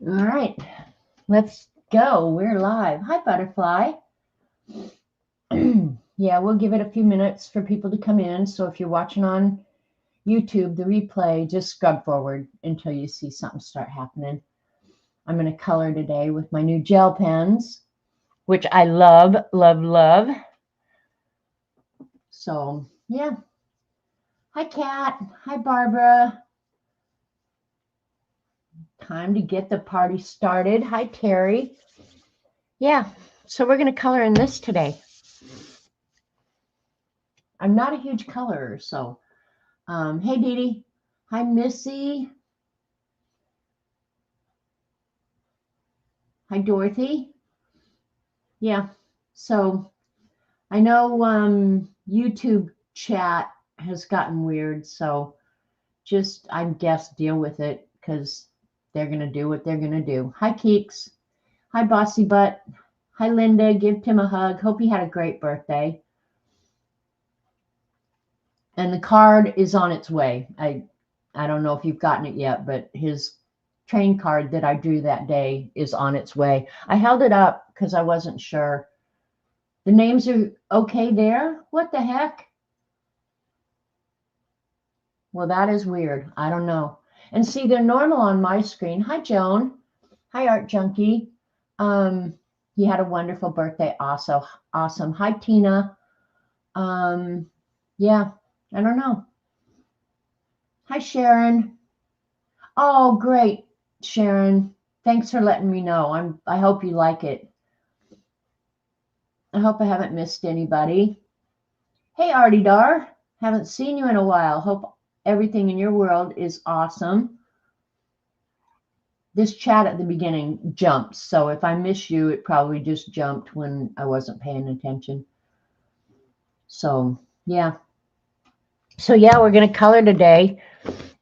All right, let's go. We're live. Hi, Butterfly. Yeah, we'll give it a few minutes for people to come in. So if you're watching on YouTube, the replay, just scrub forward until you see something start happening. I'm going to color today with my new gel pens, which I love, love, love. So, yeah. Hi, Kat. Hi, Barbara. Time to get the party started. Hi, Terry. Yeah, so we're going to color in this today. I'm not a huge colorer, so hey, Dee Dee. Hi, Missy. Hi, Dorothy. Yeah, so I know YouTube chat has gotten weird, so just, I guess, deal with it because they're going to do what they're going to do. Hi, Keeks. Hi, Bossy Butt. Hi, Linda. Give Tim a hug. Hope he had a great birthday. And the card is on its way. I don't know if you've gotten it yet, but his train card that I drew that day is on its way. I held it up because I wasn't sure. The names are okay there? What the heck? Well, that is weird. I don't know. And see, they're normal on my screen. Hi, Joan. Hi, Art Junkie. He had a wonderful birthday. Also, awesome. Hi, Tina. Yeah, I don't know. Hi, Sharon. Oh, great, Sharon. Thanks for letting me know. I hope you like it. I hope I haven't missed anybody. Hey, Artie Dar. Haven't seen you in a while. Hope everything in your world is awesome. This chat at the beginning jumps, so if I miss you, it probably just jumped when I wasn't paying attention. So, yeah. So, yeah, we're going to color today.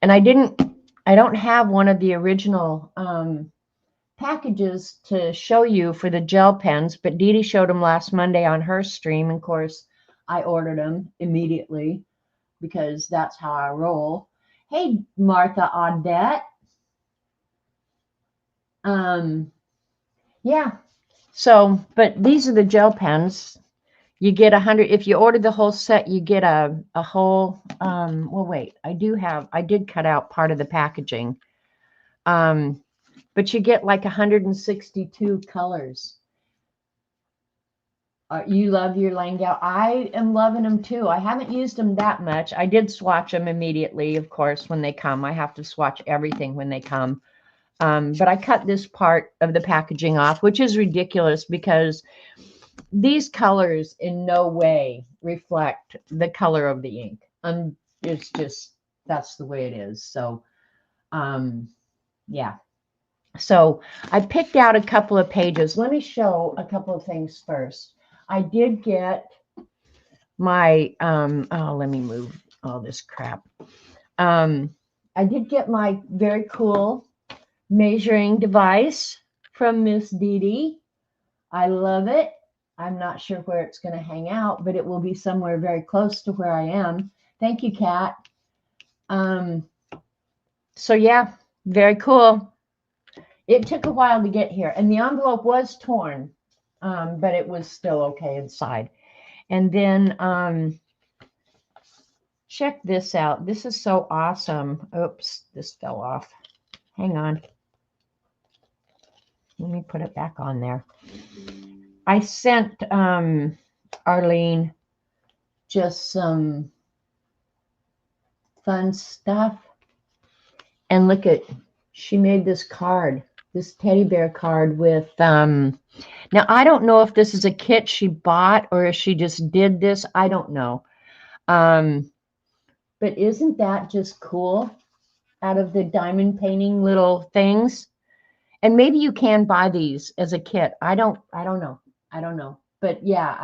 And I don't have one of the original packages to show you for the gel pens, but Dee Dee showed them last Monday on her stream. And of course, I ordered them immediately because that's how I roll. Hey, Martha Audette. Yeah. So, but these are the gel pens. You get 100. If you order the whole set, you get a whole. Well, wait. I did cut out part of the packaging. But you get like 162 colors. You love your Langau. I am loving them too. I haven't used them that much. I did swatch them immediately, of course, when they come. I have to swatch everything when they come. But I cut this part of the packaging off, which is ridiculous because these colors in no way reflect the color of the ink. It's just, that's the way it is. So, yeah. So I picked out a couple of pages. Let me show a couple of things first. I did get my, let me move all this crap. I did get my very cool measuring device from Miss Dee Dee. I love it. I'm not sure where it's going to hang out, but it will be somewhere very close to where I am. Thank you, Kat. So yeah, very cool. It took a while to get here, and the envelope was torn, but it was still okay inside. And then check this out. This is so awesome. Oops, this fell off. Hang on. Let me put it back on there. I sent Arlene just some fun stuff. And look at, she made this card, this teddy bear card with, now I don't know if this is a kit she bought or if she just did this. I don't know. But isn't that just cool? Out of the diamond painting little things. And maybe you can buy these as a kit. I don't know. I don't know. But yeah,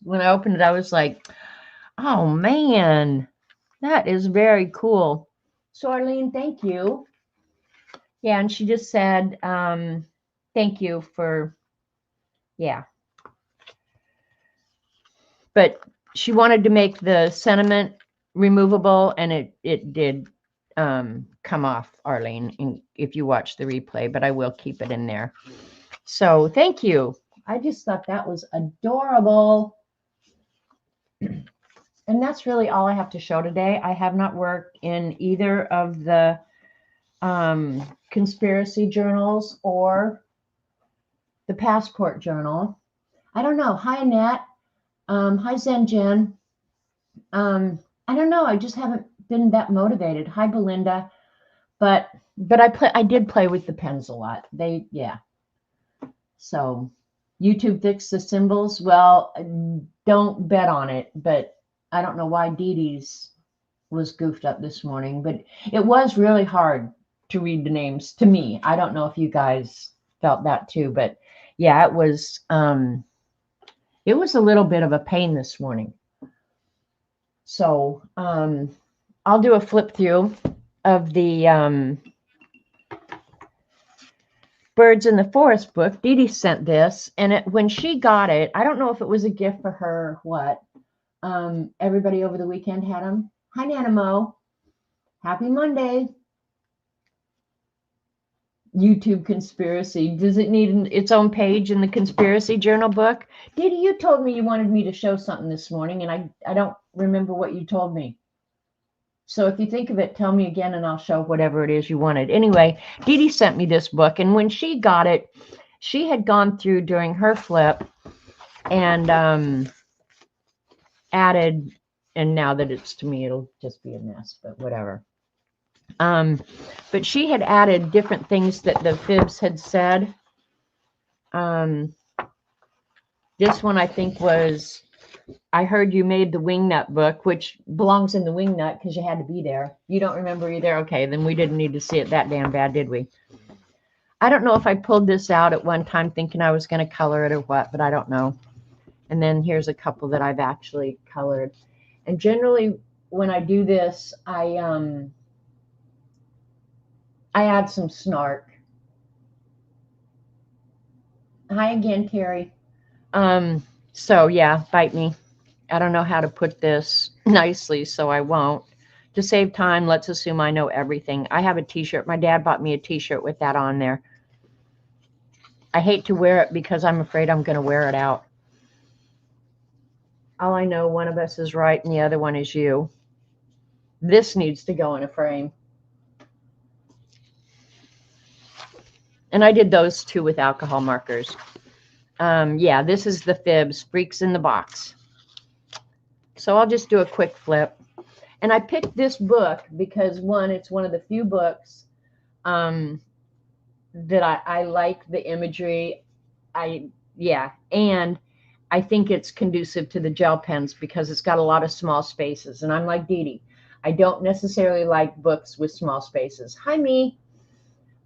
when I opened it, I was like, oh man, that is very cool. So Arlene, thank you. Yeah, and she just said, thank you for, yeah. But she wanted to make the sentiment removable, and it did come off, Arlene, if you watch the replay, but I will keep it in there. So thank you. I just thought that was adorable. And that's really all I have to show today. I have not worked in either of the conspiracy journals or the passport journal. I don't know. Hi, Annette. Hi, Zen Jen. I don't know. I just haven't been that motivated. Hi, Belinda. But I did play with the pens a lot. Yeah. So YouTube fixed the symbols. Well, don't bet on it, but I don't know why Dee Dee's was goofed up this morning, but it was really hard to read the names to me. I don't know if you guys felt that too, but yeah, it was a little bit of a pain this morning. So I'll do a flip through of the Birds in the Forest book. Dee Dee sent this, and when she got it, I don't know if it was a gift for her or what. Everybody over the weekend had them. Hi, Nana Mo. Happy Monday. YouTube conspiracy. Does it need its own page in the conspiracy journal book? Dee Dee, you told me you wanted me to show something this morning, and I don't remember what you told me. So if you think of it, tell me again, and I'll show whatever it is you wanted. Anyway, Dee Dee sent me this book, and when she got it, she had gone through during her flip and added, and now that it's to me, it'll just be a mess, but whatever. But she had added different things that the fibs had said. This one I think was, I heard you made the Wingnut book, which belongs in the Wingnut because you had to be there. You don't remember either? Okay, then we didn't need to see it that damn bad, did we? I don't know if I pulled this out at one time thinking I was going to color it or what, but I don't know. And then here's a couple that I've actually colored. And generally, when I do this, I add some Snark. Hi again, Terry. So yeah, bite me. I don't know how to put this nicely, so I won't. To save time, let's assume I know everything. I have a t-shirt. My dad bought me a t-shirt with that on there. I hate to wear it because I'm afraid I'm going to wear it out. All I know, one of us is right and the other one is you. This needs to go in a frame. And I did those two with alcohol markers. Yeah, this is the fibs, Freaks in the Box. So I'll just do a quick flip. And I picked this book because, one, it's one of the few books that I like the imagery. And I think it's conducive to the gel pens because it's got a lot of small spaces. And I'm like Dee Dee. I don't necessarily like books with small spaces. Hi, me.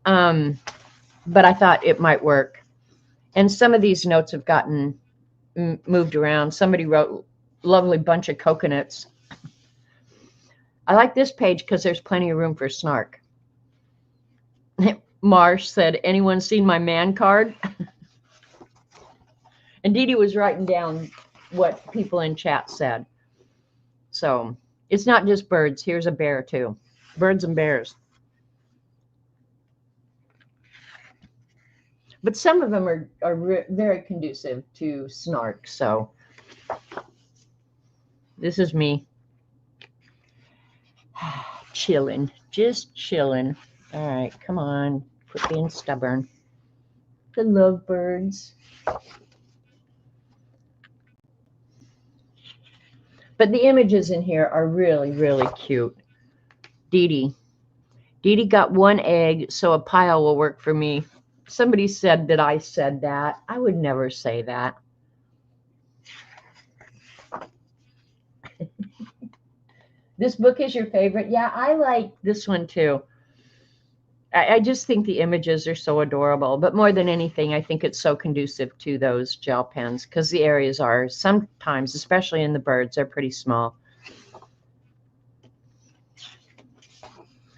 But I thought it might work. And some of these notes have gotten moved around. Somebody wrote lovely bunch of coconuts. I like this page because there's plenty of room for Snark. Marsh said, anyone seen my man card? And Dee Dee was writing down what people in chat said. So it's not just birds. Here's a bear too. Birds and bears. But some of them are very conducive to Snark. So this is me. Chilling. Just chilling. All right, come on. Quit being stubborn. The lovebirds. But the images in here are really, really cute. Dee Dee got one egg, so a pile will work for me. Somebody said that I said that. I would never say that. This book is your favorite? Yeah, I like this one too. I just think the images are so adorable. But more than anything, I think it's so conducive to those gel pens because the areas are sometimes, especially in the birds, they're pretty small.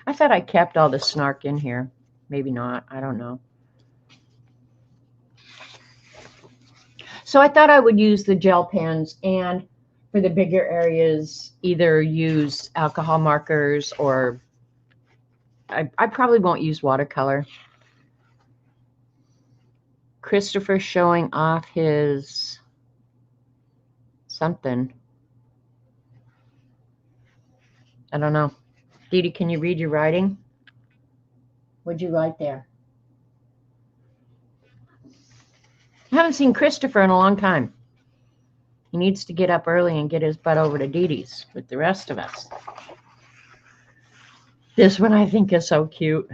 I thought I kept all the Snark in here. Maybe not. I don't know. So I thought I would use the gel pens, and for the bigger areas, either use alcohol markers or I probably won't use watercolor. Christopher showing off his something. I don't know. Dee Dee, can you read your writing? What'd you write there? I haven't seen Christopher in a long time. He needs to get up early and get his butt over to Dee Dee's with the rest of us. This one I think is so cute.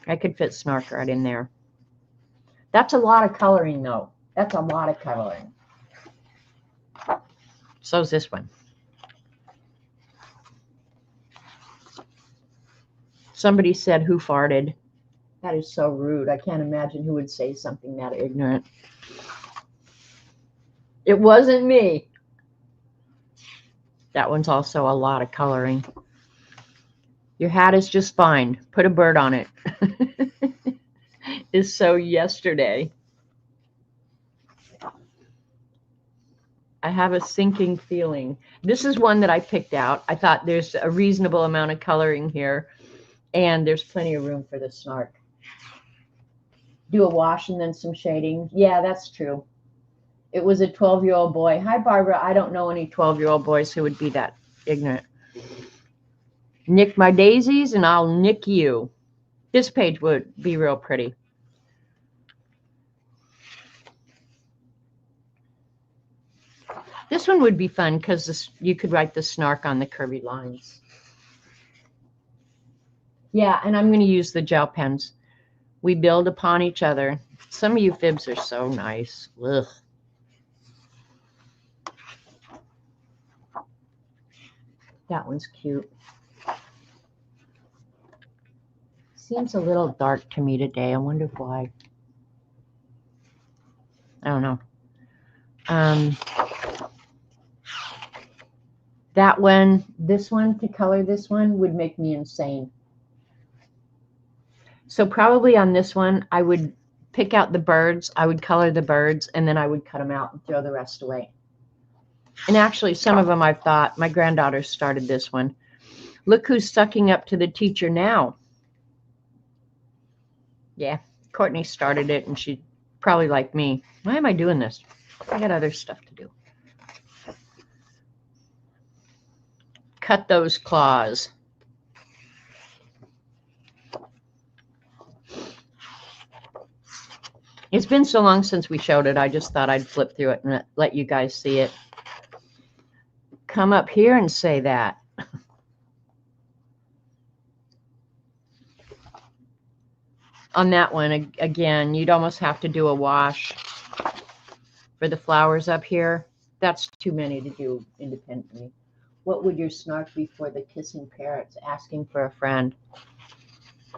I could fit Snark right in there. That's a lot of coloring, though. That's a lot of coloring. So's this one. Somebody said, who farted? That is so rude. I can't imagine who would say something that ignorant. It wasn't me. That one's also a lot of coloring. Your hat is just fine. Put a bird on it. Is so yesterday. I have a sinking feeling. This is one that I picked out. I thought there's a reasonable amount of coloring here, and there's plenty of room for the Snark. Do a wash and then some shading. Yeah, that's true. It was a 12-year-old boy. Hi, Barbara. I don't know any 12-year-old boys who would be that ignorant. Nick my daisies and I'll nick you. This page would be real pretty. This one would be fun because you could write the Snark on the curvy lines. Yeah, and I'm going to use the gel pens. We build upon each other. Some of you fibs are so nice. Ugh. That one's cute. Seems a little dark to me today. I wonder why. I don't know. That one, this one, to color this one would make me insane. So probably on this one, I would pick out the birds. I would color the birds, and then I would cut them out and throw the rest away. And actually, some of them I've thought, my granddaughter started this one. Look who's sucking up to the teacher now. Yeah, Courtney started it, and she probably like me. Why am I doing this? I got other stuff to do. Cut those claws. It's been so long since we showed it, I just thought I'd flip through it and let you guys see it. Come up here and say that. On that one, again, you'd almost have to do a wash for the flowers up here. That's too many to do independently. What would your Snark be for the kissing parrots? Asking for a friend.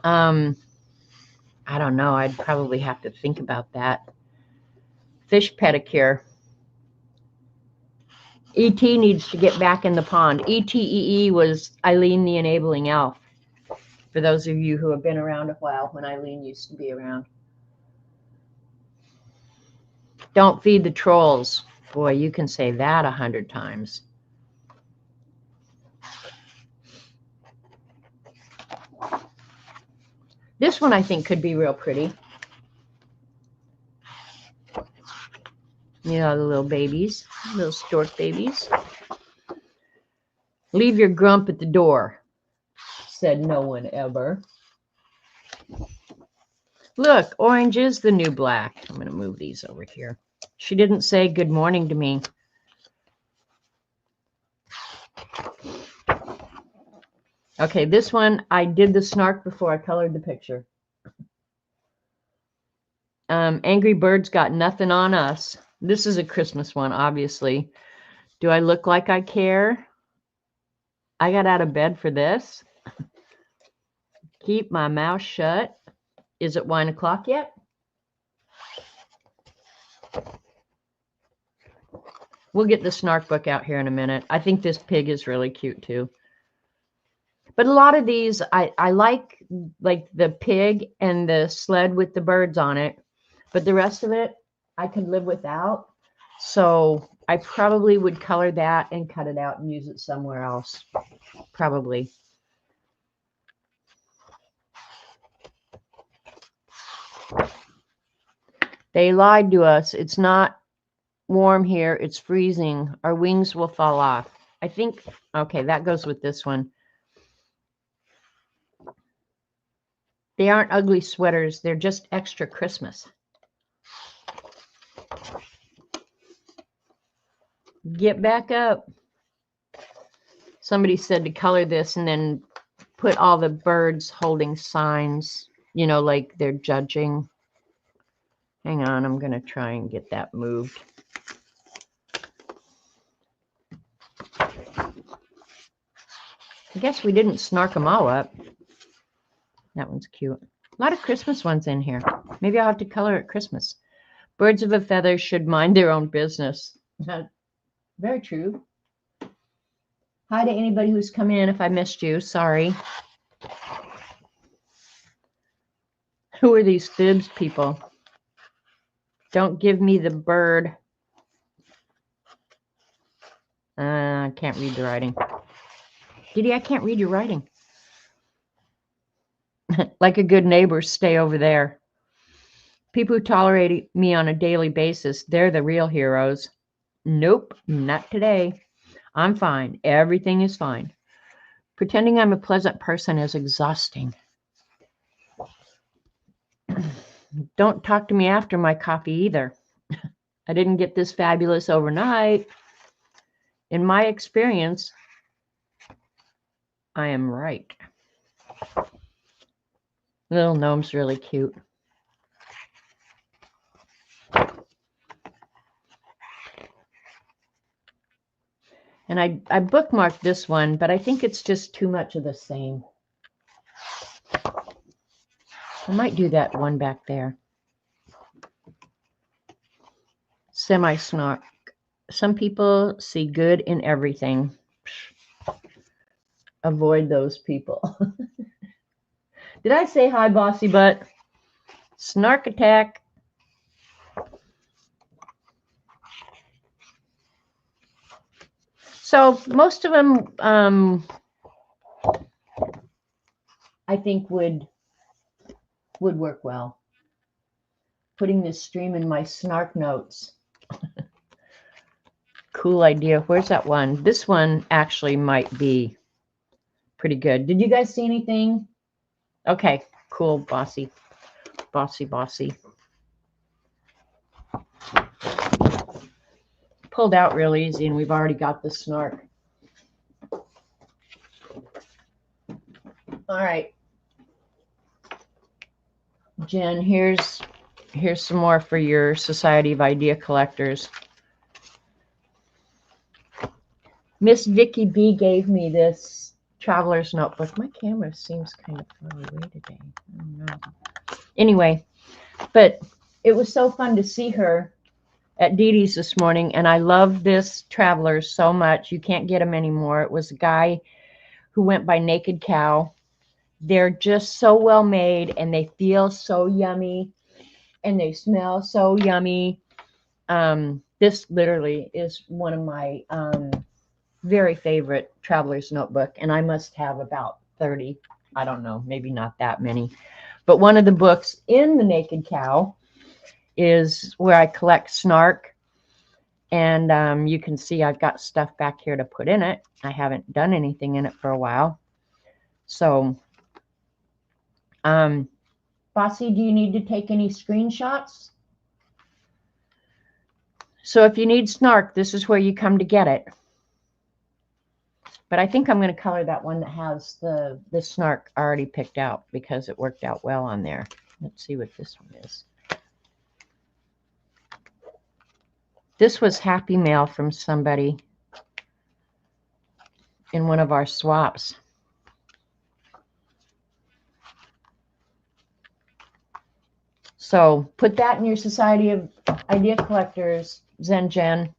I don't know. I'd probably have to think about that. Fish pedicure. E.T. needs to get back in the pond. E.T.E.E. was Eileen the Enabling Elf. For those of you who have been around a while, when Eileen used to be around. Don't feed the trolls. Boy, you can say that 100 times. This one I think could be real pretty. You know, the little babies, little stork babies. Leave your grump at the door, said no one ever. Look, orange is the new black. I'm going to move these over here. She didn't say good morning to me. Okay, this one, I did the Snark before I colored the picture. Angry Birds got nothing on us. This is a Christmas one, obviously. Do I look like I care? I got out of bed for this. Keep my mouth shut. Is it wine o'clock yet? We'll get the Snark book out here in a minute. I think this pig is really cute too. But a lot of these, I like the pig and the sled with the birds on it. But the rest of it, I could live without. So I probably would color that and cut it out and use it somewhere else. Probably. They lied to us. It's not warm here. It's freezing. Our wings will fall off. I think, okay, that goes with this one. They aren't ugly sweaters. They're just extra Christmas. Get back up. Somebody said to color this and then put all the birds holding signs, you know, like they're judging. Hang on, I'm going to try and get that moved. I guess we didn't snark them all up. That one's cute. A lot of Christmas ones in here. Maybe I'll have to color at Christmas. Birds of a feather should mind their own business. Very true. Hi to anybody who's come in. If I missed you, sorry. Who are these fibs people? Don't give me the bird. I can't read the writing. Diddy, I can't read your writing. Like a good neighbor, stay over there. People who tolerate me on a daily basis, they're the real heroes. Nope, not today. I'm fine. Everything is fine. Pretending I'm a pleasant person is exhausting. Don't talk to me after my coffee either. I didn't get this fabulous overnight. In my experience, I am right. Little gnome's really cute. And I bookmarked this one, but I think it's just too much of the same. I might do that one back there. Semi-snark. Some people see good in everything. Avoid those people. Did I say hi, bossy butt? Snark attack. So most of them, I think would work well. Putting this stream in my snark notes. Cool idea. Where's that one? This one actually might be pretty good. Did you guys see anything? Okay, cool, bossy. Bossy, bossy. Pulled out real easy, and we've already got the snark. All right. Jen, here's some more for your Society of Idea Collectors. Miss Vicky B gave me this traveler's notebook. My camera seems kind of far away today. I don't know. Anyway, but it was so fun to see her at Dee Dee's this morning, and I love this traveler so much. You can't get them anymore. It was a guy who went by Naked Cow. They're just so well made, and they feel so yummy, and they smell so yummy. This literally is one of my very favorite traveler's notebook, and I must have about 30. I don't know, maybe not that many. But one of the books in the Naked Cow is where I collect Snark. And you can see I've got stuff back here to put in it. I haven't done anything in it for a while. So, Bossy, do you need to take any screenshots? So if you need Snark, this is where you come to get it. But I think I'm going to color that one that has the Snark already picked out because it worked out well on there. Let's see what this one is. This was Happy Mail from somebody in one of our swaps. So put that in your Society of Idea Collectors, Zen Jen.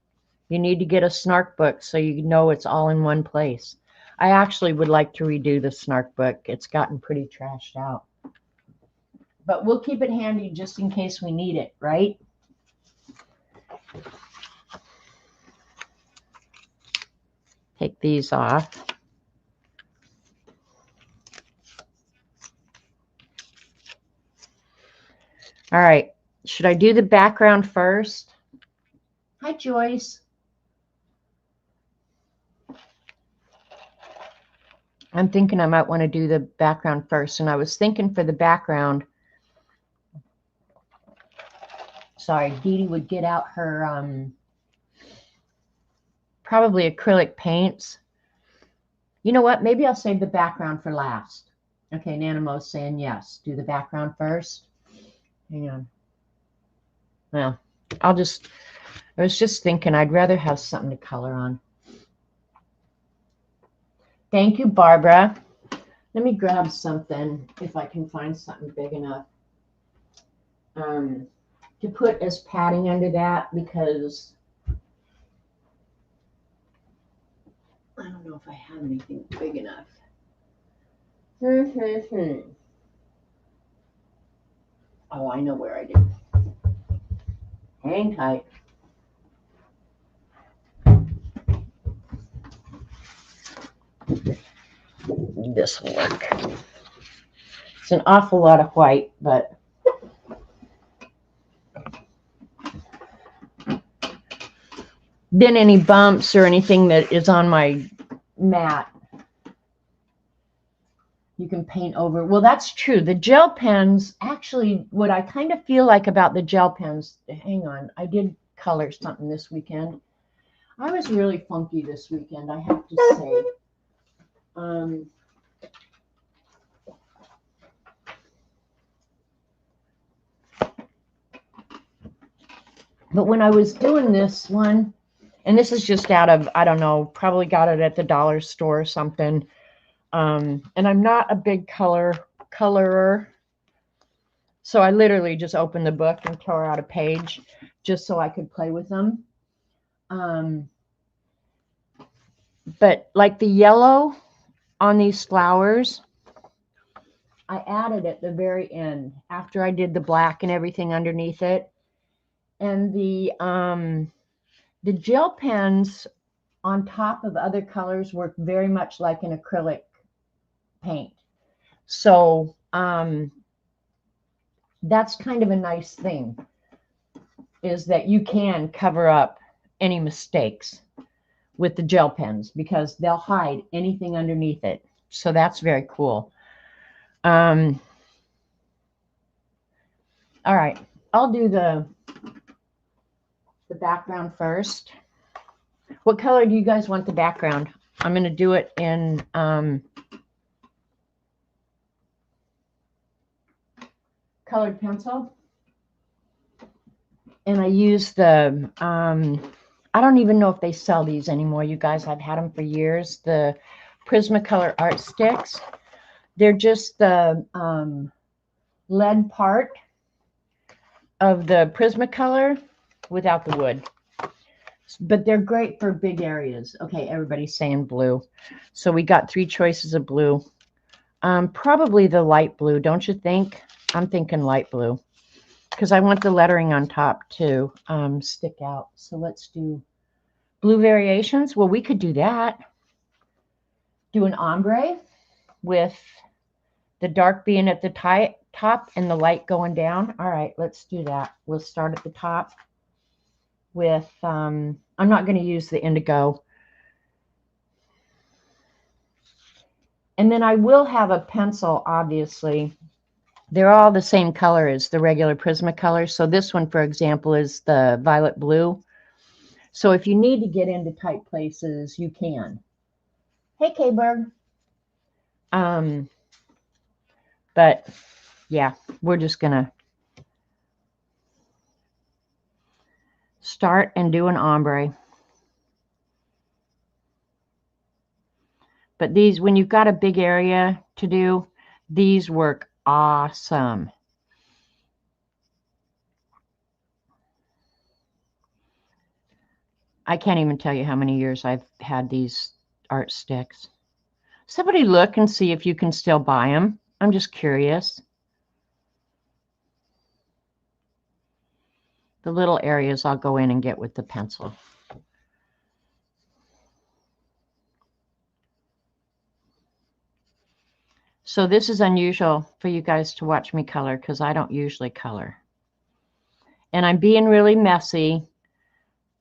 You need to get a Snark book so you know it's all in one place. I actually would like to redo the Snark book. It's gotten pretty trashed out. But we'll keep it handy just in case we need it, right? Take these off. All right. Should I do the background first? Hi, Joyce. I'm thinking I might want to do the background first. And I was thinking for the background, sorry, Dee Dee would get out her probably acrylic paints. You know what? Maybe I'll save the background for last. Okay, Nanamo's saying yes. Do the background first. Hang on. Well, I was just thinking I'd rather have something to color on. Thank you, Barbara. Let me grab something if I can find something big enough to put as padding under that, because I don't know if I have anything big enough. Oh, I know where I do. Hang tight. This will work. It's an awful lot of white, but then any bumps or anything that is on my mat, you can paint over. Well, that's true. The gel pens, actually, what I kind of feel like about the gel pens, hang on, I did color something this weekend. I was really funky this weekend, I have to say. But when I was doing this one, and this is just out of, I don't know, probably got it at the dollar store or something. And I'm not a big colorer. So I literally just opened the book and tore out a page just so I could play with them. But like the yellow on these flowers, I added at the very end after I did the black and everything underneath it. And the gel pens on top of other colors work very much like an acrylic paint. So that's kind of a nice thing, is that you can cover up any mistakes with the gel pens because they'll hide anything underneath it. So that's very cool. All right, I'll do the background first. What color do you guys want the background? I'm going to do it in colored pencil. And I use the, I don't even know if they sell these anymore, you guys. I've had them for years. The Prismacolor art sticks. They're just the lead part of the Prismacolor without the wood. But they're great for big areas. Okay, everybody's saying blue. So we got 3 choices of blue. Probably the light blue, don't you think? I'm thinking light blue, because I want the lettering on top to stick out. So let's do blue variations. Well, we could do that. Do an ombre with the dark being at the top and the light going down. All right, let's do that. We'll start at the top with, I'm not going to use the indigo. And then I will have a pencil, obviously. They're all the same color as the regular Prismacolor. So this one, for example, is the violet blue. So if you need to get into tight places, you can. Hey, K-Berg. But yeah, we're just going to start and do an ombre. But these, when you've got a big area to do, these work awesome. I can't even tell you how many years I've had these art sticks. Somebody look and see if you can still buy them. I'm just curious. The little areas I'll go in and get with the pencil. So this is unusual for you guys to watch me color because I don't usually color. And I'm being really messy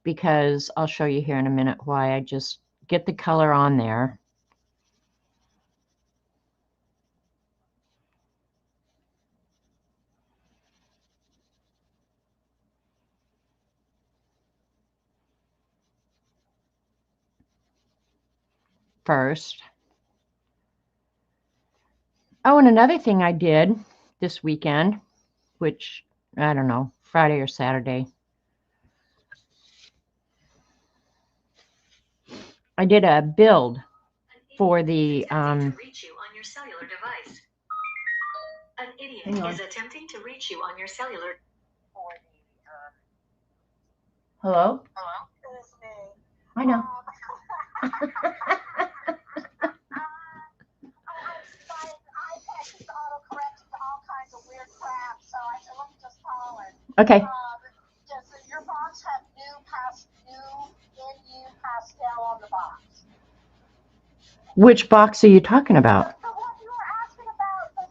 because I'll show you here in a minute why. I just get the color on there. First. Oh, and another thing I did this weekend, which I don't know, Friday or Saturday, I did a build for the reach you on your cellular device. An idiot is attempting to reach you on your cellular. Hello? Hello? It's me. I know. My iPad keeps auto-correcting to all kinds of weird crap, so I said, let me just call it. Okay. Does your box have new NU pastel on the box? Which box are you talking about? The one you were asking about, the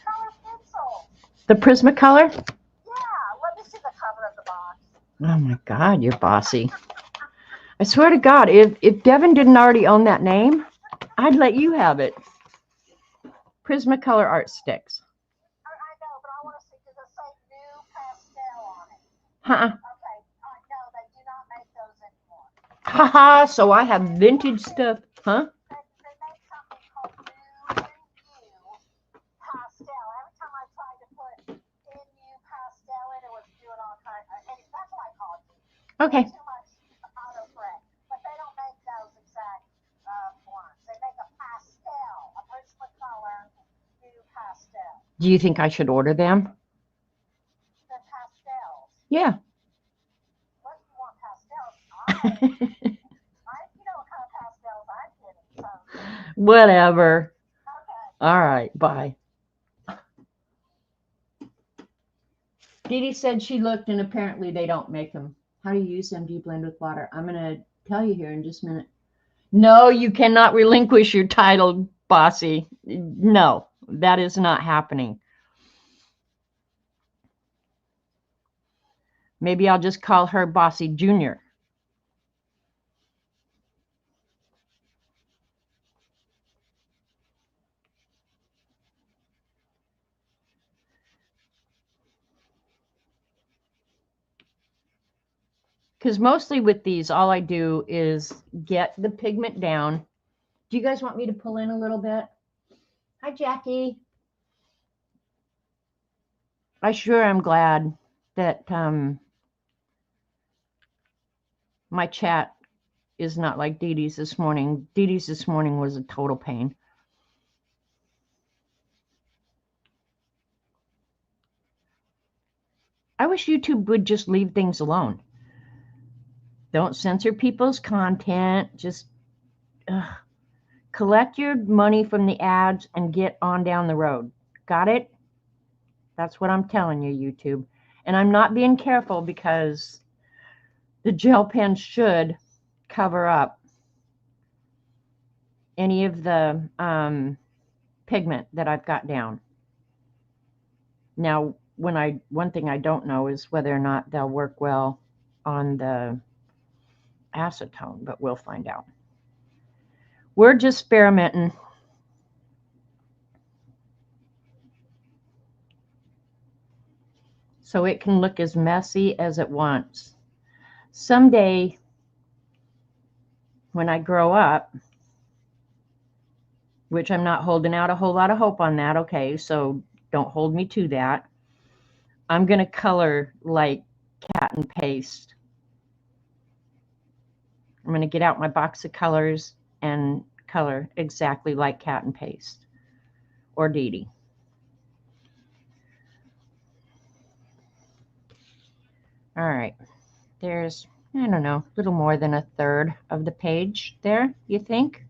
color pencil. The Prismacolor? Yeah, let me see the cover of the box. Oh my God, you're bossy. I swear to God, if Devin didn't already own that name, I'd let you have it. Prismacolor Art Sticks. I know, but I want to see, does it say new pastel on it? Huh? Okay, no, they do not make those anymore. Haha, so I have vintage stuff. Huh? They make something called NU pastel. Every time I tried to put NU pastel in, it was doing all kinds of, that's what I call it. Okay. Too much autocorrect. But they don't make those exact ones. They make a pastel, a Prismacolor new pastel. Do you think I should order them? The pastels. Yeah. What do you want pastels? You know what kind of pastels I'm getting. So. Whatever. Okay. All right. Bye. Dee Dee said she looked and apparently they don't make them. How do you use them? Do you blend with water? I'm going to tell you here in just a minute. No, you cannot relinquish your title, Bossy. No, that is not happening. Maybe I'll just call her Bossy Junior. Because mostly with these, all I do is get the pigment down. Do you guys want me to pull in a little bit? Hi, Jackie. I sure am glad that my chat is not like Dee Dee's this morning. Dee Dee's this morning was a total pain. I wish YouTube would just leave things alone. Don't censor people's content. Just collect your money from the ads and get on down the road. Got it? That's what I'm telling you, YouTube. And I'm not being careful because the gel pen should cover up any of the pigment that I've got down. Now, one thing I don't know is whether or not they'll work well on the acetone, but we'll find out. We're just experimenting. So it can look as messy as it wants. Someday, when I grow up, which I'm not holding out a whole lot of hope on that, okay, so don't hold me to that. I'm going to color like cat and paste. I'm going to get out my box of colors and color exactly like cat and paste or Dee Dee. All right, there's, I don't know, a little more than a third of the page there, you think?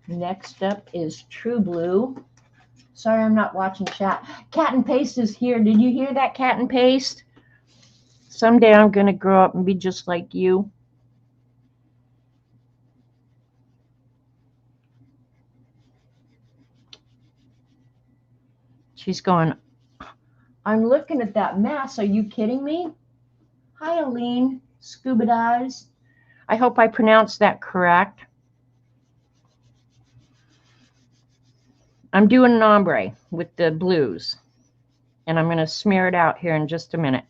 Next up is True Blue. Sorry, I'm not watching chat. Cat and Paste is here. Did you hear that, Cat and Paste? Someday I'm going to grow up and be just like you. She's going, I'm looking at that mess. Are you kidding me? Hi, Aline. Scuba Dives. I hope I pronounced that correct. I'm doing an ombre with the blues, and I'm going to smear it out here in just a minute.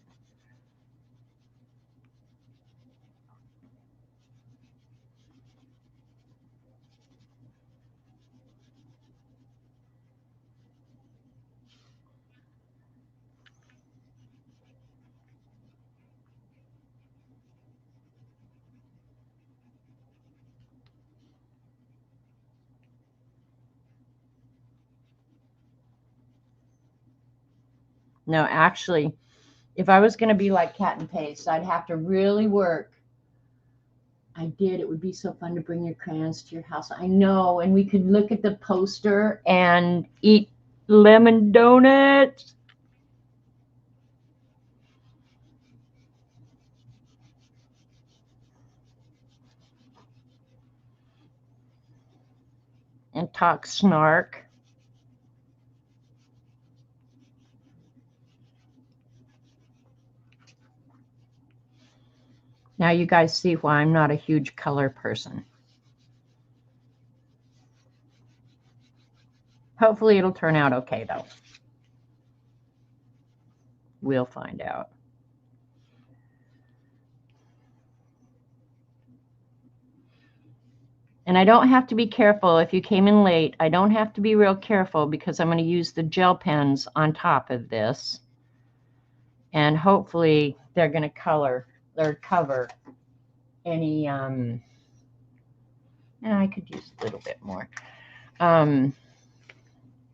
No, actually, if I was going to be like Cat and Paste, I'd have to really work. I did. It would be so fun to bring your crayons to your house. I know. And we could look at the poster and eat lemon donuts. And talk Snark. Now you guys see why I'm not a huge color person. Hopefully it'll turn out okay, though. We'll find out. And I don't have to be careful. If you came in late, I don't have to be real careful because I'm going to use the gel pens on top of this. And hopefully they're going to color or cover any, and I could use a little bit more.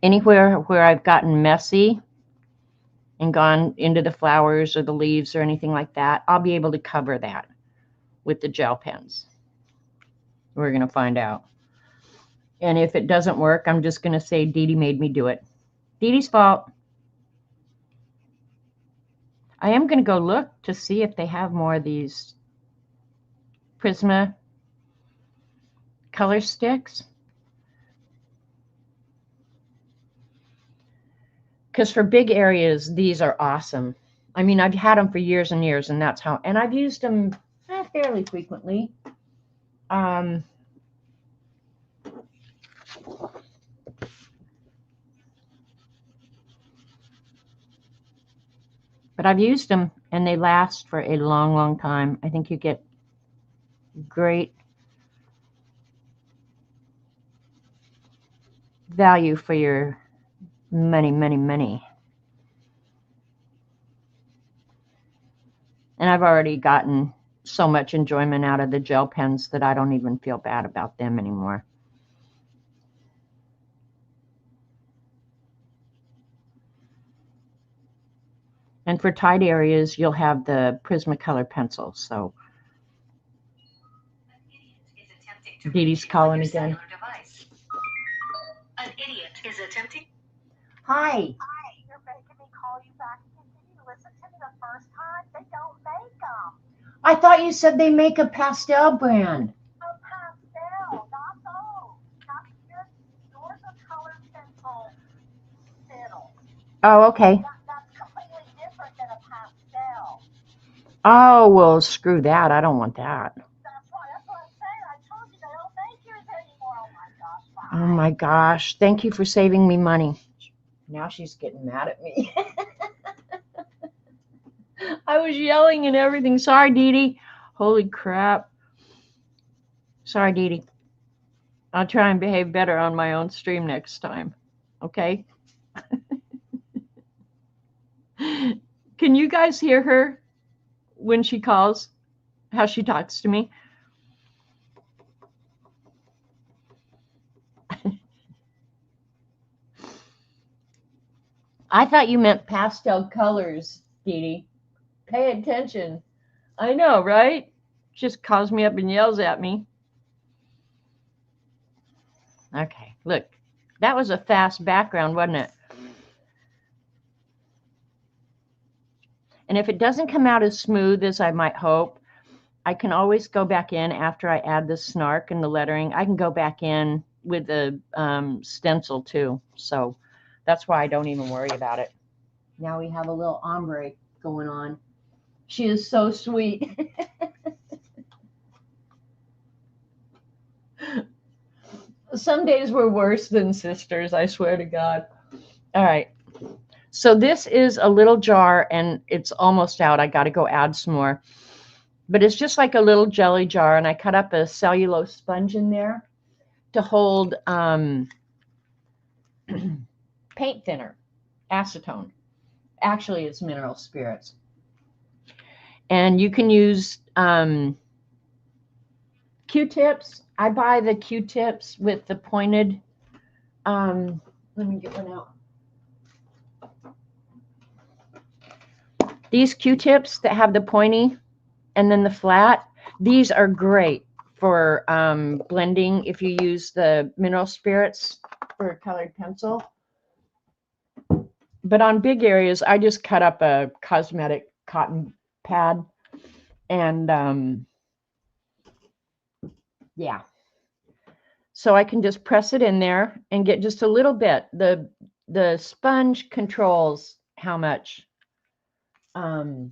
Anywhere where I've gotten messy and gone into the flowers or the leaves or anything like that, I'll be able to cover that with the gel pens. We're going to find out. And if it doesn't work, I'm just going to say Dee Dee made me do it. Dee Dee's fault. I am going to go look to see if they have more of these Prisma color sticks. Because for big areas, these are awesome. I mean, I've had them for years and years, and that's how, and I've used them fairly frequently. But I've used them, and they last for a long, long time. I think you get great value for your money, money, money. And I've already gotten so much enjoyment out of the gel pens that I don't even feel bad about them anymore. And for tight areas, you'll have the Prismacolor pencil. So Dee Dee's calling again. An idiot is attempting. Hi. Hi, you're making me call you back and continue to listen to me the first time. They don't make them. I thought you said they make a pastel brand. A pastel, not those. Not yours are colored pencil fiddle. Oh, okay. That's completely different than a pastel. Oh, well, screw that. I don't want that. That's what I'm saying. I told you they don't make yours anymore. Oh my gosh. Bye. Oh my gosh. Thank you for saving me money. Now she's getting mad at me. I was yelling and everything. Sorry, Dee Dee. Holy crap. Sorry, Dee Dee. I'll try and behave better on my own stream next time. Okay? Can you guys hear her when she calls? How she talks to me? I thought you meant pastel colors, Dee Dee. Pay attention. I know, right? Just calls me up and yells at me. Okay, look. That was a fast background, wasn't it? And if it doesn't come out as smooth as I might hope, I can always go back in after I add the snark and the lettering. I can go back in with the stencil too. So That's why I don't even worry about it. Now we have a little ombre going on. She is so sweet. Some days we're worse than sisters, I swear to God. All right. So this is a little jar and it's almost out. I got to go add some more. But it's just like a little jelly jar, and I cut up a cellulose sponge in there to hold paint thinner, acetone. Actually, it's mineral spirits. And you can use Q-tips. I buy the Q-tips with the pointed. Let me get one out. These Q-tips that have the pointy and then the flat, these are great for blending if you use the mineral spirits for a colored pencil. But on big areas, I just cut up a cosmetic cotton pad and yeah. So I can just press it in there and get just a little bit. The sponge controls how much of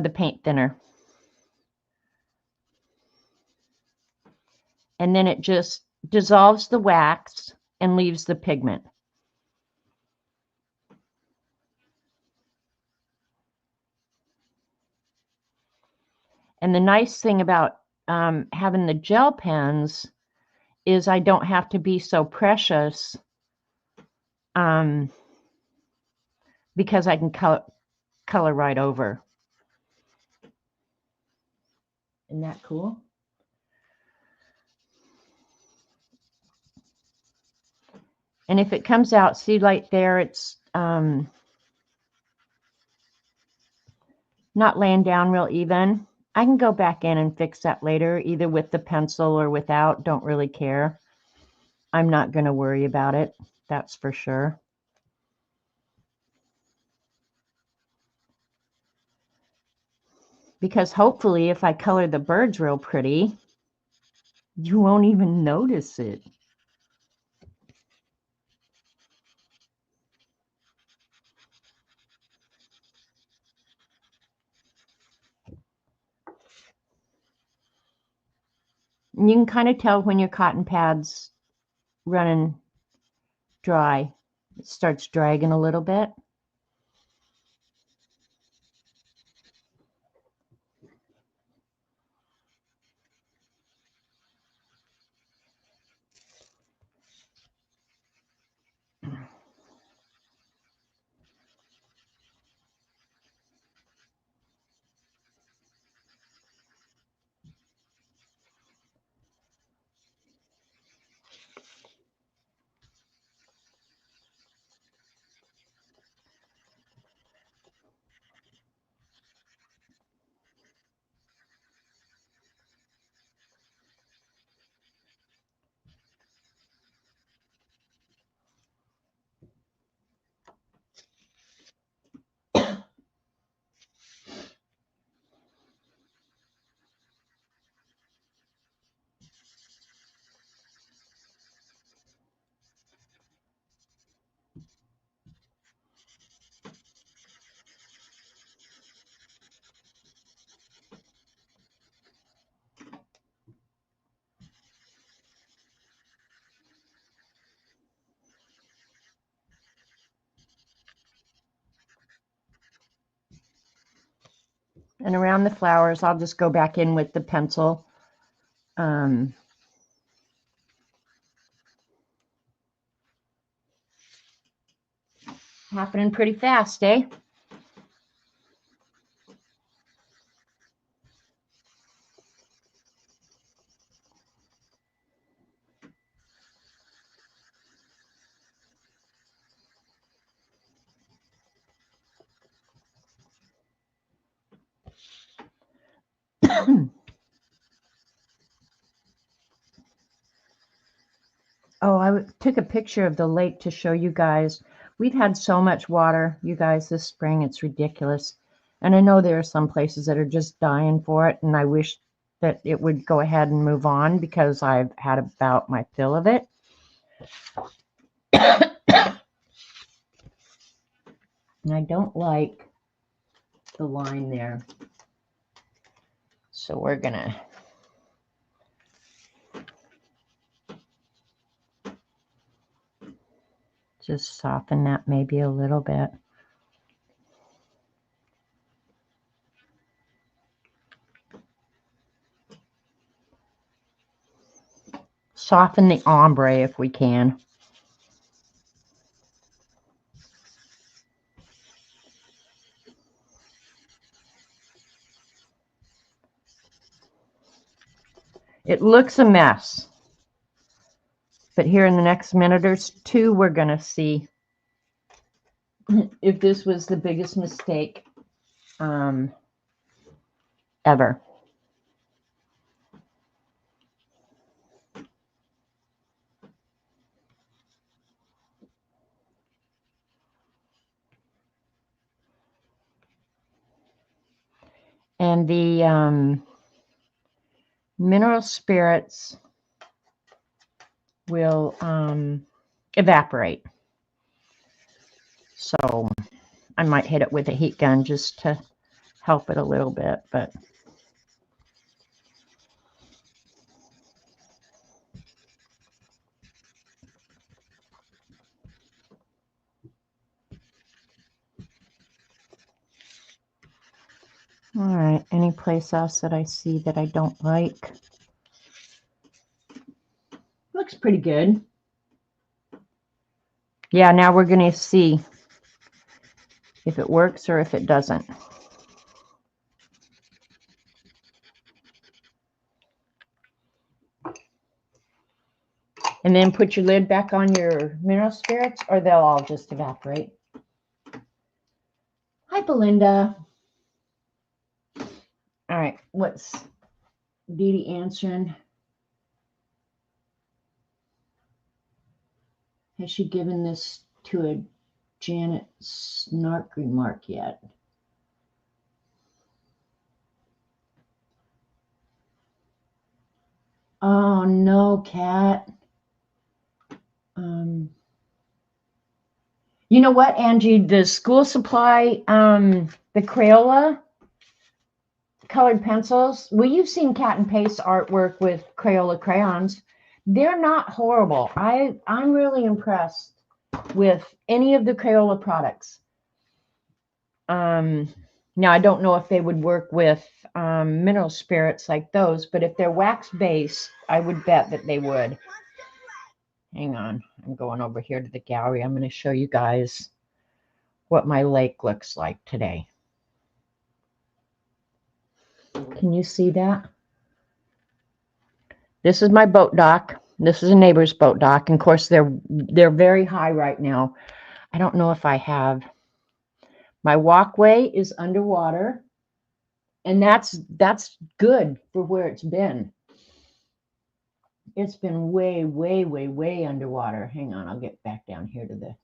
the paint thinner. And then it just dissolves the wax and leaves the pigment. And the nice thing about having the gel pens is I don't have to be so precious because I can color right over. Isn't that cool? And if it comes out, see right there, it's not laying down real even. I can go back in and fix that later, either with the pencil or without. Don't really care. I'm not going to worry about it. That's for sure. Because hopefully if I color the birds real pretty, you won't even notice it. And you can kind of tell when your cotton pad's running dry. It starts dragging a little bit. And around the flowers, I'll just go back in with the pencil. Happening pretty fast, eh? Oh, I took a picture of the lake to show you guys. We've had so much water, you guys, this spring. It's ridiculous. And I know there are some places that are just dying for it, and I wish that it would go ahead and move on because I've had about my fill of it. And I don't like the line there. So we're gonna just soften that maybe a little bit. Soften the ombre if we can. It looks a mess, but here in the next minute or two, we're going to see if this was the biggest mistake ever. And the mineral spirits will evaporate. So I might hit it with a heat gun just to help it a little bit, but all right, any place else that I see that I don't like? Looks pretty good. Yeah, now we're going to see if it works or if it doesn't. And then put your lid back on your mineral spirits or they'll all just evaporate. Hi, Belinda. All right, what's Dee Dee answering? Has she given this to a Janet Snark remark yet? Oh, no, Kat. You know what, Angie? The school supply, the Crayola colored pencils. Well, you've seen Cat and Paste artwork with Crayola crayons. They're not horrible. I'm really impressed with any of the Crayola products. Now, I don't know if they would work with mineral spirits like those, but if they're wax-based, I would bet that they would. Hang on. I'm going over here to the gallery. I'm going to show you guys what my lake looks like today. Can you see that? This is my boat dock. This is a neighbor's boat dock. And of course, they're very high right now. I don't know if I have. My walkway is underwater. And that's good for where it's been. It's been way, way, way, way underwater. Hang on, I'll get back down here to the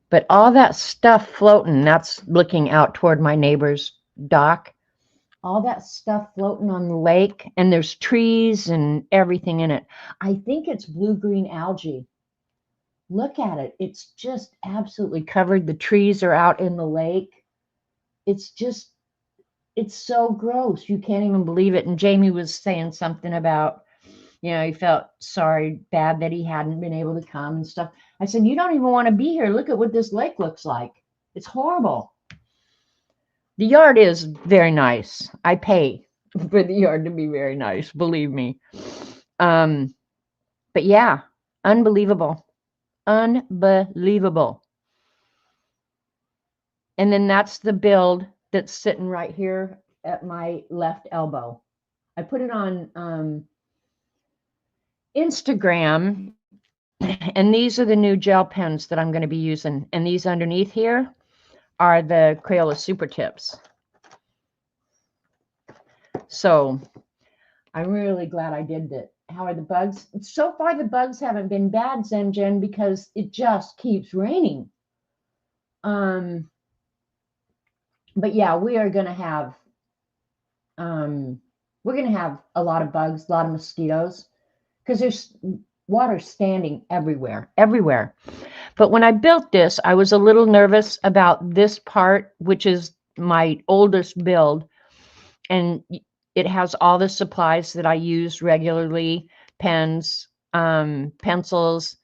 but all that stuff floating, that's looking out toward my neighbor's dock. All that stuff floating on the lake, and there's trees and everything in it. I think it's blue-green algae. Look at it. It's just absolutely covered. The trees are out in the lake. It's so gross. You can't even believe it. And Jamie was saying something about, he felt bad that he hadn't been able to come and stuff. I said, you don't even want to be here. Look at what this lake looks like. It's horrible. The yard is very nice. I pay for the yard to be very nice, believe me. But yeah, unbelievable. Unbelievable. And then that's the build that's sitting right here at my left elbow. I put it on Instagram, and these are the new gel pens that I'm going to be using. And these underneath here are the Crayola Super Tips. So I'm really glad I did that. How are the bugs? So far, the bugs haven't been bad, Zen because it just keeps raining. But yeah, we are going to have we're going to have a lot of bugs, a lot of mosquitoes, because there's water standing everywhere, everywhere. But when I built this, I was a little nervous about this part, which is my oldest build. And it has all the supplies that I use regularly, pens, pencils,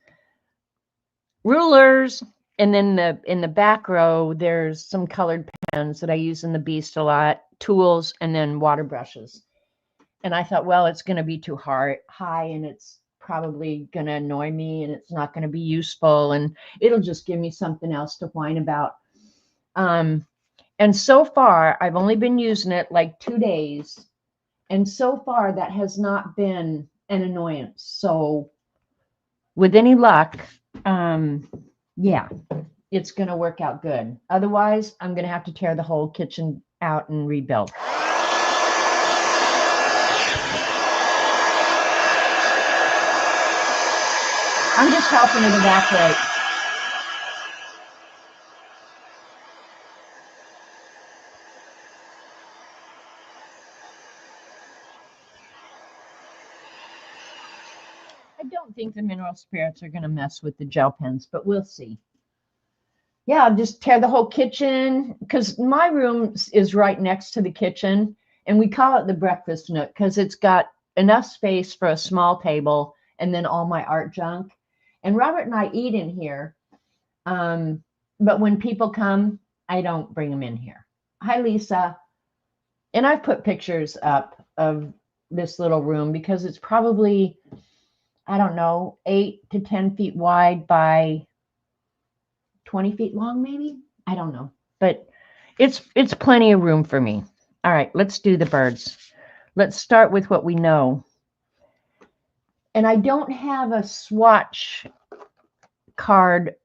rulers, and then in the back row, there's some colored pens that I use in the Beast a lot, tools, and then water brushes. And I thought, well, it's going to be too high, and it's probably going to annoy me, and it's not going to be useful, and it'll just give me something else to whine about. And so far, I've only been using it like 2 days, and so far that has not been an annoyance. So with any luck, yeah, it's going to work out good. Otherwise, I'm going to have to tear the whole kitchen out and rebuild. I'm just helping it evaporate. I don't think the mineral spirits are going to mess with the gel pens, but we'll see. Yeah, I'll just tear the whole kitchen, because my room is right next to the kitchen, and we call it the breakfast nook because it's got enough space for a small table and then all my art junk. And Robert and I eat in here, but when people come, I don't bring them in here. Hi, Lisa. And I've put pictures up of this little room because it's probably, I don't know, 8 to 10 feet wide by 20 feet long, maybe. I don't know, but it's plenty of room for me. All right, let's do the birds. Let's start with what we know. And I don't have a swatch card.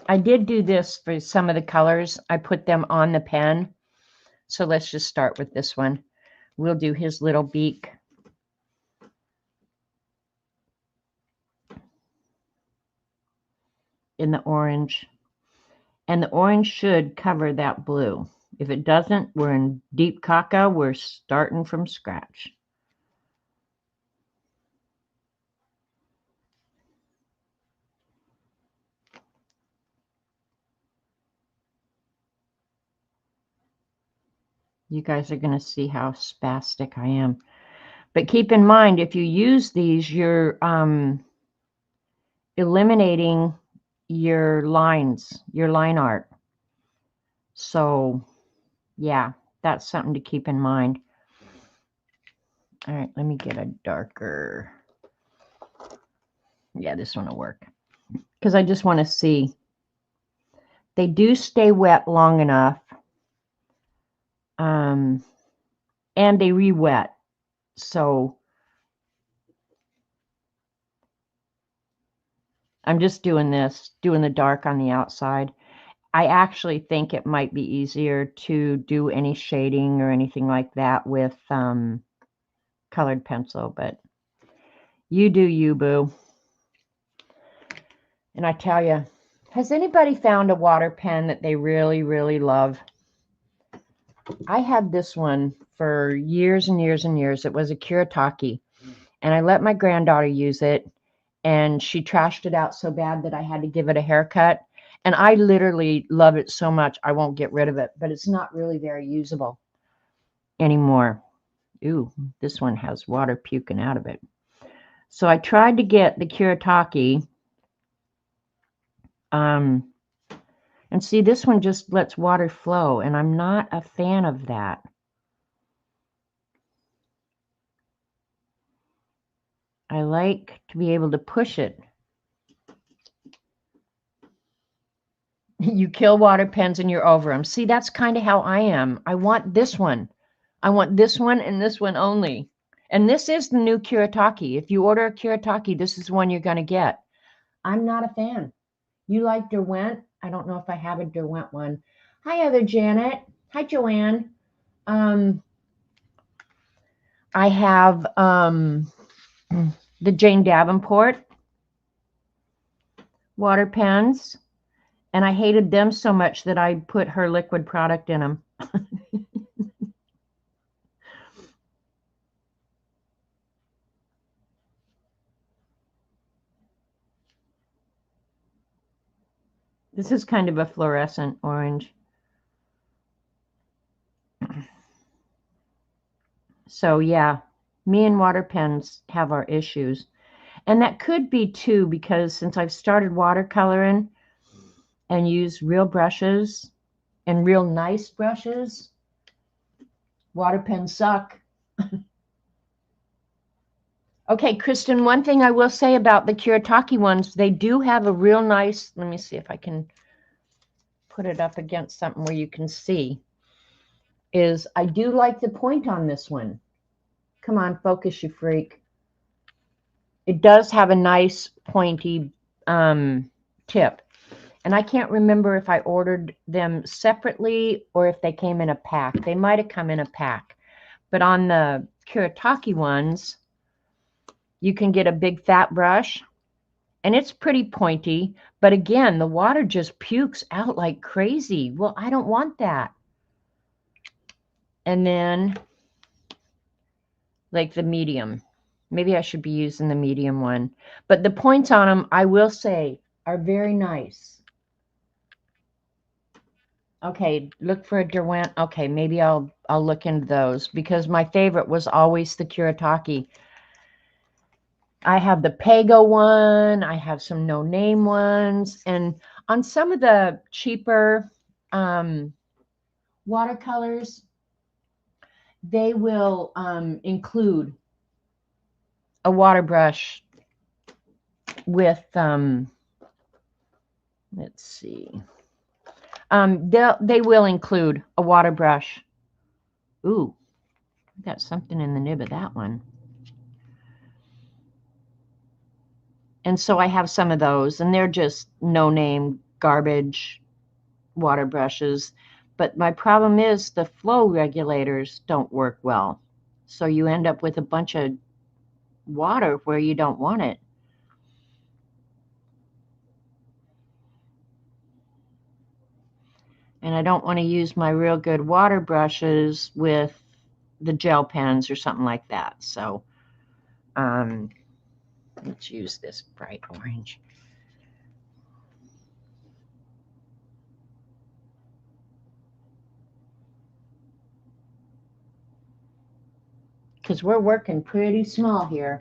I did do this for some of the colors. I put them on the pen. So let's just start with this one. We'll do his little beak. In the orange. And the orange should cover that blue. If it doesn't, we're in deep caca. We're starting from scratch. You guys are going to see how spastic I am. But keep in mind, if you use these, you're eliminating your lines, your line art. So, yeah, that's something to keep in mind. All right, let me get a darker. Yeah, this one will work. Because I just want to see. They do stay wet long enough. And they re-wet. So I'm just doing this, doing the dark on the outside. I actually think it might be easier to do any shading or anything like that with colored pencil, but you do you, boo. And I tell you, has anybody found a water pen that they really, really love? I had this one for years and years and years. It was a Kuretake, and I let my granddaughter use it, and she trashed it out so bad that I had to give it a haircut. And I literally love it so much, I won't get rid of it, but it's not really very usable anymore. Ooh, this one has water puking out of it. So I tried to get the Kuretake. And see, this one just lets water flow, and I'm not a fan of that. I like to be able to push it. You kill water pens and you're over them. See, that's kind of how I am. I want this one. I want this one and this one only. And this is the new Kuretake. If you order a Kuretake, this is one you're going to get. I'm not a fan. You like Derwent? I don't know if I have a Derwent one. Hi, other Janet. Hi, Joanne. I have the Jane Davenport water pens, and I hated them so much that I put her liquid product in them. This is kind of a fluorescent orange. So yeah, me and water pens have our issues. And that could be too, because since I've started watercoloring and use real brushes and real nice brushes, water pens suck. Okay, Kristen, one thing I will say about the Kuretake ones, they do have a real nice, let me see if I can put it up against something where you can see, is I do like the point on this one. Come on, focus, you freak. It does have a nice pointy tip. And I can't remember if I ordered them separately or if they came in a pack. They might have come in a pack. But on the Kuretake ones, you can get a big fat brush. And it's pretty pointy. But again, the water just pukes out like crazy. Well, I don't want that. And then, like the medium. Maybe I should be using the medium one. But the points on them, I will say, are very nice. Okay, look for a Derwent. Okay, maybe I'll look into those because my favorite was always the Kuretake. I have the Pago one. I have some no-name ones. And on some of the cheaper watercolors, they will include a water brush with, let's see. They will include a water brush. Ooh, got something in the nib of that one. And so I have some of those, and they're just no-name garbage water brushes. But my problem is the flow regulators don't work well. So you end up with a bunch of water where you don't want it. And I don't want to use my real good water brushes with the gel pens or something like that. So let's use this bright orange. Because we're working pretty small here.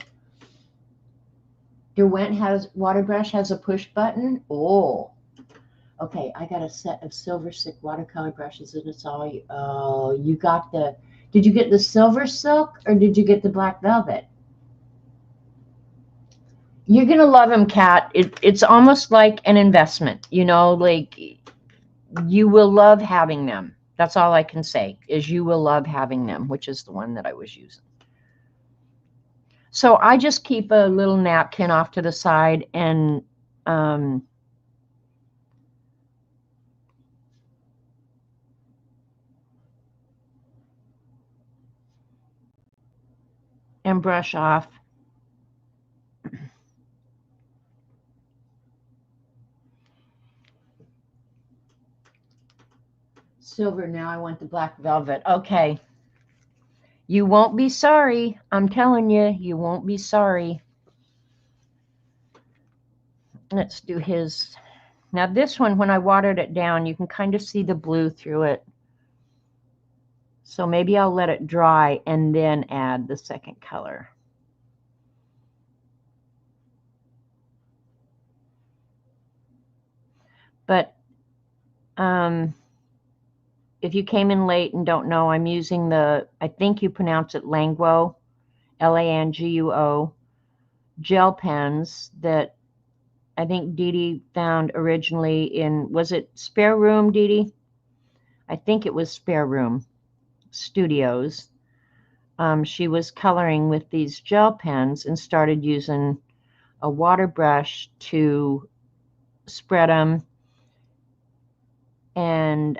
Derwent water brush has a push button. Oh, okay. I got a set of Silver Silk watercolor brushes, and it's all you. Oh, you got the. Did you get the Silver Silk or did you get the Black Velvet? You're gonna love them, Kat. It's almost like an investment. You know, like you will love having them. That's all I can say is you will love having them, which is the one that I was using. So I just keep a little napkin off to the side and brush off. Silver, now I want the Black Velvet. Okay. You won't be sorry. I'm telling you, you won't be sorry. Let's do his. Now this one, when I watered it down, you can kind of see the blue through it. So maybe I'll let it dry and then add the second color. But if you came in late and don't know, I'm using the, I think you pronounce it Languo, Languo, gel pens that I think Dee Dee found originally in, was it Spare Room, Dee Dee? I think it was Spare Room Studios. She was coloring with these gel pens and started using a water brush to spread them and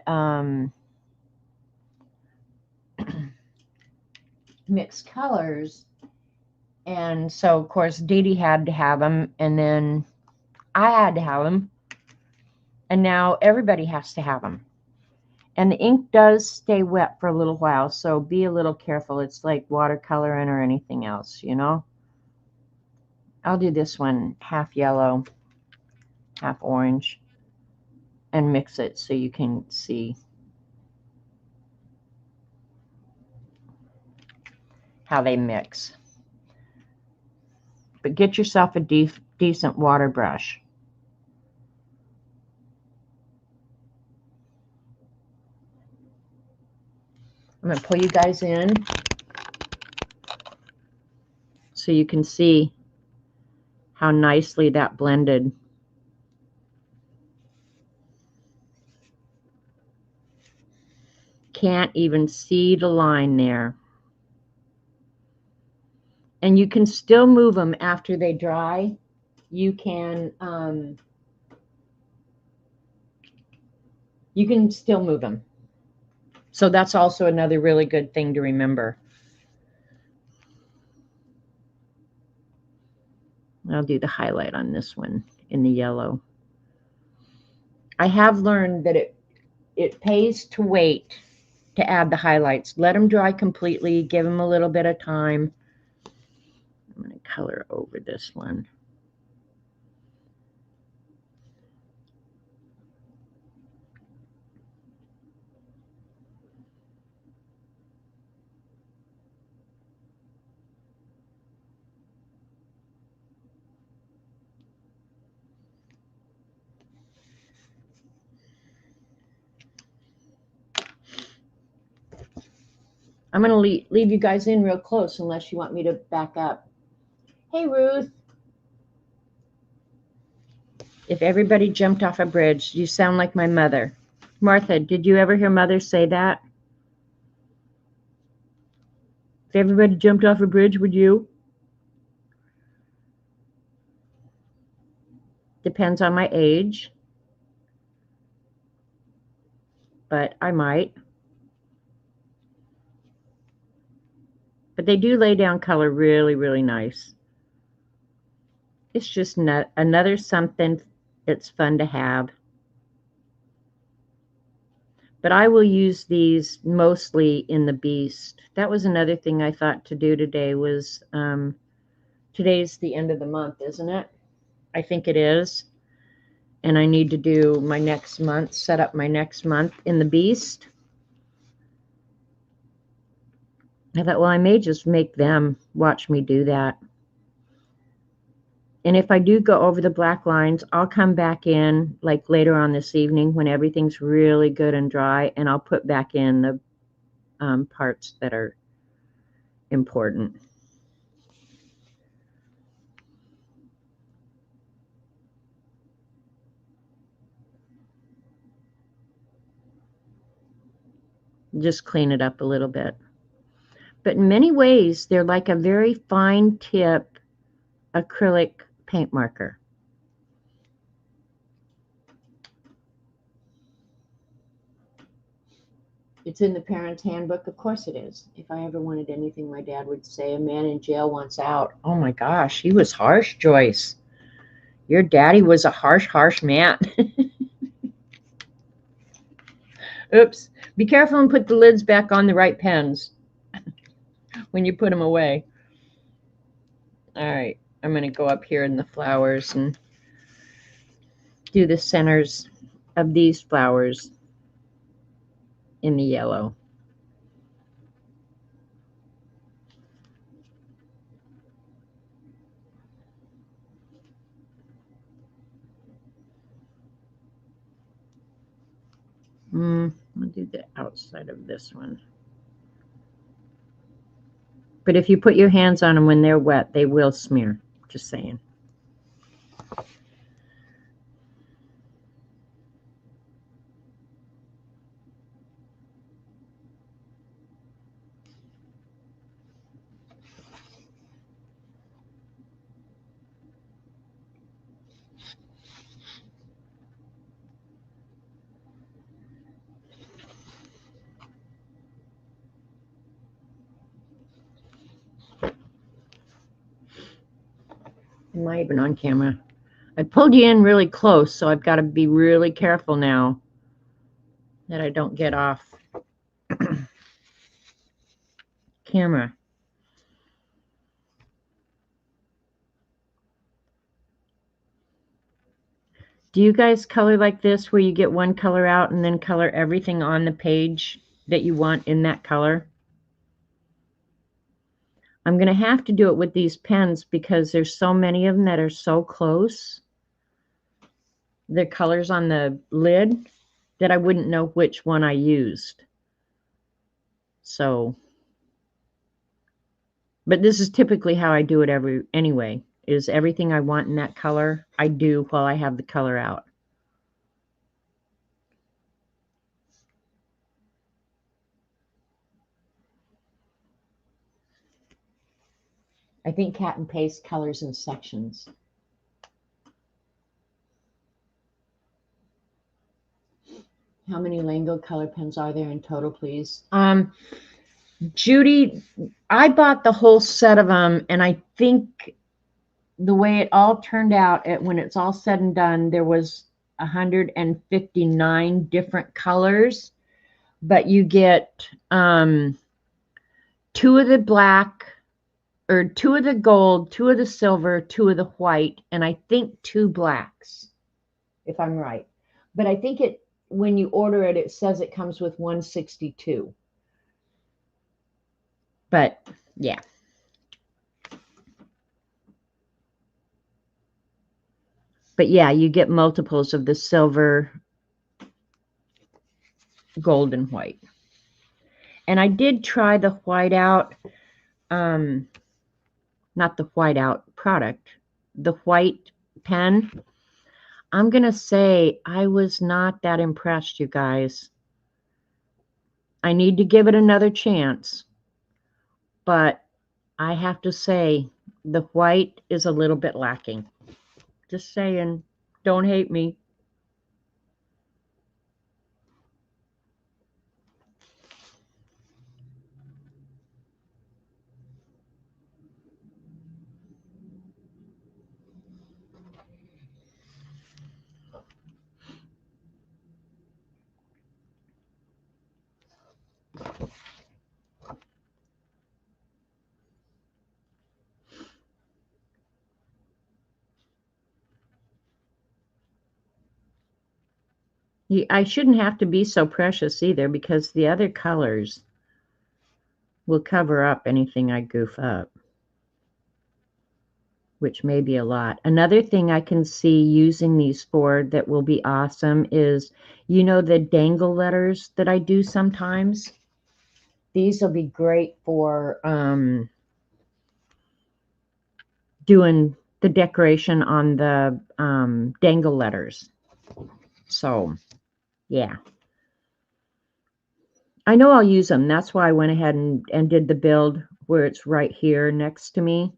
mix colors. And so, of course, Dee Dee had to have them, and then I had to have them, and now everybody has to have them. And the ink does stay wet for a little while, so be a little careful. It's like watercoloring or anything else, you know. I'll do this one half yellow, half orange. and mix it so you can see how they mix. But get yourself a decent water brush. I'm going to pull you guys in so you can see how nicely that blended. Can't even see the line there. And you can still move them after they dry. You can still move them. So that's also another really good thing to remember. I'll do the highlight on this one in the yellow. I have learned that it pays to wait to add the highlights. Let them dry completely. Give them a little bit of time. I'm going to color over this one. I'm going to leave you guys in real close unless you want me to back up. Hey, Ruth. If everybody jumped off a bridge, you sound like my mother. Martha, did you ever hear Mother say that? If everybody jumped off a bridge, would you? Depends on my age. But I might. But they do lay down color really, really nice. It's just another something that's fun to have. But I will use these mostly in the Beast. That was another thing I thought to do today was, today's the end of the month, isn't it? I think it is. And I need to do my next month, set up my next month in the Beast. I thought, well, I may just make them watch me do that. And if I do go over the black lines, I'll come back in like later on this evening when everything's really good and dry, and I'll put back in the parts that are important. Just clean it up a little bit. But in many ways, they're like a very fine tip acrylic paint marker. It's in the parent's handbook. Of course it is. If I ever wanted anything, my dad would say, a man in jail wants out. Oh my gosh, he was harsh, Joyce. Your daddy was a harsh, harsh man. Oops. Be careful and put the lids back on the right pens when you put them away. All right. I'm going to go up here in the flowers and do the centers of these flowers in the yellow. I'll do the outside of this one. But if you put your hands on them when they're wet, they will smear. Just saying. Am I even on camera? I pulled you in really close, so I've got to be really careful now that I don't get off camera. Do you guys color like this where you get one color out and then color everything on the page that you want in that color? I'm going to have to do it with these pens because there's so many of them that are so close, the colors on the lid, that I wouldn't know which one I used. So, but this is typically how I do it anyway, is everything I want in that color, I do while I have the color out. I think cat and paste colors in sections. How many Lango color pens are there in total, please? Judy, I bought the whole set of them, and I think the way it all turned out, when it's all said and done, there was 159 different colors, but you get 2 of the black, or 2 of the gold, 2 of the silver, 2 of the white, and I think 2 blacks, if I'm right. But I think when you order it, it says it comes with 162. But yeah. But yeah, you get multiples of the silver, gold, and white. And I did try the whiteout, not the whiteout product, the white pen. I'm going to say I was not that impressed, you guys. I need to give it another chance. But I have to say the white is a little bit lacking. Just saying, don't hate me. I shouldn't have to be so precious either, because the other colors will cover up anything I goof up, which may be a lot. Another thing I can see using these for that will be awesome is, you know, the dangle letters that I do sometimes. These will be great for doing the decoration on the dangle letters. So, yeah. I know I'll use them. That's why I went ahead and did the build where it's right here next to me.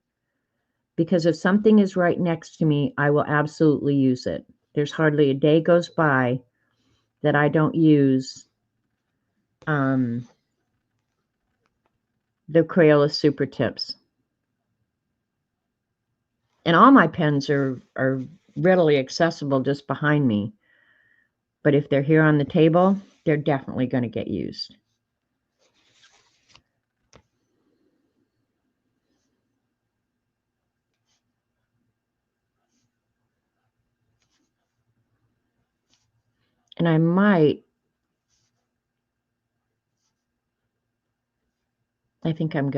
Because if something is right next to me, I will absolutely use it. There's hardly a day goes by that I don't use the Crayola Super Tips. And all my pens are readily accessible just behind me. But if they're here on the table, they're definitely going to get used. And I think I'm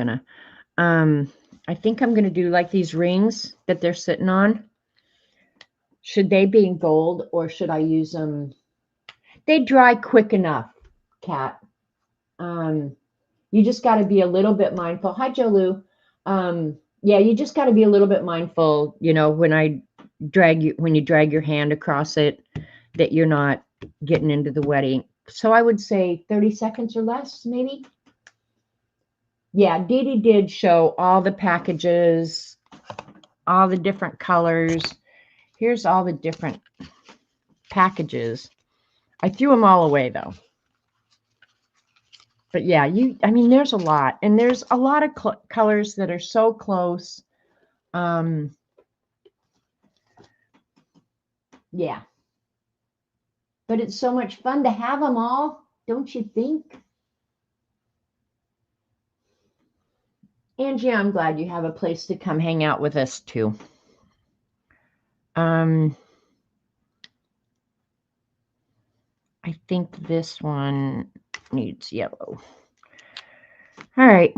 going to do like these rings that they're sitting on. Should they be in gold, or should I use them? They dry quick enough, Kat. You just got to be a little bit mindful. Hi, Jolu. Yeah, you just got to be a little bit mindful, you know, when you drag your hand across it, that you're not getting into the wet ink. So I would say 30 seconds or less, maybe. Yeah, Dee Dee did show all the packages, all the different colors. Here's all the different packages. I threw them all away, though. But yeah, I mean, there's a lot. And there's a lot of colors that are so close. Yeah. But it's so much fun to have them all, don't you think? Angie, I'm glad you have a place to come hang out with us, too. I think this one needs yellow. All right.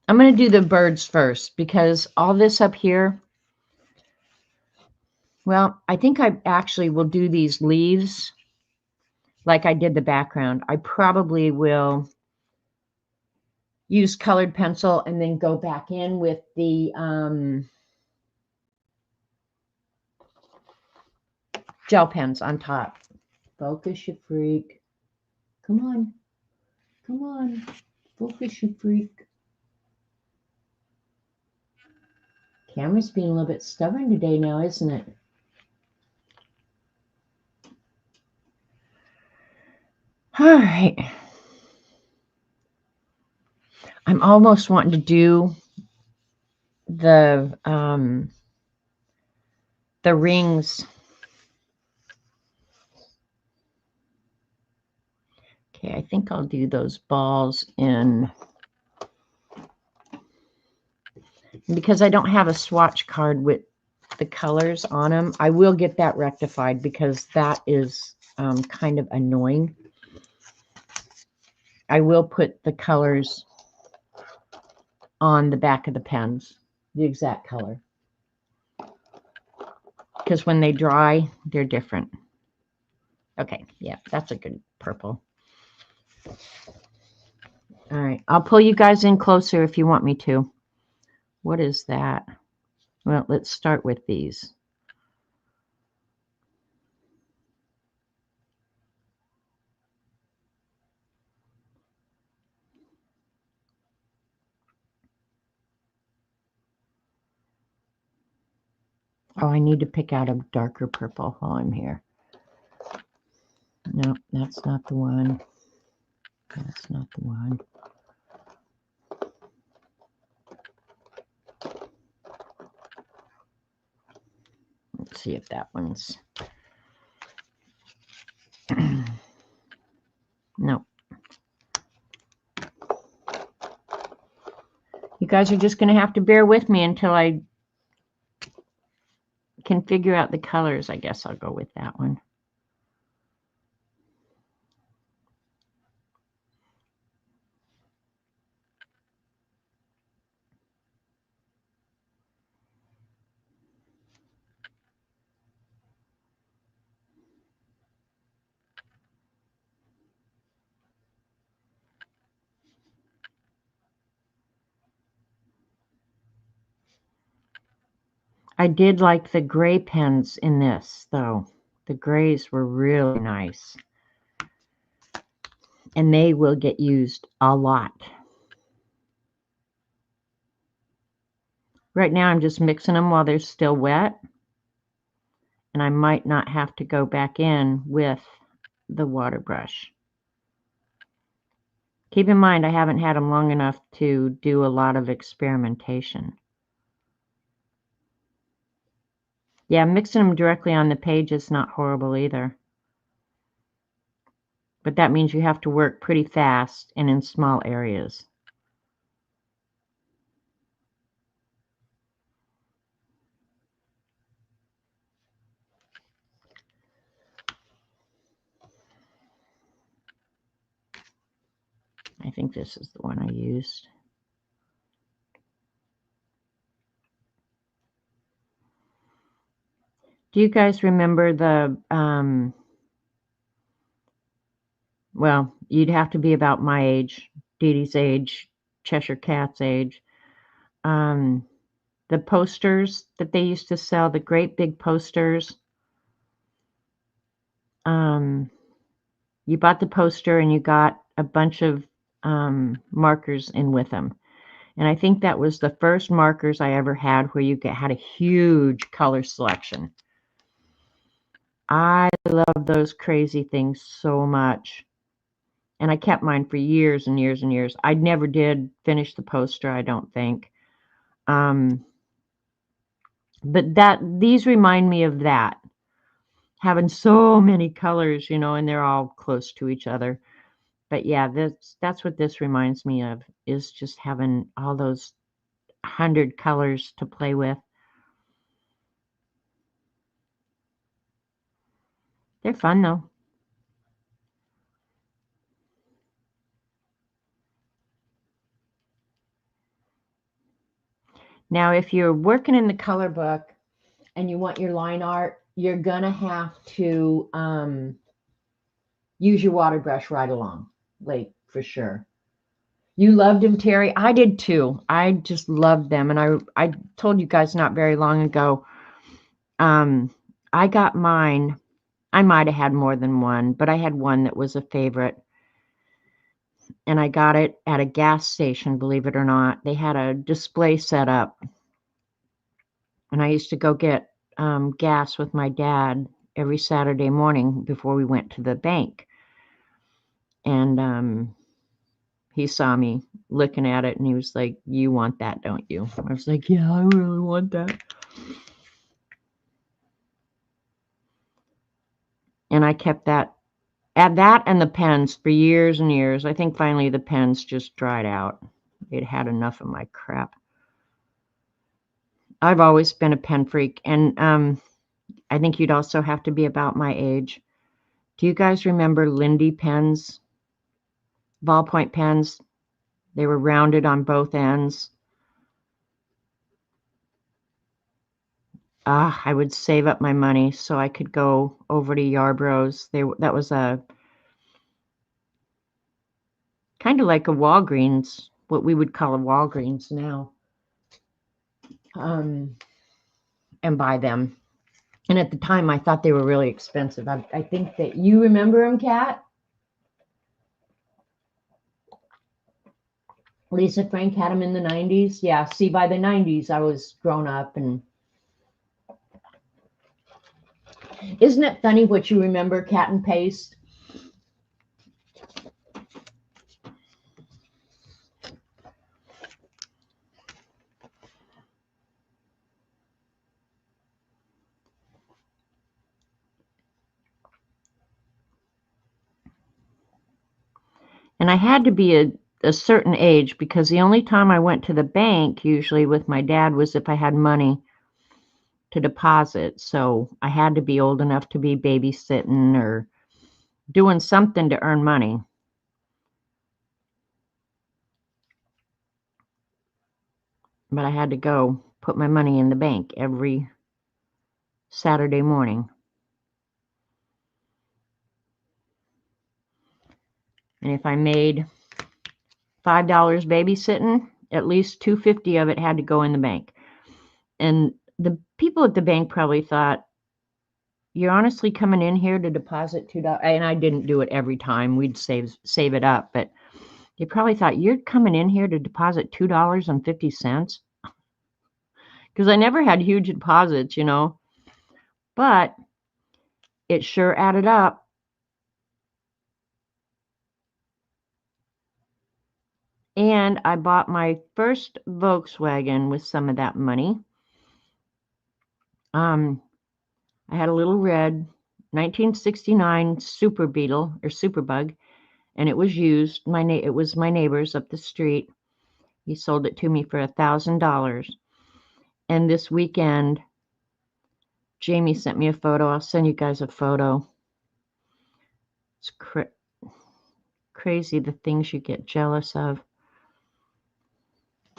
I'm going to do the birds first because all this up here, well, I think I actually will do these leaves like I did the background. I probably will use colored pencil and then go back in with the gel pens on top. Focus, you freak. Come on. Come on. Focus, you freak. Camera's being a little bit stubborn today now, isn't it? All right. I'm almost wanting to do the rings. Okay, I think I'll do those balls in, because I don't have a swatch card with the colors on them. I will get that rectified because that is kind of annoying. I will put the colors on the back of the pens, the exact color, because when they dry, they're different. Okay, yeah, that's a good purple. All right, I'll pull you guys in closer if you want me to. What is that? Well, let's start with these. Oh, I need to pick out a darker purple while I'm here. No, that's not the one. That's not the one. Let's see if that one's... No. You guys are just going to have to bear with me until I can figure out the colors. I guess I'll go with that one. I did like the gray pens in this, though. The grays were really nice. And they will get used a lot. Right now, I'm just mixing them while they're still wet. And I might not have to go back in with the water brush. Keep in mind, I haven't had them long enough to do a lot of experimentation. Yeah, mixing them directly on the page is not horrible either. But that means you have to work pretty fast and in small areas. I think this is the one I used. Do you guys remember the, well, you'd have to be about my age, Dee Dee's age, Cheshire Cat's age. The posters that they used to sell, the great big posters. You bought the poster and you got a bunch of markers in with them. And I think that was the first markers I ever had where you had a huge color selection. I love those crazy things so much. And I kept mine for years and years and years. I never did finish the poster, I don't think. But these remind me of that. Having so many colors, you know, and they're all close to each other. But yeah, that's what this reminds me of, is just having all those 100 colors to play with. They're fun though. Now, if you're working in the color book and you want your line art, you're gonna have to use your water brush right along, like for sure. You loved them, Terry. I did too. I just loved them, and I told you guys not very long ago. I got mine. I might have had more than one, but I had one that was a favorite, and I got it at a gas station. Believe it or not, they had a display set up, and I used to go get gas with my dad every Saturday morning before we went to the bank, and he saw me looking at it and he was like, "You want that, don't you?" I was like, "Yeah, I really want that." And I kept that and the pens for years and years. I think finally the pens just dried out. They'd had enough of my crap. I've always been a pen freak, and I think you'd also have to be about my age. Do you guys remember Lindy pens? Ballpoint pens? They were rounded on both ends. I would save up my money so I could go over to Yarbrough's. That was a kind of like a Walgreens, what we would call a Walgreens now, and buy them. And at the time, I thought they were really expensive. I think that you remember them, Kat? Lisa Frank had them in the 90s. Yeah, see, by the 90s, I was grown up. And isn't it funny what you remember, Cat and Paste? And I had to be a certain age because the only time I went to the bank, usually with my dad, was if I had money to deposit. So I had to be old enough to be babysitting or doing something to earn money. But I had to go put my money in the bank every Saturday morning. And if I made $5 babysitting, at least $2.50 of it had to go in the bank. And the people at the bank probably thought, "You're honestly coming in here to deposit $2?" And I didn't do it every time. We'd save it up, but they probably thought, "You're coming in here to deposit $2.50?" Because I never had huge deposits, but it sure added up. And I bought my first Volkswagen with some of that money. I had a little red 1969 Super Beetle or Superbug, and it was used. It was my neighbor's up the street. He sold it to me for $1,000. And this weekend, Jamie sent me a photo. I'll send you guys a photo. It's crazy the things you get jealous of.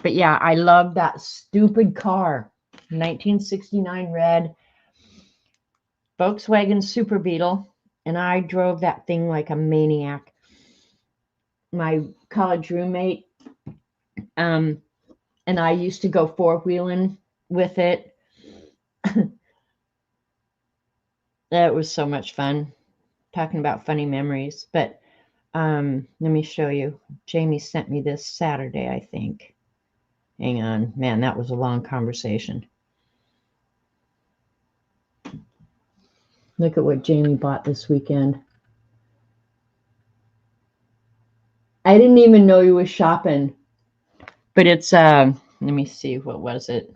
But yeah, I love that stupid car. 1969 red Volkswagen Super Beetle. And I drove that thing like a maniac. My college roommate and I used to go four-wheeling with it. That was so much fun. Talking about funny memories. But let me show you. Jamie sent me this Saturday, I think. Hang on. Man, that was a long conversation. Look at what Jamie bought this weekend. I didn't even know he was shopping. But it's, let me see, what was it?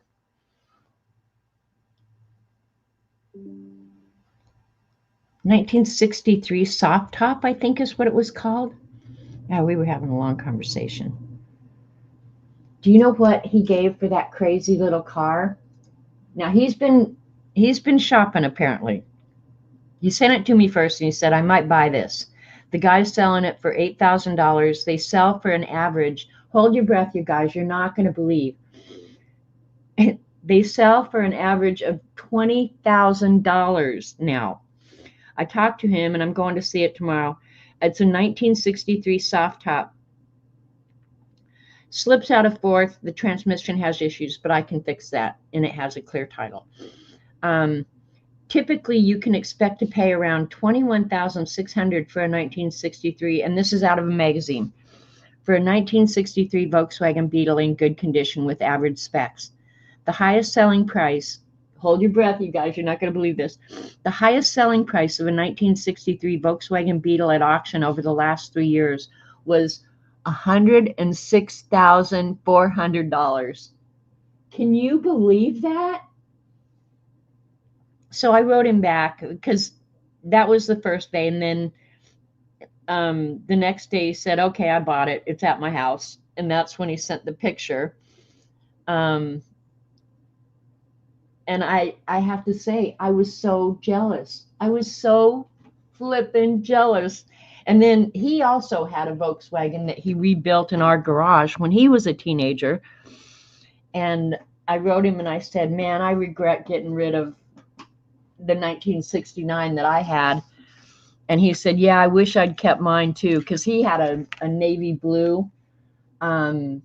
$1963 soft top, I think is what it was called. Yeah, we were having a long conversation. Do you know what he gave for that crazy little car? Now he's been shopping apparently. He sent it to me first and he said, I might buy this. The guy's selling it for $8,000. They sell for an average. Hold your breath, you guys. You're not going to believe. They sell for an average of $20,000 now. I talked to him and I'm going to see it tomorrow. It's a 1963 soft top. Slips out of fourth. The transmission has issues, but I can fix that. And it has a clear title. Typically, you can expect to pay around $21,600 for a 1963, and this is out of a magazine, for a 1963 Volkswagen Beetle in good condition with average specs. The highest selling price, hold your breath, you guys, you're not going to believe this. The highest selling price of a 1963 Volkswagen Beetle at auction over the last 3 years was $106,400. Can you believe that? So I wrote him back because that was the first day. And then the next day he said, okay, I bought it. It's at my house. And that's when he sent the picture. And I have to say, I was so jealous. I was so flippin' jealous. And then he also had a Volkswagen that he rebuilt in our garage when he was a teenager. And I wrote him and I said, man, I regret getting rid of the 1969 that I had. And he said, yeah, I wish I'd kept mine too, because he had a navy blue Volkswagen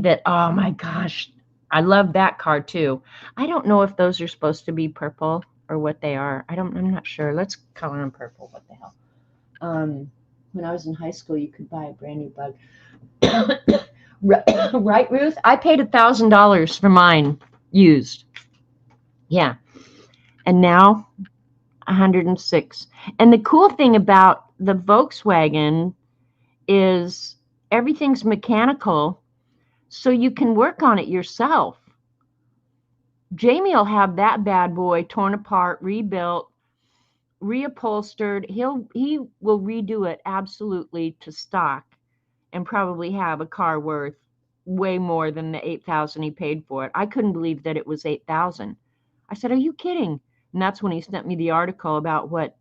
that, oh my gosh, I love that car too. I don't know if those are supposed to be purple or what they are. I'm not sure. Let's color them purple. What the hell? When I was in high school, you could buy a brand new Bug. Right, Ruth? I paid $1,000 for mine used. Yeah. And now 106. And the cool thing about the Volkswagen is everything's mechanical, so you can work on it yourself. Jamie will have that bad boy torn apart, rebuilt, reupholstered. He will redo it absolutely to stock and probably have a car worth way more than the $8,000 he paid for it. I couldn't believe that it was $8,000. I said, are you kidding? And that's when he sent me the article about what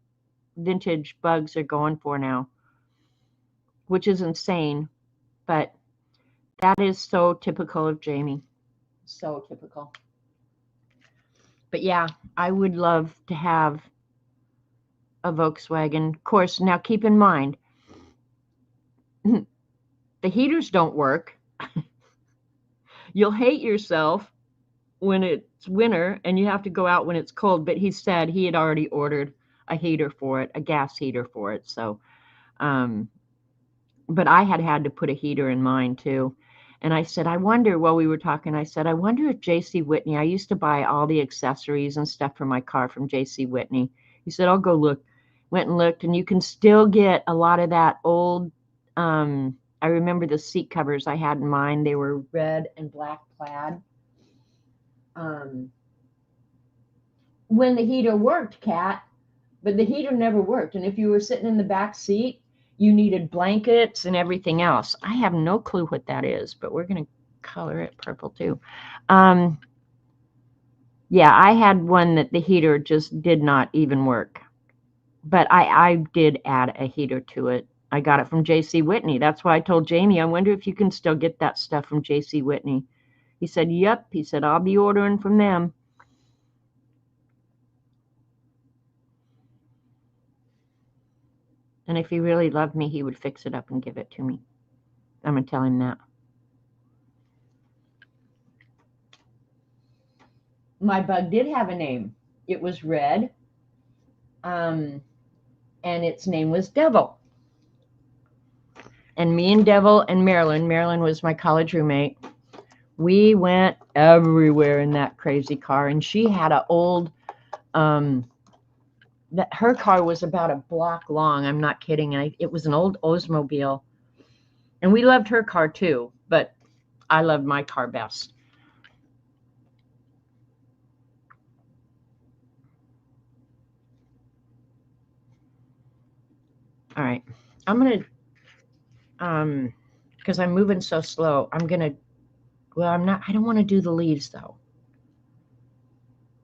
vintage Bugs are going for now, which is insane. But that is so typical of Jamie. So typical. But yeah, I would love to have a Volkswagen. Of course, now keep in mind, the heaters don't work. You'll hate yourself when it's winter and you have to go out when it's cold. But he said he had already ordered a heater for it, a gas heater for it. So, but I had to put a heater in mine too. And I said, I wonder, while we were talking, I said, I wonder if J.C. Whitney, I used to buy all the accessories and stuff for my car from J.C. Whitney. He said, I'll go look. Went and looked, and you can still get a lot of that old, I remember the seat covers I had in mine. They were red and black plaid. When the heater worked, Kat, but the heater never worked. And if you were sitting in the back seat, you needed blankets and everything else. I have no clue what that is, but we're going to color it purple too. Yeah, I had one that the heater just did not even work. But I did add a heater to it. I got it from J.C. Whitney. That's why I told Jamie, I wonder if you can still get that stuff from J.C. Whitney. He said, yep. He said, I'll be ordering from them. And if he really loved me, he would fix it up and give it to me. I'm going to tell him that. My Bug did have a name. It was red. And its name was Devil. And me and Devil and Marilyn was my college roommate. We went everywhere in that crazy car. And she had an old, her car was about a block long. I'm not kidding. It was an old Oldsmobile. And we loved her car too, but I loved my car best. All right. I'm going to, because I'm moving so slow, I'm going to, well, I don't want to do the leaves though.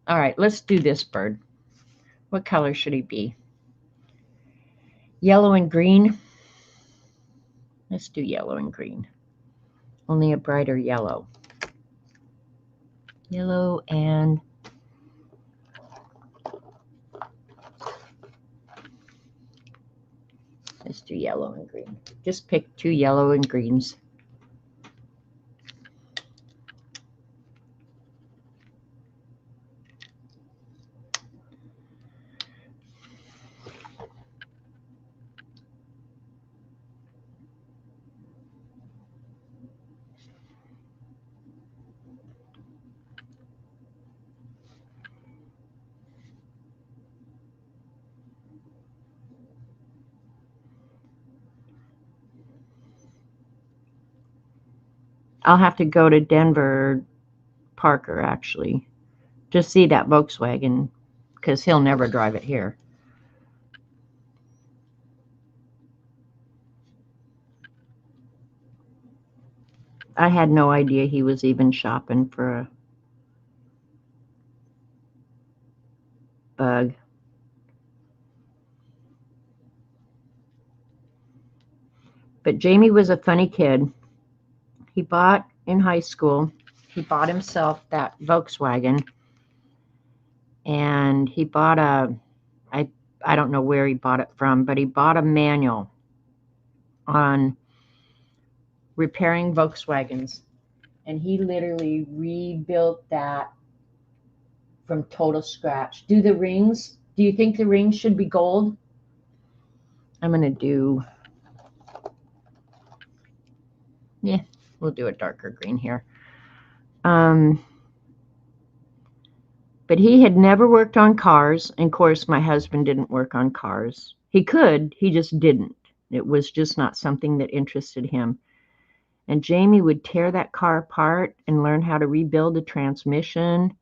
All right, let's do this bird. What color should he be? Yellow and green. Let's do yellow and green. Only a brighter yellow. Yellow and let's do yellow and green. Just pick 2 yellow and greens. I'll have to go to Denver, Parker, actually, to see that Volkswagen, because he'll never drive it here. I had no idea he was even shopping for a bug. But Jamie was a funny kid. He bought in high school, he bought himself that Volkswagen, and he bought I don't know where he bought it from, but he bought a manual on repairing Volkswagens, and he literally rebuilt that from total scratch. Do you think the rings should be gold? I'm going to do, yeah, we'll do a darker green here. But he had never worked on cars. And of course, my husband didn't work on cars. He could, he just didn't. It was just not something that interested him. And Jamie would tear that car apart and learn how to rebuild the transmission.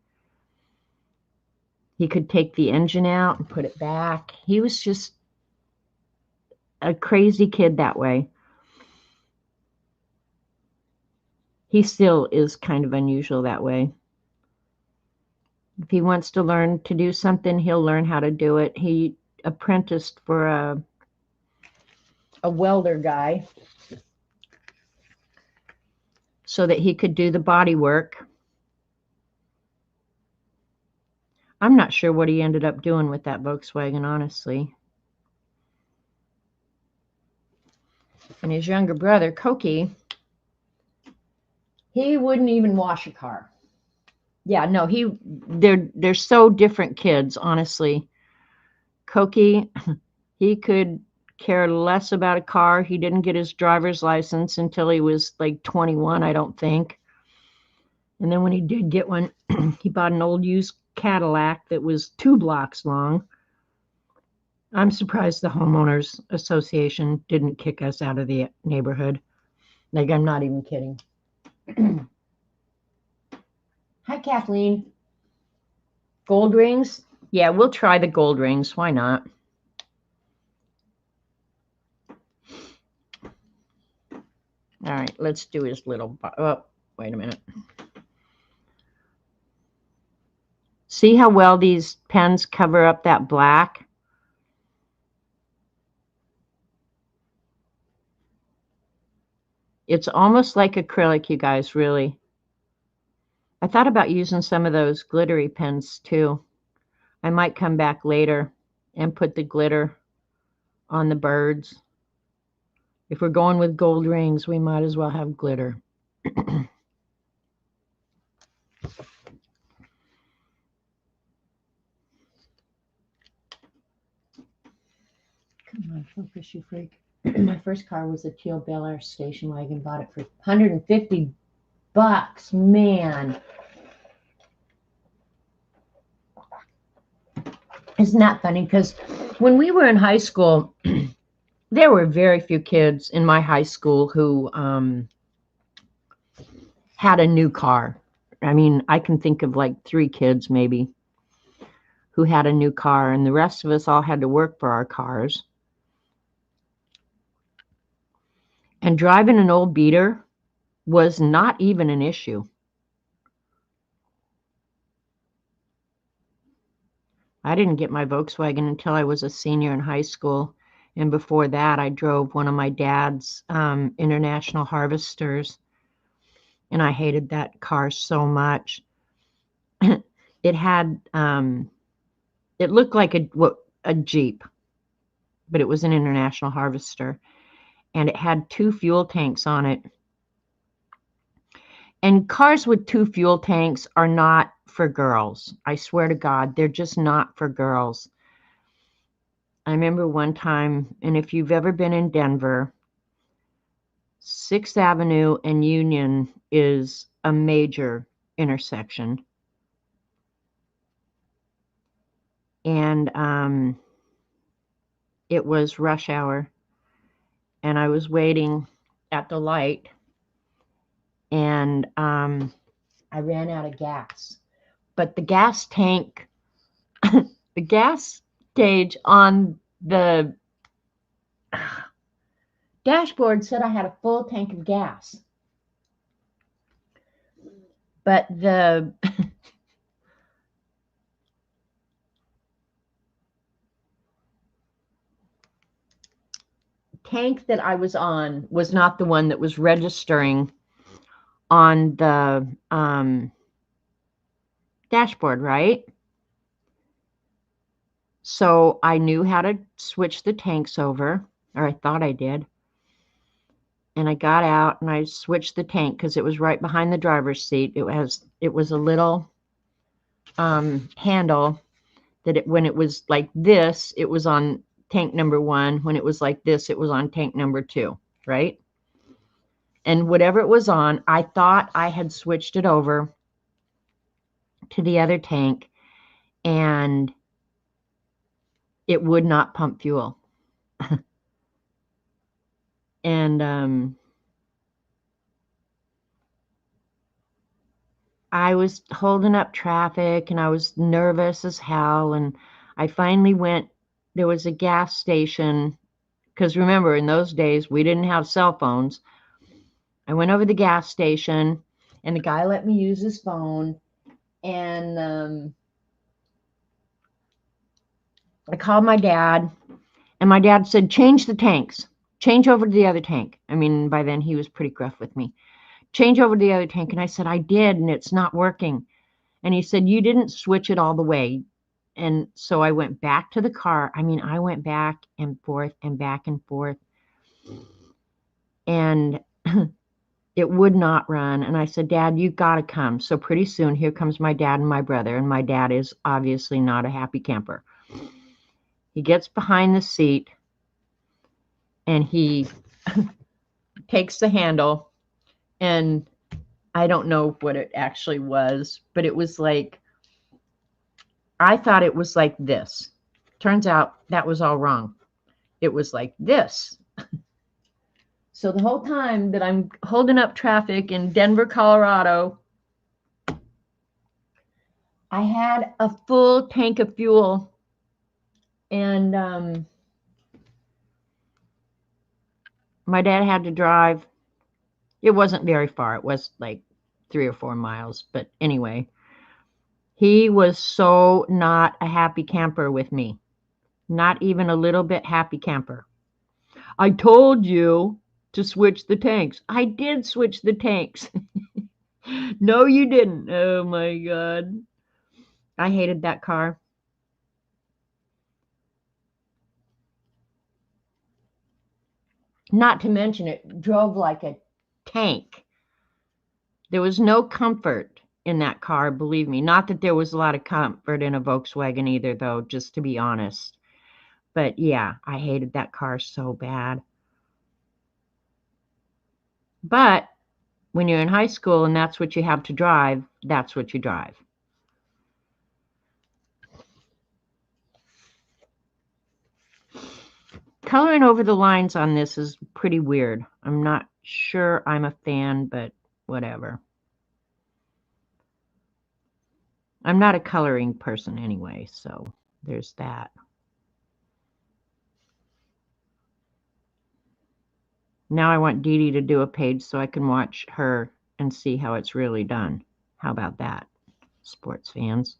He could take the engine out and put it back. He was just a crazy kid that way. He still is kind of unusual that way. If he wants to learn to do something, he'll learn how to do it. He apprenticed for a welder guy so that he could do the body work. I'm not sure what he ended up doing with that Volkswagen, honestly. And his younger brother, Koki, he wouldn't even wash a car. Yeah, no, they're so different kids, honestly. Koki, he could care less about a car. He didn't get his driver's license until he was like 21, I don't think. And then when he did get one, he bought an old used Cadillac that was 2 blocks long. I'm surprised the homeowners association didn't kick us out of the neighborhood. Like, I'm not even kidding. Hi, Kathleen. Gold rings? Yeah, we'll try the gold rings. Why not? All right, let's do his little... Oh, wait a minute. See how well these pens cover up that black? It's almost like acrylic, you guys, really. I thought about using some of those glittery pens too. I might come back later and put the glitter on the birds. If we're going with gold rings, we might as well have glitter. Come on, focus, you freak. My first car was a teal Bel Air station wagon. Bought it for $150. Man. Isn't that funny? Because when we were in high school, there were very few kids in my high school who had a new car. I mean, I can think of like 3 kids maybe who had a new car, and the rest of us all had to work for our cars. And driving an old beater was not even an issue. I didn't get my Volkswagen until I was a senior in high school. And before that, I drove one of my dad's International Harvesters. And I hated that car so much. It had, it looked like a Jeep, but it was an International Harvester. And it had 2 fuel tanks on it. And cars with 2 fuel tanks are not for girls. I swear to God, they're just not for girls. I remember one time, and if you've ever been in Denver, 6th Avenue and Union is a major intersection. And it was rush hour, and I was waiting at the light, and I ran out of gas. But the gas tank, the gas gauge on the dashboard said I had a full tank of gas. But the tank that I was on was not the one that was registering on the dashboard, right? So I knew how to switch the tanks over, or I thought I did. And I got out and I switched the tank because it was right behind the driver's seat. It was a little handle that when it was like this, it was on tank number 1. When it was like this, it was on tank number 2, right? And whatever it was on, I thought I had switched it over to the other tank, and it would not pump fuel. And I was holding up traffic, and I was nervous as hell. And I finally went, there was a gas station, because remember, in those days, we didn't have cell phones. I went over the gas station, and the guy let me use his phone. And I called my dad, and my dad said, change the tanks. Change over to the other tank. I mean, by then he was pretty gruff with me. Change over to the other tank. And I said, I did, and it's not working. And he said, you didn't switch it all the way. And so I went back to the car. I mean, I went back and forth and back and forth. And it would not run. And I said, Dad, you got to come. So pretty soon, here comes my dad and my brother. And my dad is obviously not a happy camper. He gets behind the seat, and he takes the handle, and I don't know what it actually was, but it was like, I thought it was like this. Turns out that was all wrong. It was like this. So the whole time that I'm holding up traffic in Denver, Colorado, I had a full tank of fuel, and my dad had to drive. It wasn't very far. It was like 3 or 4 miles. But anyway, he was so not a happy camper with me. Not even a little bit happy camper. I told you to switch the tanks. I did switch the tanks. No, you didn't. Oh my God. I hated that car. Not to mention it drove like a tank. There was no comfort in that car, believe me. Not that there was a lot of comfort in a Volkswagen either, though, just to be honest. But yeah, I hated that car so bad. But when you're in high school and that's what you have to drive, that's what you drive. Coloring over the lines on this is pretty weird. I'm not sure I'm a fan, but whatever. I'm not a coloring person anyway, so there's that. Now I want Dee Dee to do a page so I can watch her and see how it's really done. How about that, sports fans?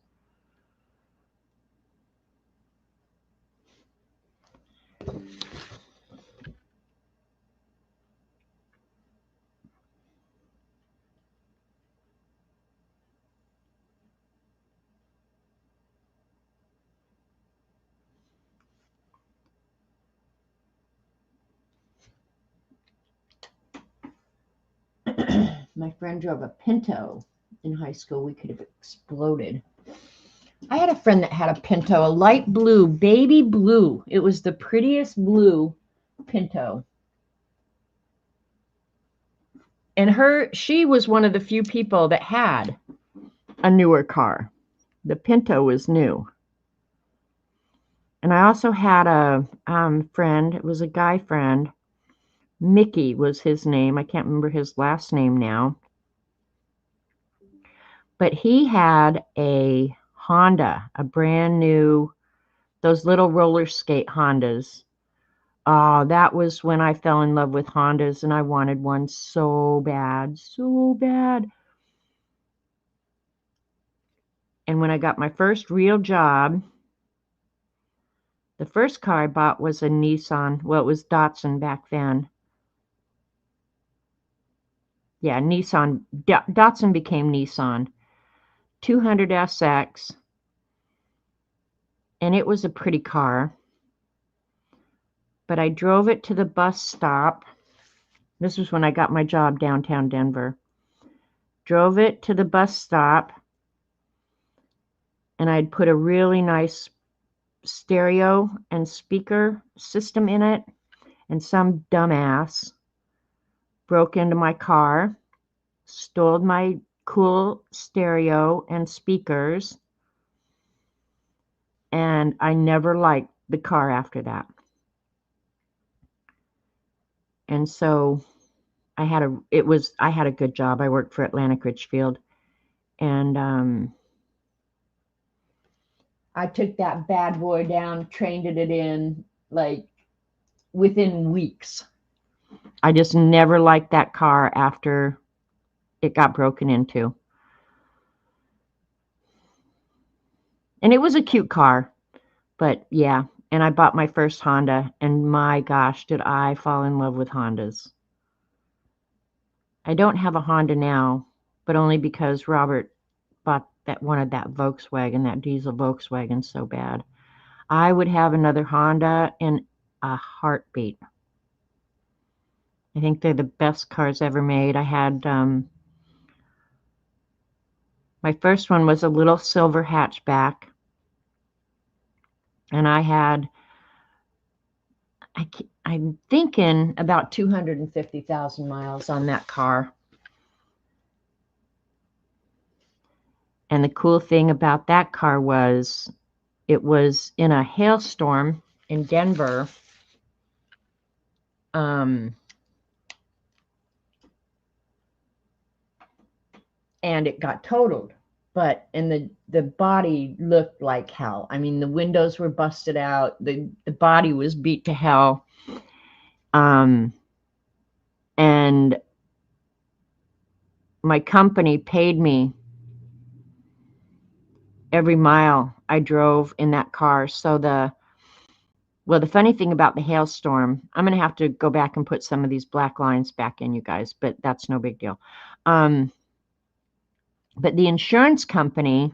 My friend drove a Pinto in high school. We could have exploded. I had a friend that had a Pinto, a light blue, baby blue. It was the prettiest blue Pinto. And she was one of the few people that had a newer car. The Pinto was new. And I also had a friend. It was a guy friend. Mickey was his name. I can't remember his last name now. But he had a Honda, a brand new, those little roller skate Hondas. Oh, that was when I fell in love with Hondas, and I wanted one so bad, so bad. And when I got my first real job, the first car I bought was a Nissan. Well, it was Datsun back then. Yeah, Nissan. Datsun became Nissan. 200SX. And it was a pretty car. But I drove it to the bus stop. This was when I got my job downtown Denver. Drove it to the bus stop. And I'd put a really nice stereo and speaker system in it. And some dumbass broke into my car, stole my cool stereo and speakers, and I never liked the car after that. And so I had a good job. I worked for Atlantic Richfield, and I took that bad boy down, trained it in like within weeks. I just never liked that car after it got broken into. And it was a cute car, but yeah. And I bought my first Honda, and my gosh, did I fall in love with Hondas. I don't have a Honda now, but only because Robert wanted that Volkswagen, that diesel Volkswagen so bad. I would have another Honda in a heartbeat. I think they're the best cars ever made. I had, my first one was a little silver hatchback. And I had, I'm thinking about 250,000 miles on that car. And the cool thing about that car was it was in a hailstorm in Denver. And it got totaled. And the body looked like hell. I mean, the windows were busted out. The body was beat to hell. And my company paid me every mile I drove in that car. So the funny thing about the hailstorm, I'm going to have to go back and put some of these black lines back in, you guys, but that's no big deal. But the insurance company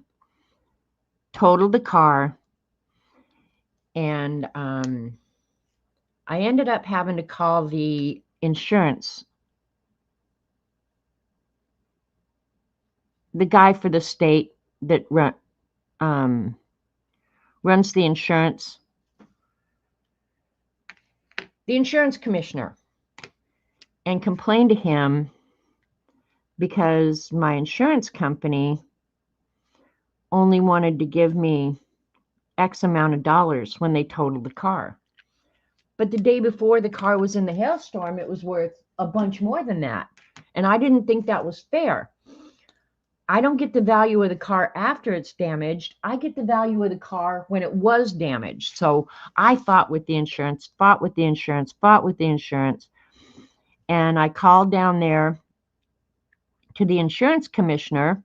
totaled the car, and I ended up having to call the insurance, the guy for the state that runs the insurance commissioner, and complained to him because my insurance company only wanted to give me X amount of dollars when they totaled the car. But the day before the car was in the hailstorm, it was worth a bunch more than that. And I didn't think that was fair. I don't get the value of the car after it's damaged. I get the value of the car when it was damaged. So I fought with the insurance, and I called down there to the insurance commissioner,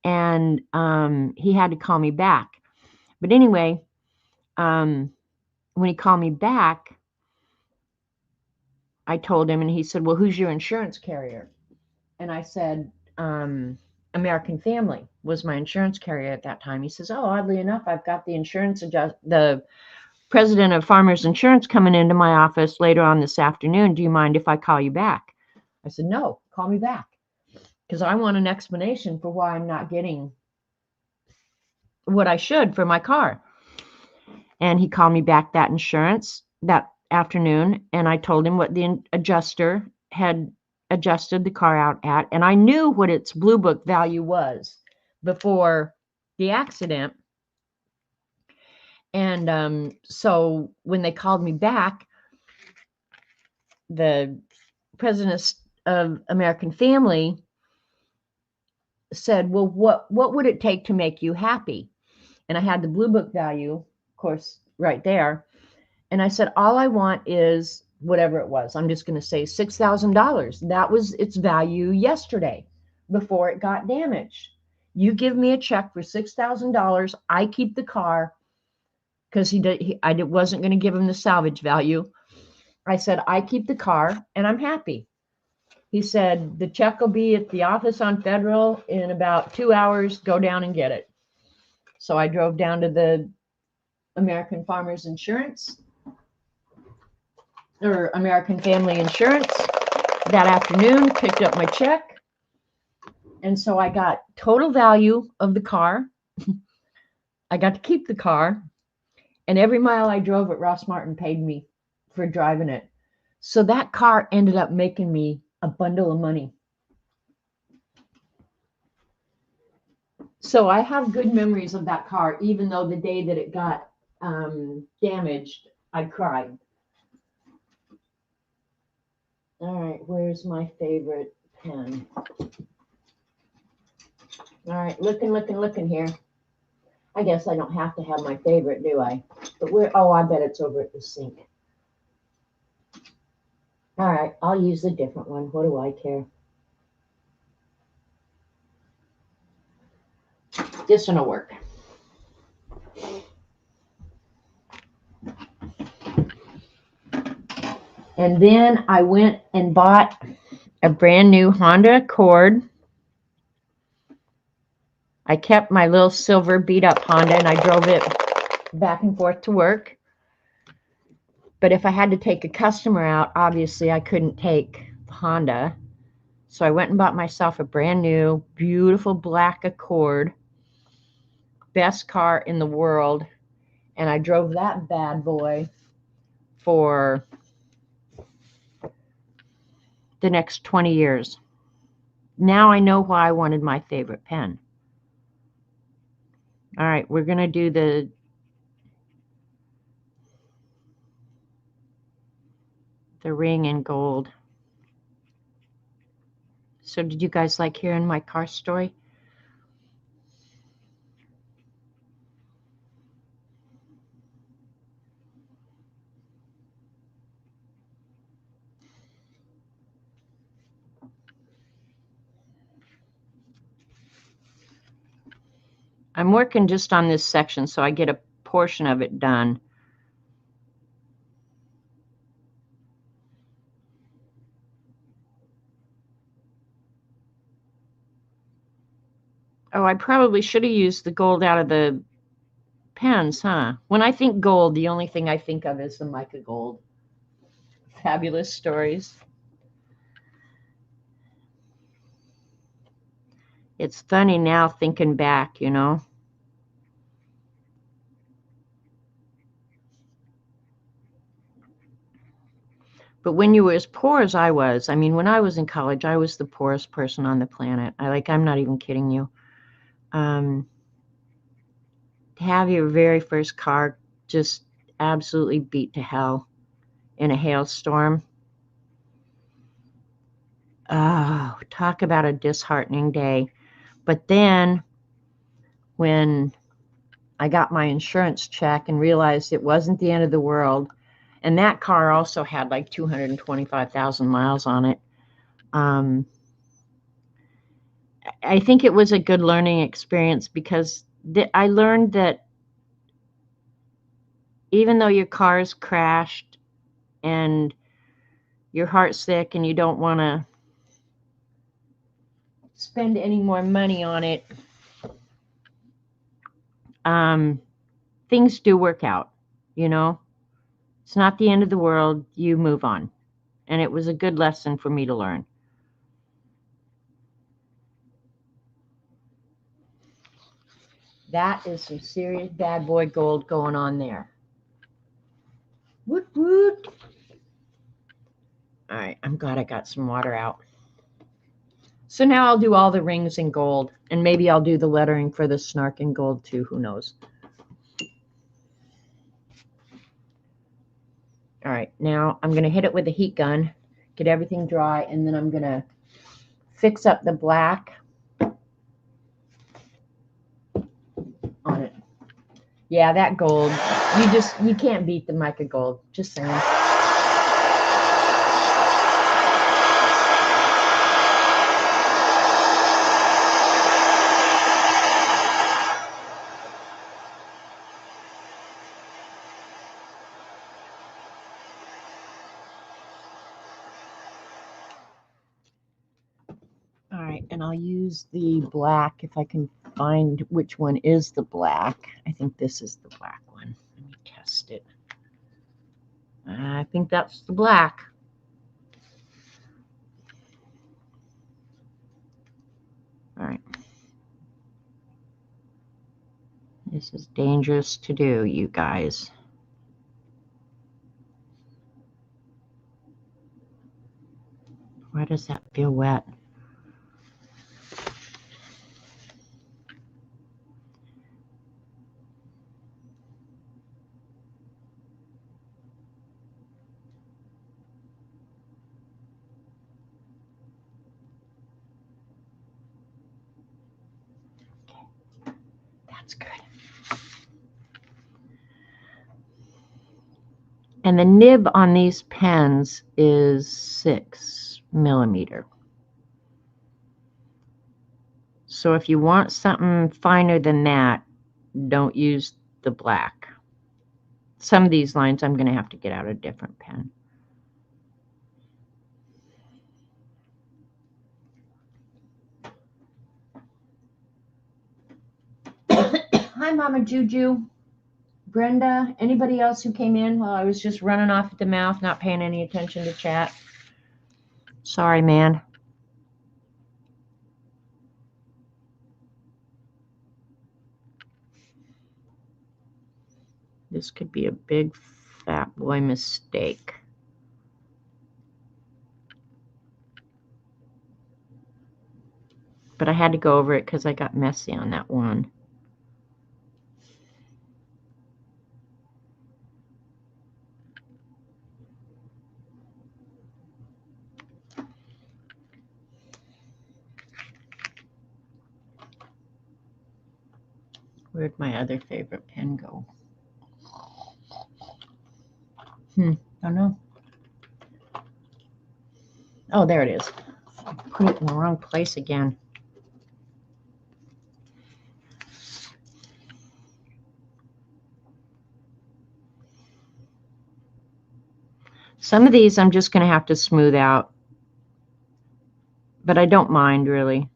and he had to call me back. But anyway, when he called me back, I told him, and he said, well, who's your insurance carrier? And I said, American Family was my insurance carrier at that time. He says, oh, oddly enough, I've got the president of Farmers Insurance coming into my office later on this afternoon. Do you mind if I call you back? I said, no, call me back. because I want an explanation for why I'm not getting what I should for my car. And he called me back that insurance that afternoon, and I told him what the adjuster had adjusted the car out at, and I knew what its Blue Book value was before the accident. And so when they called me back, the president of American Family said, well, what would it take to make you happy? And I had the Blue Book value, of course, right there. And I said, all I want is whatever it was. I'm just going to say $6,000. That was its value yesterday before it got damaged. You give me a check for $6,000. I keep the car, because I wasn't going to give him the salvage value. I said, I keep the car and I'm happy. He said, the check will be at the office on Federal in about 2 hours. Go down and get it. So I drove down to the American Farmers Insurance, or American Family Insurance, that afternoon, picked up my check. And so I got total value of the car. I got to keep the car. And every mile I drove it, Ross Martin paid me for driving it. So that car ended up making me a bundle of money. So I have good memories of that car, even though the day that it got damaged, I cried. All right, where's my favorite pen? All right, looking here. I guess I don't have to have my favorite, do I? But I bet it's over at the sink. All right, I'll use a different one. What do I care? This one will work. And then I went and bought a brand new Honda Accord. I kept my little silver beat up Honda and I drove it back and forth to work. But if I had to take a customer out, obviously I couldn't take the Honda. So I went and bought myself a brand new, beautiful black Accord. Best car in the world. And I drove that bad boy for the next 20 years. Now I know why I wanted my favorite pen. All right, we're going to do the ring in gold. So did you guys like hearing my car story? I'm working just on this section so I get a portion of it done. Oh, I probably should have used the gold out of the pens, huh? When I think gold, the only thing I think of is the mica gold. Fabulous stories. It's funny now thinking back, you know. But when you were as poor as I was, I mean, when I was in college, I was the poorest person on the planet. I'm not even kidding you. To have your very first car just absolutely beat to hell in a hailstorm. Oh, talk about a disheartening day. But then when I got my insurance check and realized it wasn't the end of the world, and that car also had like 225,000 miles on it. I think it was a good learning experience because I learned that even though your car's crashed and your heart's sick and you don't want to spend any more money on it, things do work out, you know. It's not the end of the world. You move on. And it was a good lesson for me to learn. That is some serious bad boy gold going on there. Woot woot. All right, I'm glad I got some water out. So now I'll do all the rings in gold, and maybe I'll do the lettering for the Snark in gold too. Who knows? All right, now I'm going to hit it with a heat gun, get everything dry, and then I'm going to fix up the black on it. Yeah, that gold. You can't beat the mica gold. Just saying. All right, and I'll use the black if I can find which one is the black. I think this is the black one. Let me test it. I think that's the black. All right. This is dangerous to do, you guys. Why does that feel wet? Okay. That's good. And the nib on these pens is 6 millimeter. So if you want something finer than that, don't use the black. Some of these lines I'm going to have to get out a different pen. Hi, Mama Juju. Brenda, anybody else who came in while I was just running off at the mouth, not paying any attention to chat? Sorry, man. This could be a big fat boy mistake. But I had to go over it because I got messy on that one. Where'd my other favorite pen go? Don't know. Oh, there it is. I put it in the wrong place again. Some of these I'm just going to have to smooth out, but I don't mind really.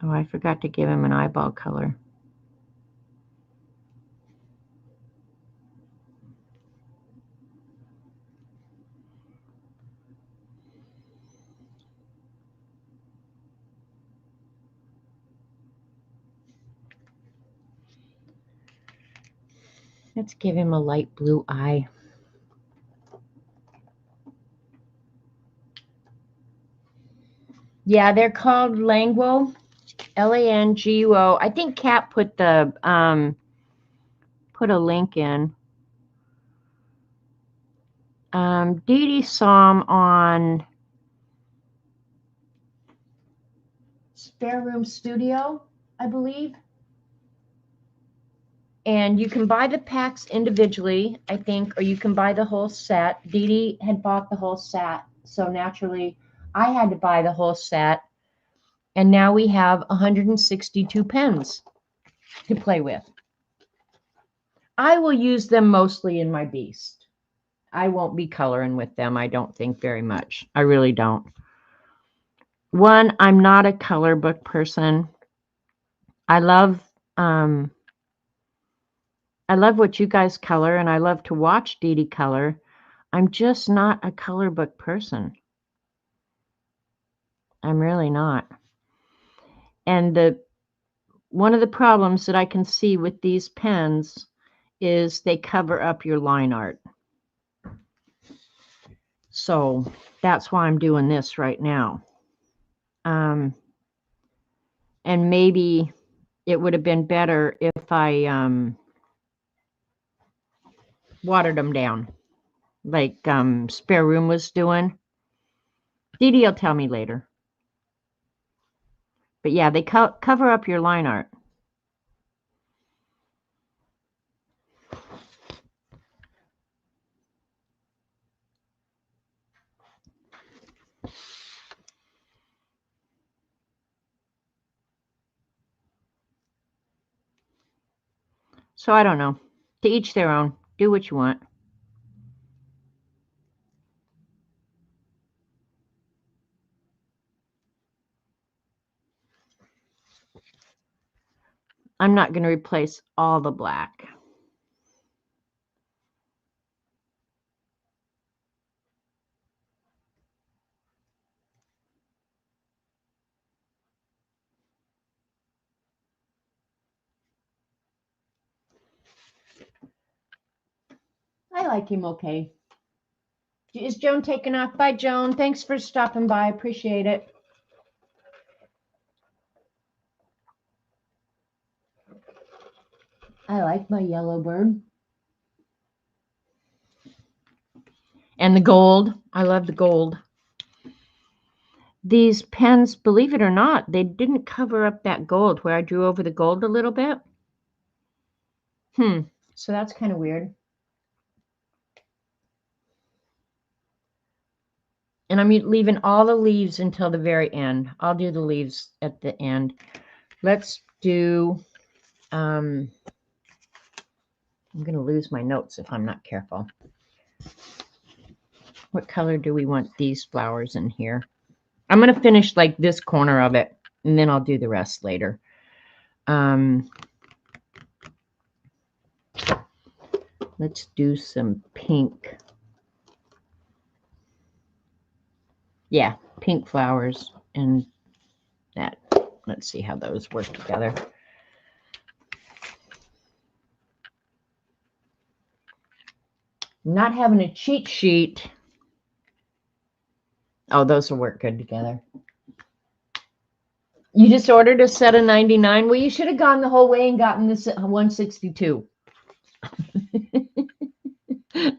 Oh, I forgot to give him an eyeball color. Let's give him a light blue eye. Yeah, they're called Languo, Languo. I think Kat put the put a link in. Dee Dee saw them on Spare Room Studio, I believe. And you can buy the packs individually, I think, or you can buy the whole set. Dee Dee had bought the whole set, so naturally I had to buy the whole set. And now we have 162 pens to play with. I will use them mostly in my Beast. I won't be coloring with them, I don't think, very much. I really don't. One, I'm not a color book person. I love I love what you guys color, and I love to watch Dee Dee color. I'm just not a color book person. I'm really not. And one of the problems that I can see with these pens is they cover up your line art. So that's why I'm doing this right now. And maybe it would have been better if I watered them down, like Spare Room was doing. Dee Dee will tell me later. But yeah, they cover up your line art. So I don't know. To each their own. Do what you want. I'm not going to replace all the black. I like him okay. Is Joan taking off? Bye, Joan. Thanks for stopping by. Appreciate it. I like my yellow bird. And the gold. I love the gold. These pens, believe it or not, they didn't cover up that gold where I drew over the gold a little bit. So that's kind of weird. And I'm leaving all the leaves until the very end. I'll do the leaves at the end. Let's do, I'm going to lose my notes if I'm not careful. What color do we want these flowers in here? I'm going to finish like this corner of it, and then I'll do the rest later. Let's do some pink. Yeah, pink flowers and that. Let's see how those work together. Not having a cheat sheet. Oh, those will work good together. You just ordered a set of 99. Well, you should have gone the whole way and gotten this at 162.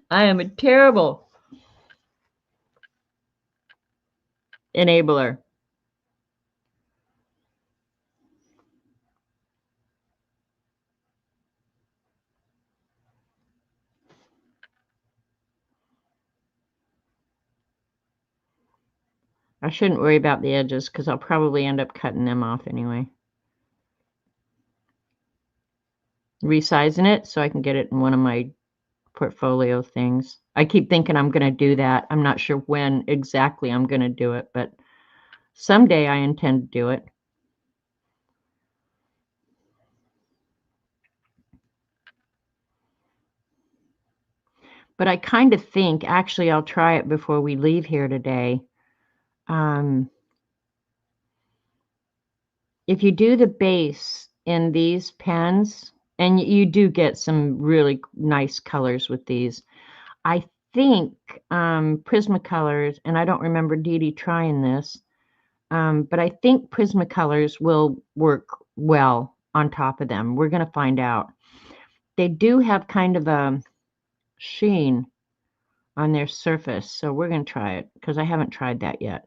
I am a terrible enabler. I shouldn't worry about the edges because I'll probably end up cutting them off anyway. Resizing it so I can get it in one of my portfolio things. I keep thinking I'm going to do that. I'm not sure when exactly I'm going to do it, but someday I intend to do it. But I kind of think, actually, I'll try it before we leave here today. If you do the base in these pens, and you do get some really nice colors with these, I think Prismacolors, and I don't remember Dee Dee trying this, but I think Prismacolors will work well on top of them. We're going to find out. They do have kind of a sheen on their surface, so we're going to try it because I haven't tried that yet.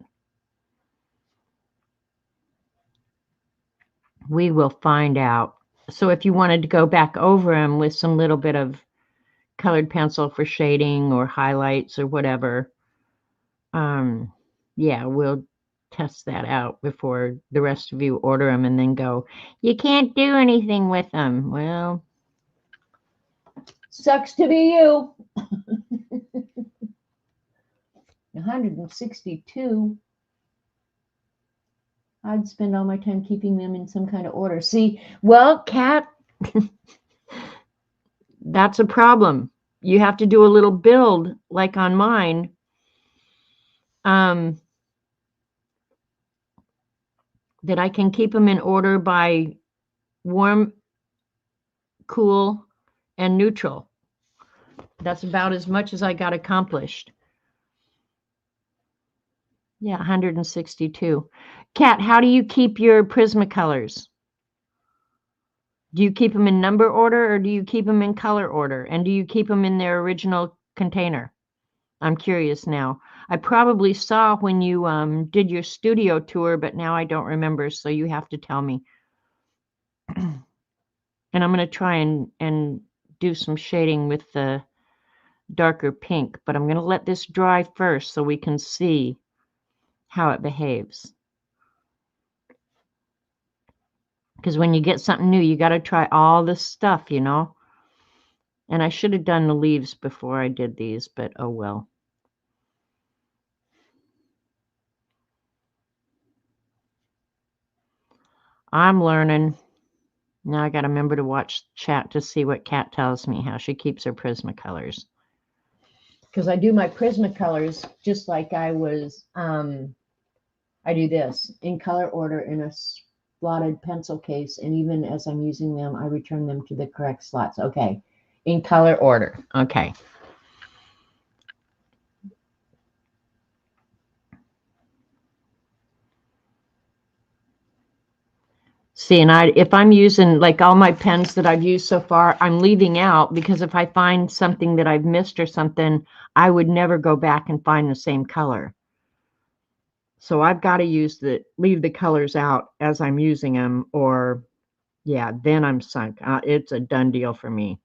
We will find out. So if you wanted to go back over them with some little bit of colored pencil for shading or highlights or whatever, yeah, we'll test that out before the rest of you order them and then go, you can't do anything with them. Well, sucks to be you. 162. I'd spend all my time keeping them in some kind of order. See, well, Kat, That's a problem. You have to do a little build like on mine. That I can keep them in order by warm, cool, and neutral. That's about as much as I got accomplished. Yeah, 162. Kat, how do you keep your Prismacolors? Do you keep them in number order or do you keep them in color order? And do you keep them in their original container? I'm curious now. I probably saw when you did your studio tour, but now I don't remember, so you have to tell me. And I'm going to try and do some shading with the darker pink, but I'm going to let this dry first so we can see how it behaves. Because when you get something new, you got to try all this stuff, you know. And I should have done the leaves before I did these, but oh well. I'm learning. Now I got to remember to watch chat to see what Kat tells me, how she keeps her Prismacolors. Because I do my Prismacolors just like I was, I do this in color order in a slotted pencil case. And even as I'm using them, I return them to the correct slots. Okay. In color order. Okay. See, and if I'm using like all my pens that I've used so far, I'm leaving out because if I find something that I've missed or something, I would never go back and find the same color. So I've got to leave the colors out as I'm using them, or yeah, then I'm sunk. It's a done deal for me.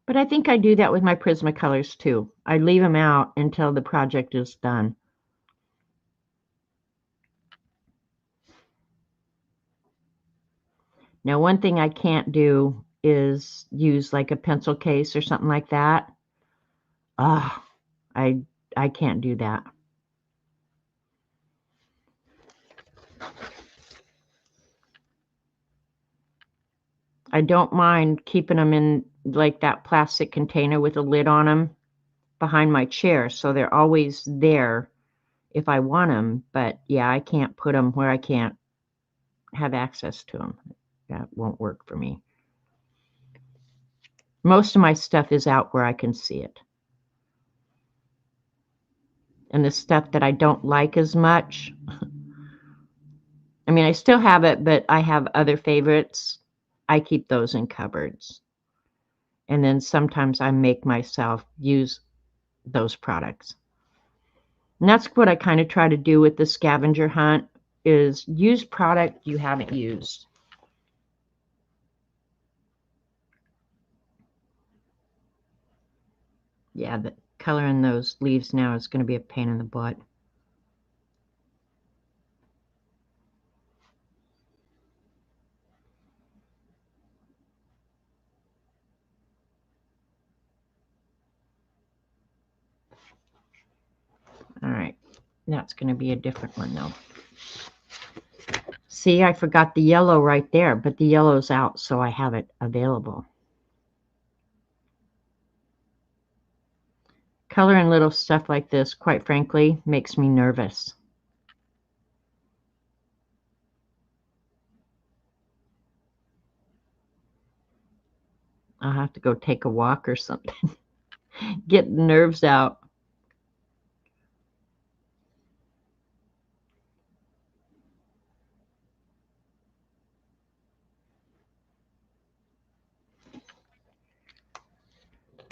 But I think I do that with my Prismacolors too. I leave them out until the project is done. Now, one thing I can't do is use like a pencil case or something like that. Ah, I can't do that. I don't mind keeping them in like that plastic container with a lid on them behind my chair, so they're always there if I want them. But yeah, I can't put them where I can't have access to them. That won't work for me. Most of my stuff is out where I can see it. And the stuff that I don't like as much, I mean, I still have it, but I have other favorites. I keep those in cupboards. And then sometimes I make myself use those products. And that's what I kind of try to do with the scavenger hunt is use product you haven't used. Yeah, the color in those leaves now is going to be a pain in the butt. All right, that's going to be a different one though. See, I forgot the yellow right there, but the yellow's out, so I have it available. Coloring little stuff like this, quite frankly, makes me nervous. I'll have to go take a walk or something. Get the nerves out.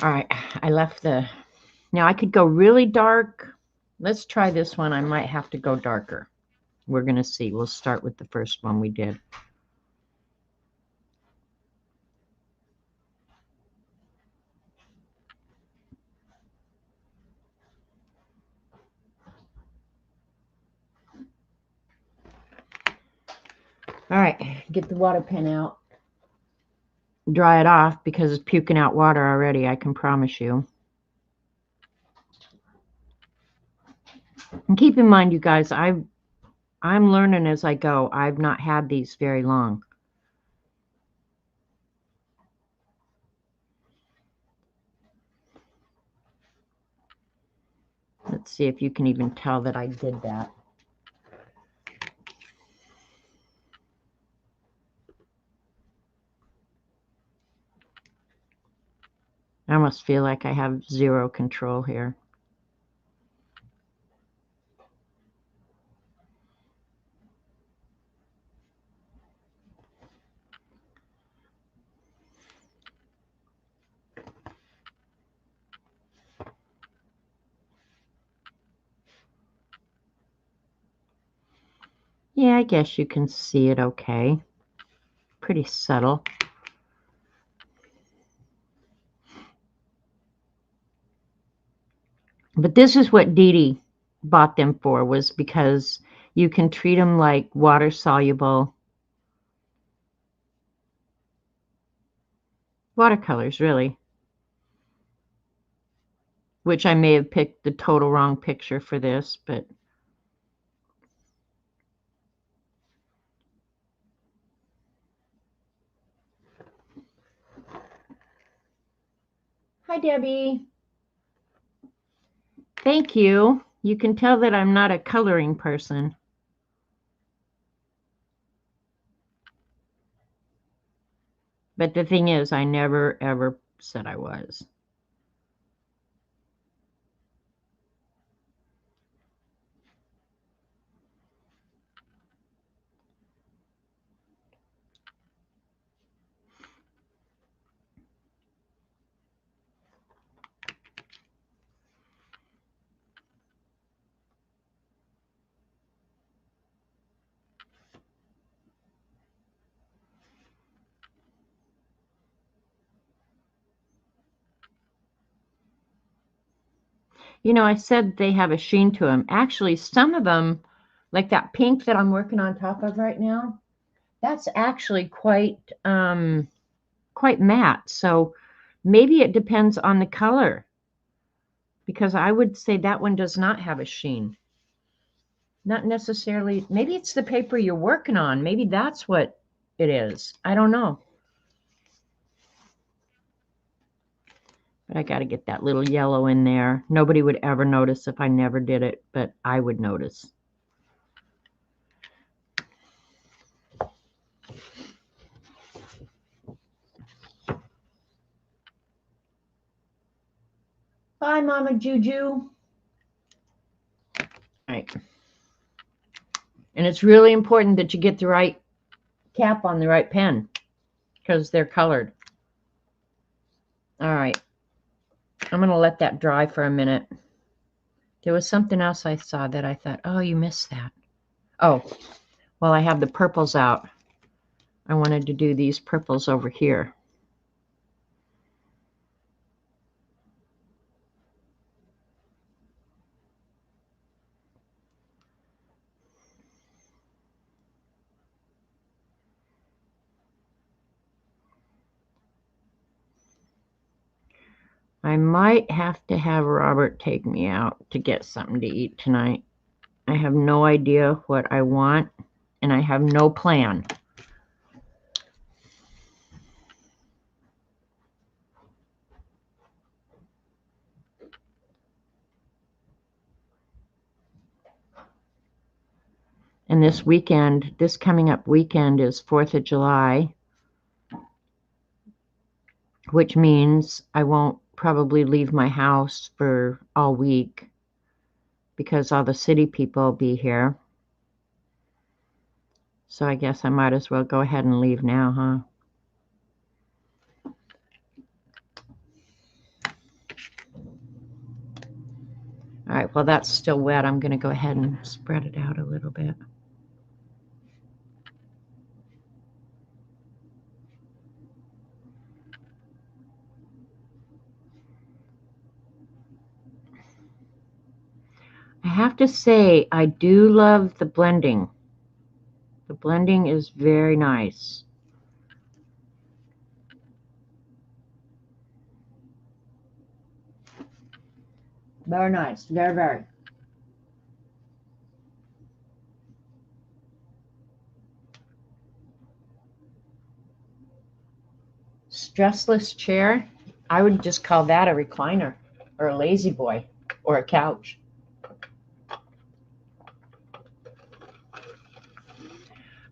All right, I left the... Now I could go really dark. Let's try this one. I might have to go darker. We're going to see. We'll start with the first one we did. All right, get the water pen out. Dry it off because it's puking out water already, I can promise you. And keep in mind, you guys, I'm learning as I go. I've not had these very long. Let's see if you can even tell that I did that. I almost feel like I have zero control here. Yeah, I guess you can see it okay. Pretty subtle. But this is what Dee Dee bought them for, was because you can treat them like water-soluble watercolors, really. Which I may have picked the total wrong picture for this, but... Hi, Debbie. Thank you. You can tell that I'm not a coloring person. But the thing is, I never, ever said I was. You know, I said they have a sheen to them. Actually, some of them, like that pink that I'm working on top of right now, that's actually quite matte. So maybe it depends on the color, because I would say that one does not have a sheen. Not necessarily. Maybe it's the paper you're working on. Maybe that's what it is. I don't know. But I got to get that little yellow in there. Nobody would ever notice if I never did it, but I would notice. Bye, Mama Juju. All right. And it's really important that you get the right cap on the right pen, because they're colored. All right. I'm going to let that dry for a minute. There was something else I saw that I thought, oh, you missed that. Oh, well, I have the purples out. I wanted to do these purples over here. I might have to have Robert take me out to get something to eat tonight. I have no idea what I want, and I have no plan. And this weekend, this coming up weekend is 4th of July, which means I won't probably leave my house for all week because all the city people will be here. So I guess I might as well go ahead and leave now, huh? All right, well, that's still wet. I'm going to go ahead and spread it out a little bit. I have to say, I do love the blending. The blending is very nice. Very nice. Very, very. Stressless chair. I would just call that a recliner or a lazy boy or a couch.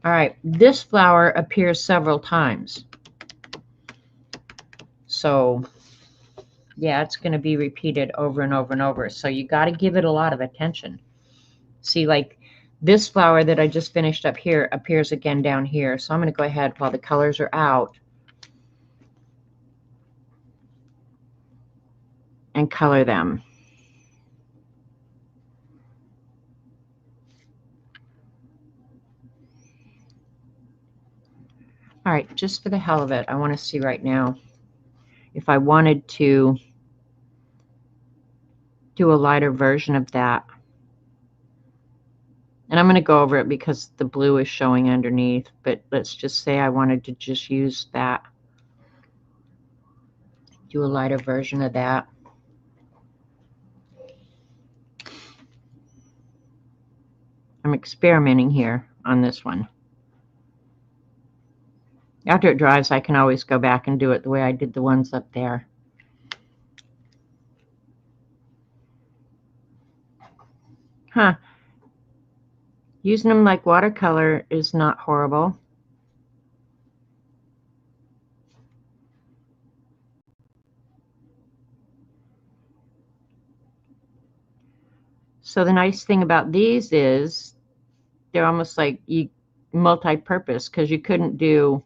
All right, this flower appears several times. So yeah, it's going to be repeated over and over and over. So you got to give it a lot of attention. See, like this flower that I just finished up here appears again down here. So I'm going to go ahead while the colors are out and color them. All right, just for the hell of it, I want to see right now if I wanted to do a lighter version of that. And I'm going to go over it because the blue is showing underneath, but let's just say I wanted to just use that. Do a lighter version of that. I'm experimenting here on this one. After it dries, I can always go back and do it the way I did the ones up there. Huh. Using them like watercolor is not horrible. So the nice thing about these is they're almost like multi-purpose, because you couldn't do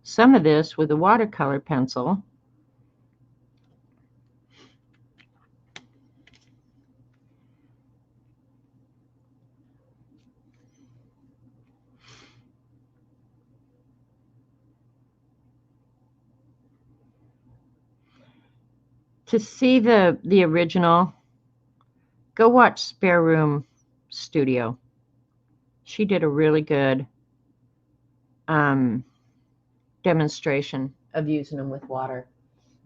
some of this with a watercolor pencil. To see the original, go watch Spare Room Studio. She did a really good demonstration of using them with water.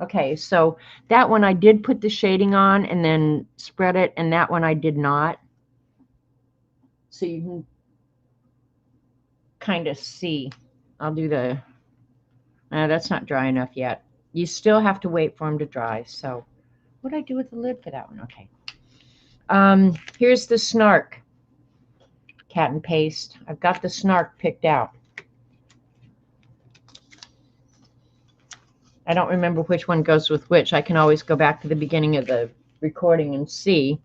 Okay, so that one I did put the shading on and then spread it, and that one I did not. So you can kind of see. I'll do the, that's not dry enough yet. You still have to wait for them to dry. So what did I do with the lid for that one? Okay. Here's the Snark cat and paste. I've got the Snark picked out. I don't remember which one goes with which. I can always go back to the beginning of the recording and see.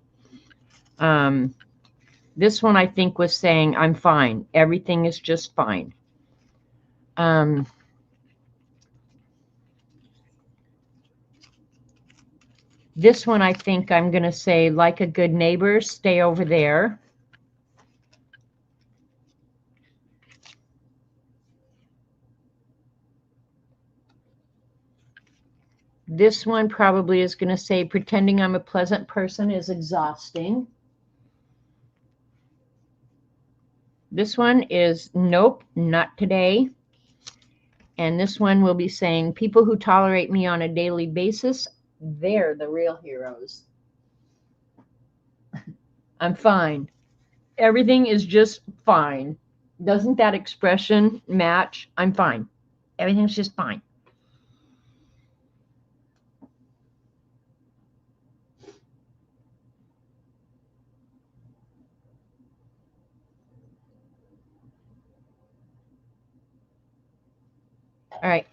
This one I think was saying, I'm fine. Everything is just fine. This one I think I'm going to say, like a good neighbor, stay over there. This one probably is going to say, pretending I'm a pleasant person is exhausting. This one is, nope, not today. And this one will be saying, people who tolerate me on a daily basis, they're the real heroes. I'm fine. Everything is just fine. Doesn't that expression match? I'm fine. Everything's just fine. All right.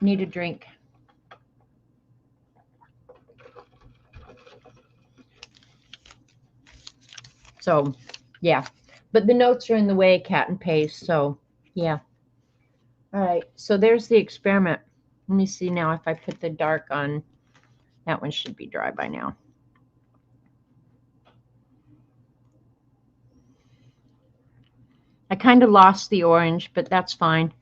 Need a drink. So, yeah. But the notes are in the way, cat and paste. So, yeah. All right. So there's the experiment. Let me see now if I put the dark on. That one should be dry by now. I kind of lost the orange, but that's fine.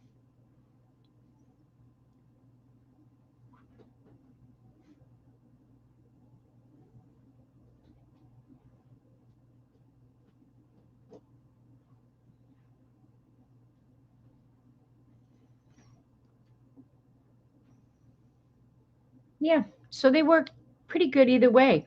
Yeah, so they work pretty good either way.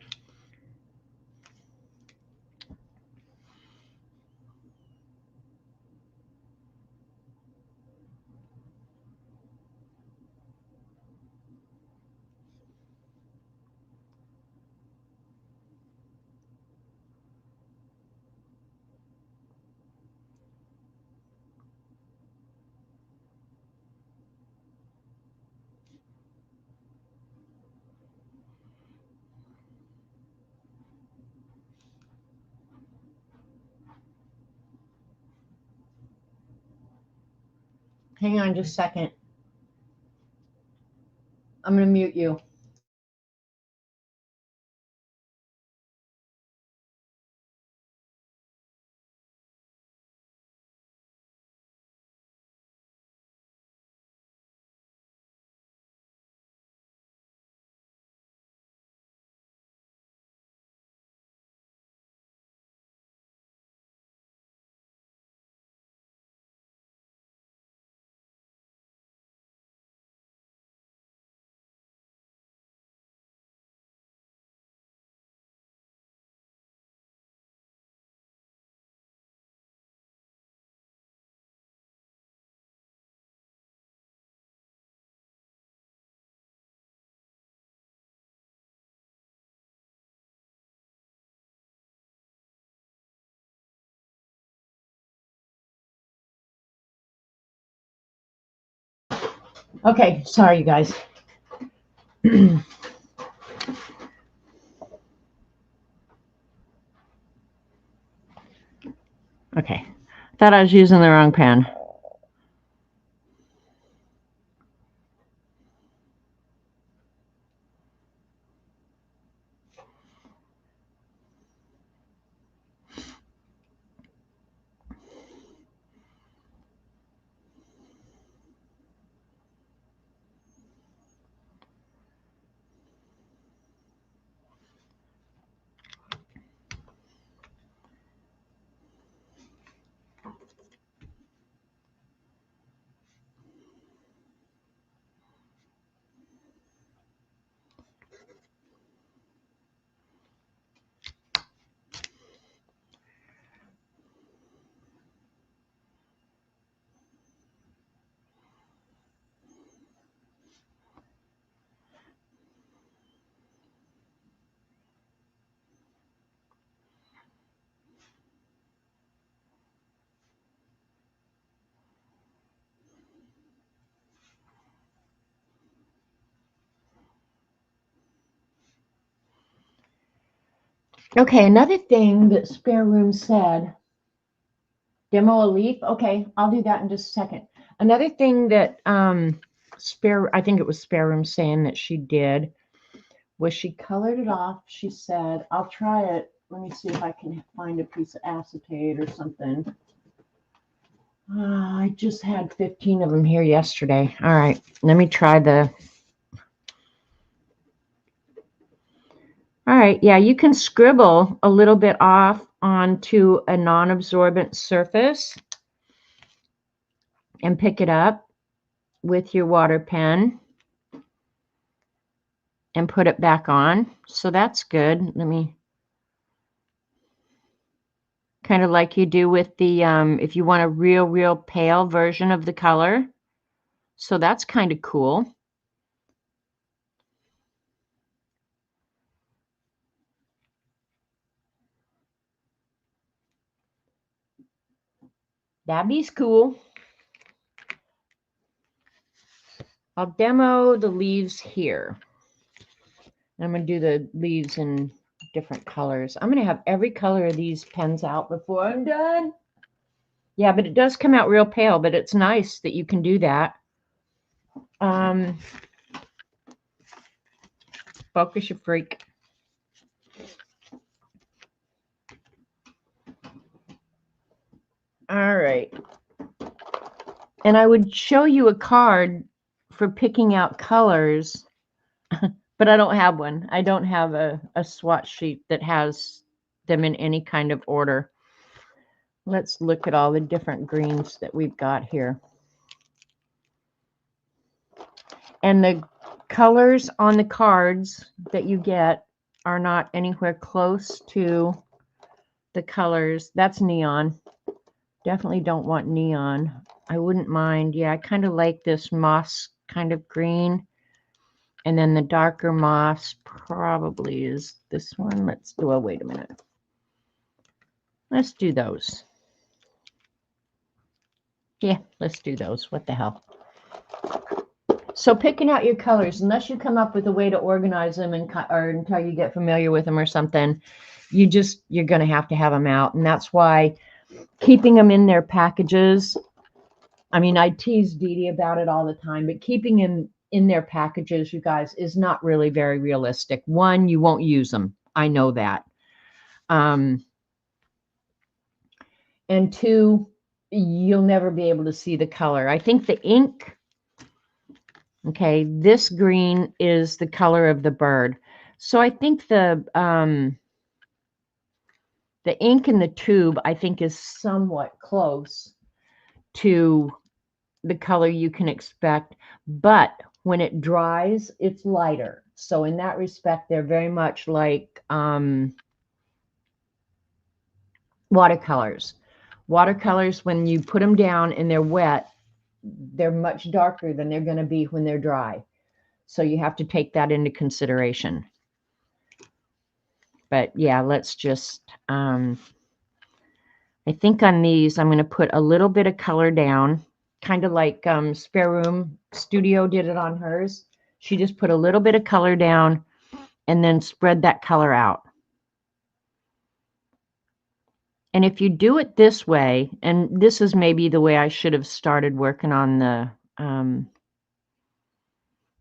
Hang on just a second. I'm going to mute you. Okay, sorry, you guys. Okay, thought I was using the wrong pen. Okay, another thing that Spare Room said, demo a leaf. Okay, I'll do that in just a second. Another thing that I think it was Spare Room saying that she did was she colored it off. She said, I'll try it. Let me see if I can find a piece of acetate or something. I just had 15 of them here yesterday. All right, let me try the... All right, yeah, you can scribble a little bit off onto a non-absorbent surface and pick it up with your water pen and put it back on. So that's good. Let me... Kind of like you do with the, if you want a real pale version of the color. So that's kind of cool. That'd cool. I'll demo the leaves here. I'm going to do the leaves in different colors. I'm going to have every color of these pens out before I'm done. Yeah, but it does come out real pale, but it's nice that you can do that. Focus, you freak. All right. And I would show you a card for picking out colors, but I don't have one. I don't have a swatch sheet that has them in any kind of order. Let's look at all the different greens that we've got here. And the colors on the cards that you get are not anywhere close to the colors. That's neon. Definitely don't want neon. I wouldn't mind. Yeah, I kind of like this moss kind of green. And then the darker moss probably is this one. Let's do, oh, wait a minute. Let's do those. Yeah, let's do those. What the hell? So picking out your colors, unless you come up with a way to organize them or until you get familiar with them or something, you're going to have them out. And that's why keeping them in their packages I mean, I tease Dee Dee about it all the time, but keeping them in their packages, you guys, is not really very realistic. One, you won't use them. I know that. Um, and two, you'll never be able to see the color. I think the ink, okay, this green is the color of the bird. So I think the ink in the tube, I think, is somewhat close to the color you can expect, but when it dries, it's lighter. So in that respect, they're very much like watercolors. Watercolors, when you put them down and they're wet, they're much darker than they're going to be when they're dry. So you have to take that into consideration. But yeah, let's just, I think on these, I'm going to put a little bit of color down, kind of like Spare Room Studio did it on hers. She just put a little bit of color down and then spread that color out. And if you do it this way, and this is maybe the way I should have started working on the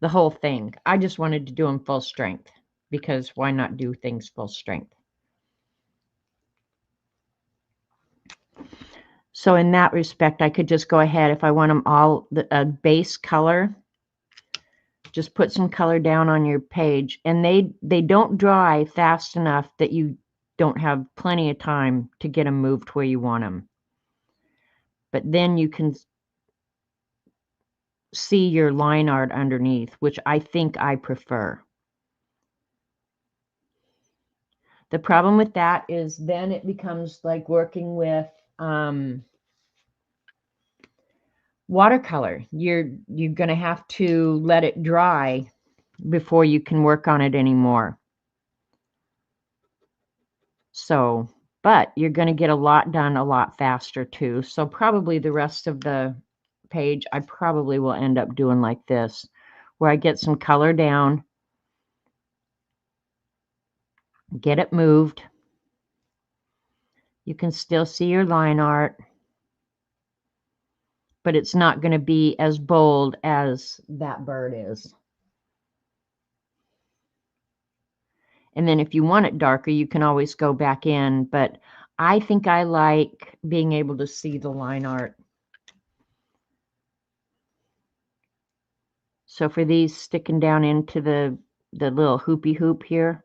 whole thing. I just wanted to do them full strength because why not do things full strength? So in that respect, I could just go ahead if I want them all a base color. Just put some color down on your page, and they don't dry fast enough that you don't have plenty of time to get them moved where you want them. But then you can see your line art underneath, which I think I prefer. The problem with that is then it becomes like working with watercolor. You're going to have to let it dry before you can work on it anymore. So, but you're going to get a lot done a lot faster too. So probably the rest of the page, I probably will end up doing like this, where I get some color down, get it moved. You can still see your line art, but it's not going to be as bold as that bird is. And then if you want it darker, you can always go back in, but I think I like being able to see the line art. So for these sticking down into the little hoopy hoop here,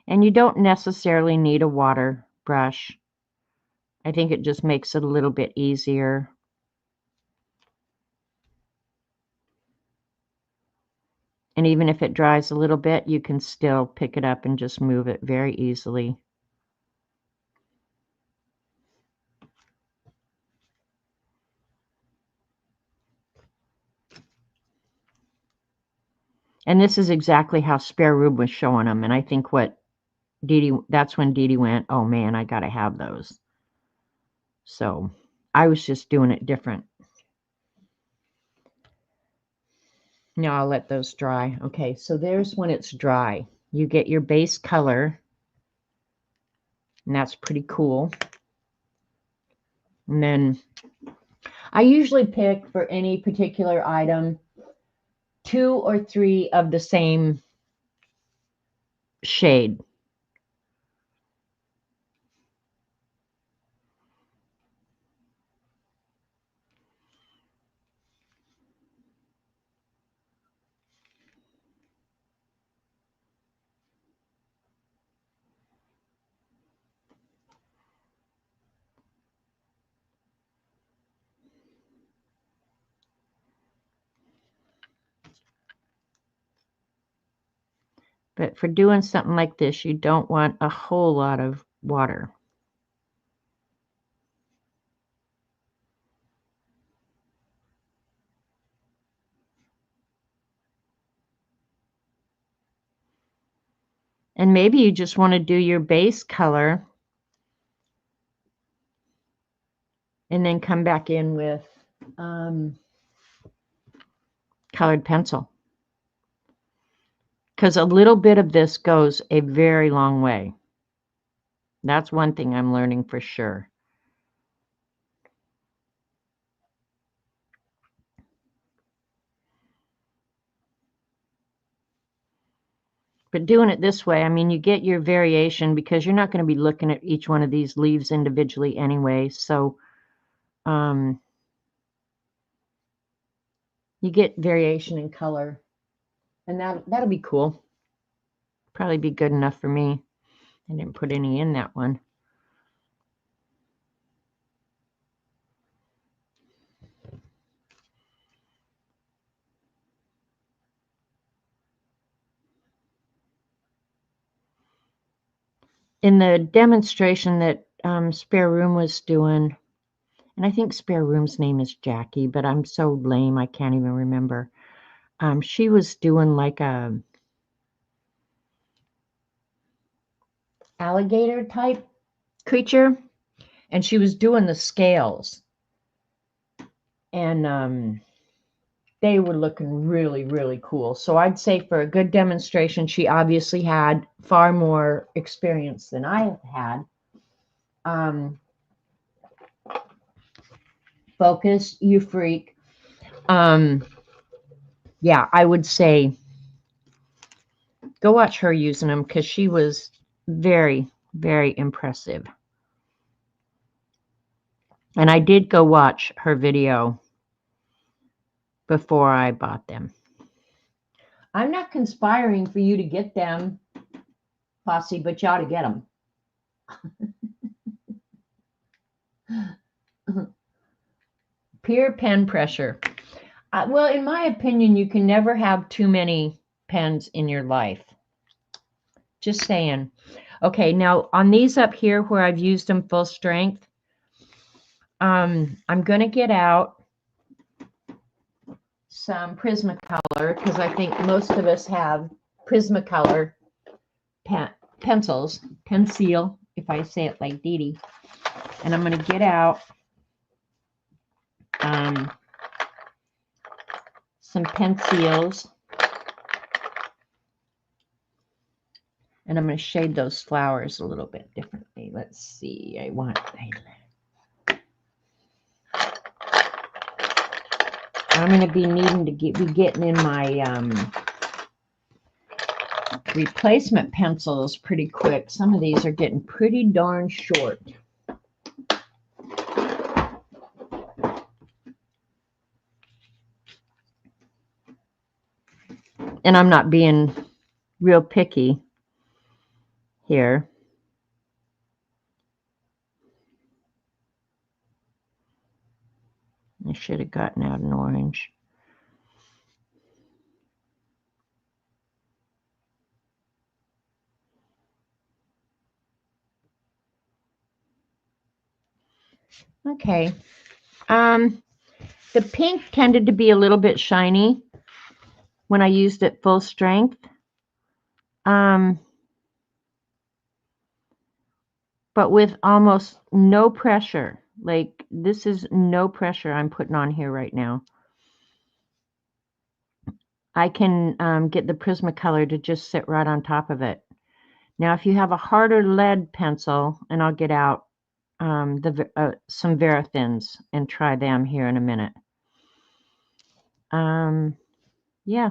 and you don't necessarily need a water brush. I think it just makes it a little bit easier. And even if it dries a little bit, you can still pick it up and just move it very easily. And this is exactly how Spare Room was showing them. And I think what Dee Dee, that's when Dee Dee went, oh man, I got to have those. So I was just doing it different. Now I'll let those dry. Okay, so there's when it's dry. You get your base color, and that's pretty cool. And then I usually pick for any particular item 2 or 3 of the same shade. But for doing something like this, you don't want a whole lot of water. And maybe you just want to do your base color and then come back in with colored pencil. Because a little bit of this goes a very long way. That's one thing I'm learning for sure. But doing it this way, I mean, you get your variation because you're not going to be looking at each one of these leaves individually anyway. So you get variation in color. And that'll be cool. Probably be good enough for me. I didn't put any in that one. In the demonstration that Spare Room was doing, and I think Spare Room's name is Jackie, but I'm so lame I can't even remember. She was doing like a alligator type creature, and she was doing the scales, and they were looking really, really cool. So I'd say for a good demonstration, she obviously had far more experience than I had. Focus, you freak. Yeah, I would say go watch her using them because she was very, very impressive. And I did go watch her video before I bought them. I'm not conspiring for you to get them, Posse, but you ought to get them. Peer pen pressure. Well, in my opinion, you can never have too many pens in your life. Just saying. Okay, now on these up here where I've used them full strength, I'm going to get out some Prismacolor because I think most of us have Prismacolor pencils, pencil, if I say it like Dee Dee. And I'm going to get out some pencils. And I'm going to shade those flowers a little bit differently. Let's see. I'm going to be needing to be getting in my replacement pencils pretty quick. Some of these are getting pretty darn short. And I'm not being real picky here. I should have gotten out an orange. Okay. The pink tended to be a little bit shiny when I used it full strength. But with almost no pressure. Like, this is no pressure I'm putting on here right now. I can get the Prismacolor to just sit right on top of it. Now, if you have a harder lead pencil, and I'll get out some Verathins and try them here in a minute. Yeah.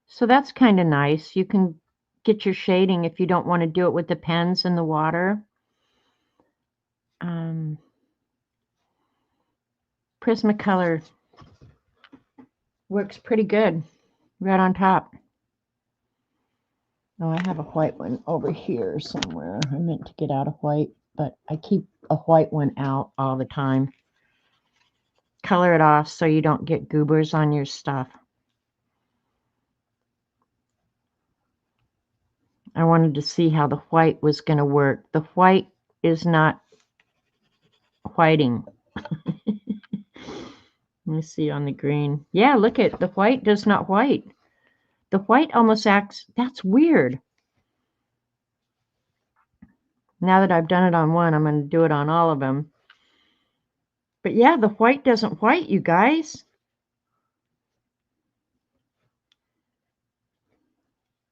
So that's kind of nice. You can get your shading if you don't want to do it with the pens and the water. Prismacolor works pretty good right on top. Oh, I have a white one over here somewhere. I meant to get out a white, but I keep a white one out all the time. Color it off so you don't get goobers on your stuff. I wanted to see how the white was going to work. The white is not whiting. Let me see on the green. Yeah, look at the white does not white. The white almost acts, that's weird. Now that I've done it on one, I'm going to do it on all of them. But yeah, the white doesn't white, you guys.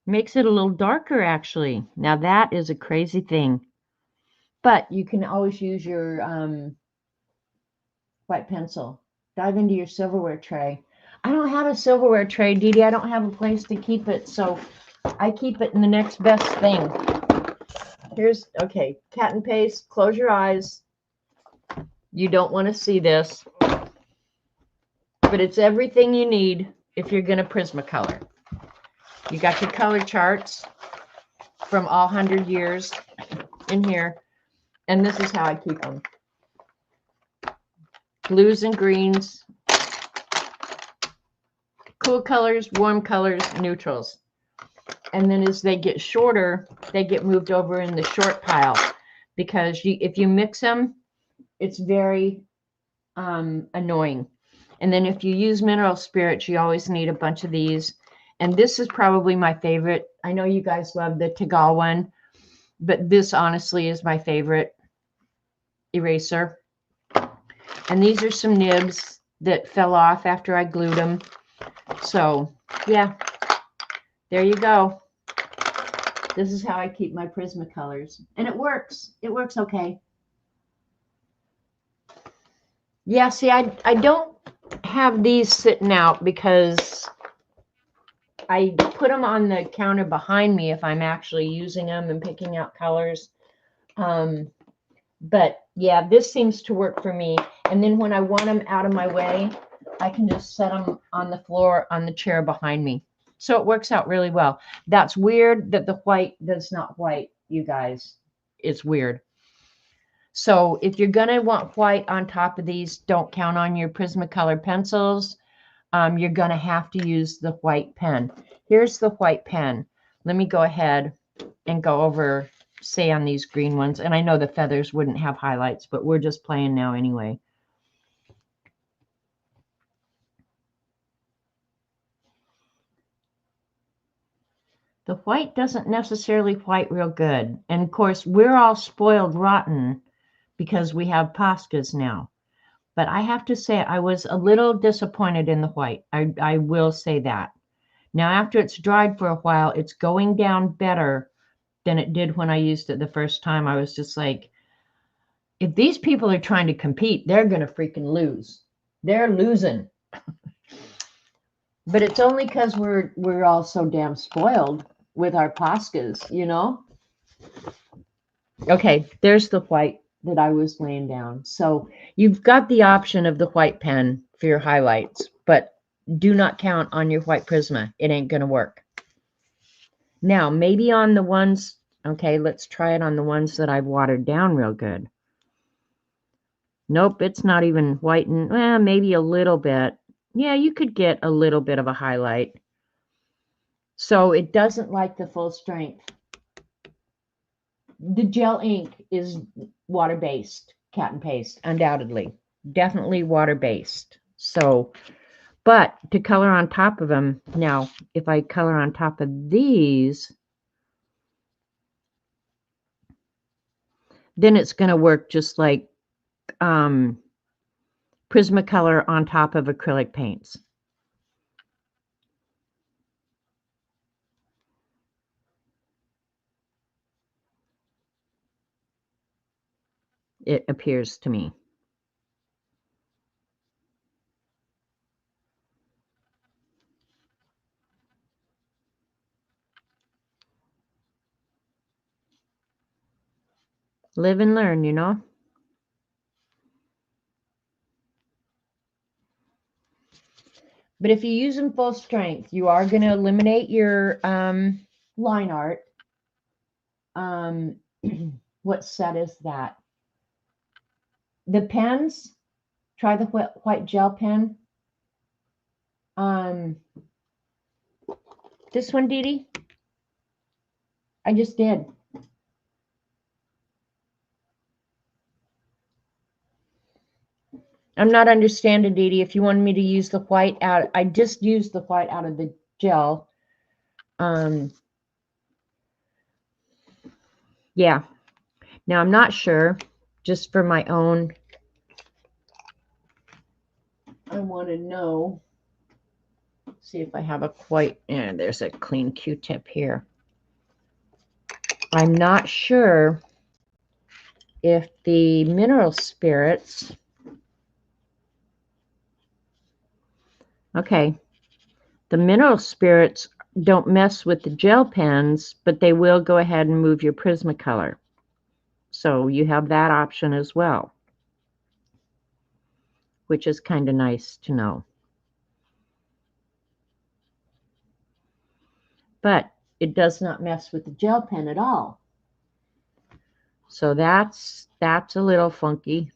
Makes it a little darker, actually. Now that is a crazy thing. But you can always use your white pencil. Dive into your silverware tray. I don't have a silverware tray, Dee Dee. I don't have a place to keep it, so I keep it in the next best thing. Here's, okay, cat and paste. Close your eyes. You don't want to see this. But it's everything you need if you're going to Prismacolor. You got your color charts from all 100 years in here. And this is how I keep them. Blues and greens. Cool colors, warm colors, neutrals. And then as they get shorter, they get moved over in the short pile. Because if you mix them, it's very annoying. And then if you use mineral spirits, you always need a bunch of these. And this is probably my favorite. I know you guys love the Tagal one, but this honestly is my favorite eraser. And these are some nibs that fell off after I glued them. So yeah, there you go. This is how I keep my Prismacolors. And it works. It works okay. Yeah, see, I don't have these sitting out because I put them on the counter behind me if I'm actually using them and picking out colors. But yeah, this seems to work for me. And then when I want them out of my way, I can just set them on the floor on the chair behind me. So it works out really well. That's weird that the white does not white, you guys. It's weird. So if you're going to want white on top of these, don't count on your Prismacolor pencils. You're going to have to use the white pen. Here's the white pen. Let me go ahead and go over, say, on these green ones. And I know the feathers wouldn't have highlights, but we're just playing now anyway. The white doesn't necessarily white real good. And of course, we're all spoiled rotten because we have Poscas now. But I have to say, I was a little disappointed in the white. I will say that. Now, after it's dried for a while, it's going down better than it did when I used it the first time. I was just like, if these people are trying to compete, they're going to freaking lose. They're losing. But it's only because we're all so damn spoiled with our Poscas, you know? Okay, there's the white that I was laying down. So you've got the option of the white pen for your highlights, but do not count on your white Prisma. It ain't going to work. Now, maybe on the ones, okay, let's try it on the ones that I've watered down real good. Nope, it's not even whitened. Well, maybe a little bit. Yeah, you could get a little bit of a highlight. So it doesn't like the full strength. The gel ink is water-based, cat and paste, undoubtedly. Definitely water-based. So, but to color on top of them, now, if I color on top of these, then it's going to work just like Prismacolor on top of acrylic paints. It appears to me. Live and learn, you know. But if you use them full strength, you are going to eliminate your line art. What set is that? The pens, try the white gel pen. This one, Dee Dee? I just did. I'm not understanding, Dee Dee. If you wanted me to use the white out, I just used the white out of the gel. Yeah. Now I'm not sure, just for my own, I want to know, see if I have a quite, and there's a clean Q-tip here. I'm not sure if the mineral spirits, okay, the mineral spirits don't mess with the gel pens, but they will go ahead and move your Prismacolor. So you have that option as well, which is kind of nice to know. But it does not mess with the gel pen at all. So that's a little funky.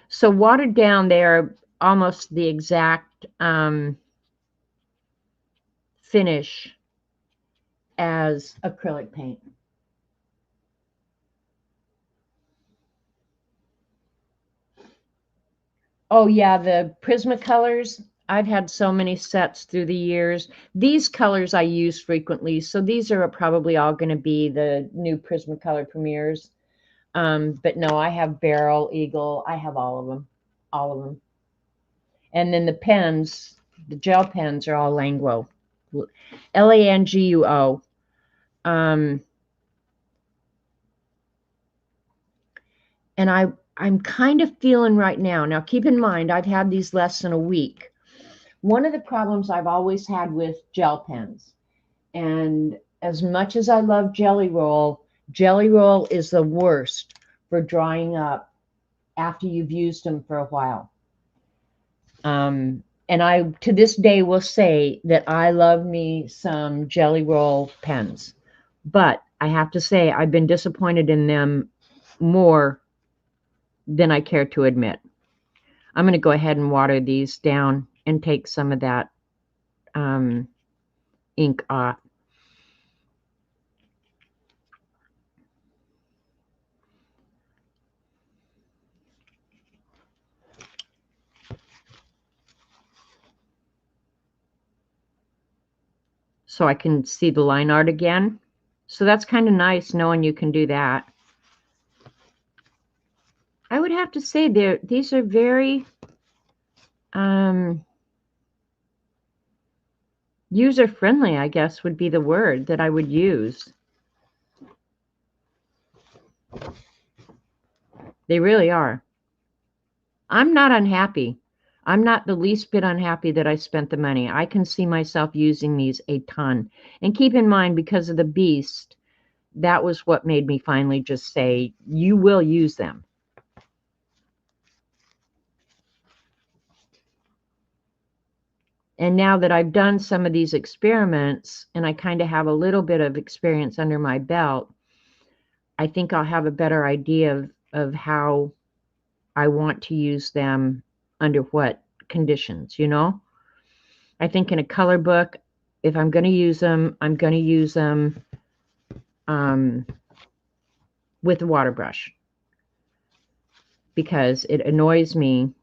So watered down, they are almost the exact finish as acrylic paint. Oh yeah, the Prismacolors, I've had so many sets through the years. These colors I use frequently, so these are probably all going to be the new Prismacolor Premieres. But no, I have Barrel, Eagle, I have all of them. All of them. And then the pens, the gel pens are all Languo. Languo. And I'm kind of feeling right now, keep in mind, I've had these less than a week. One of the problems I've always had with gel pens, and as much as I love Jelly Roll is the worst for drying up after you've used them for a while. And I, to this day, will say that I love me some Jelly Roll pens. But I have to say, I've been disappointed in them more than I care to admit. I'm going to go ahead and water these down and take some of that ink off. So I can see the line art again. So that's kind of nice knowing you can do that. I would have to say these are very user-friendly, I guess would be the word that I would use. They really are. I'm not unhappy. I'm not the least bit unhappy that I spent the money. I can see myself using these a ton. And keep in mind, because of the beast, that was what made me finally just say, you will use them. And now that I've done some of these experiments and I kind of have a little bit of experience under my belt, I think I'll have a better idea of how I want to use them under what conditions, you know? I think in a color book, if I'm going to use them, I'm going to use them with a water brush, because it annoys me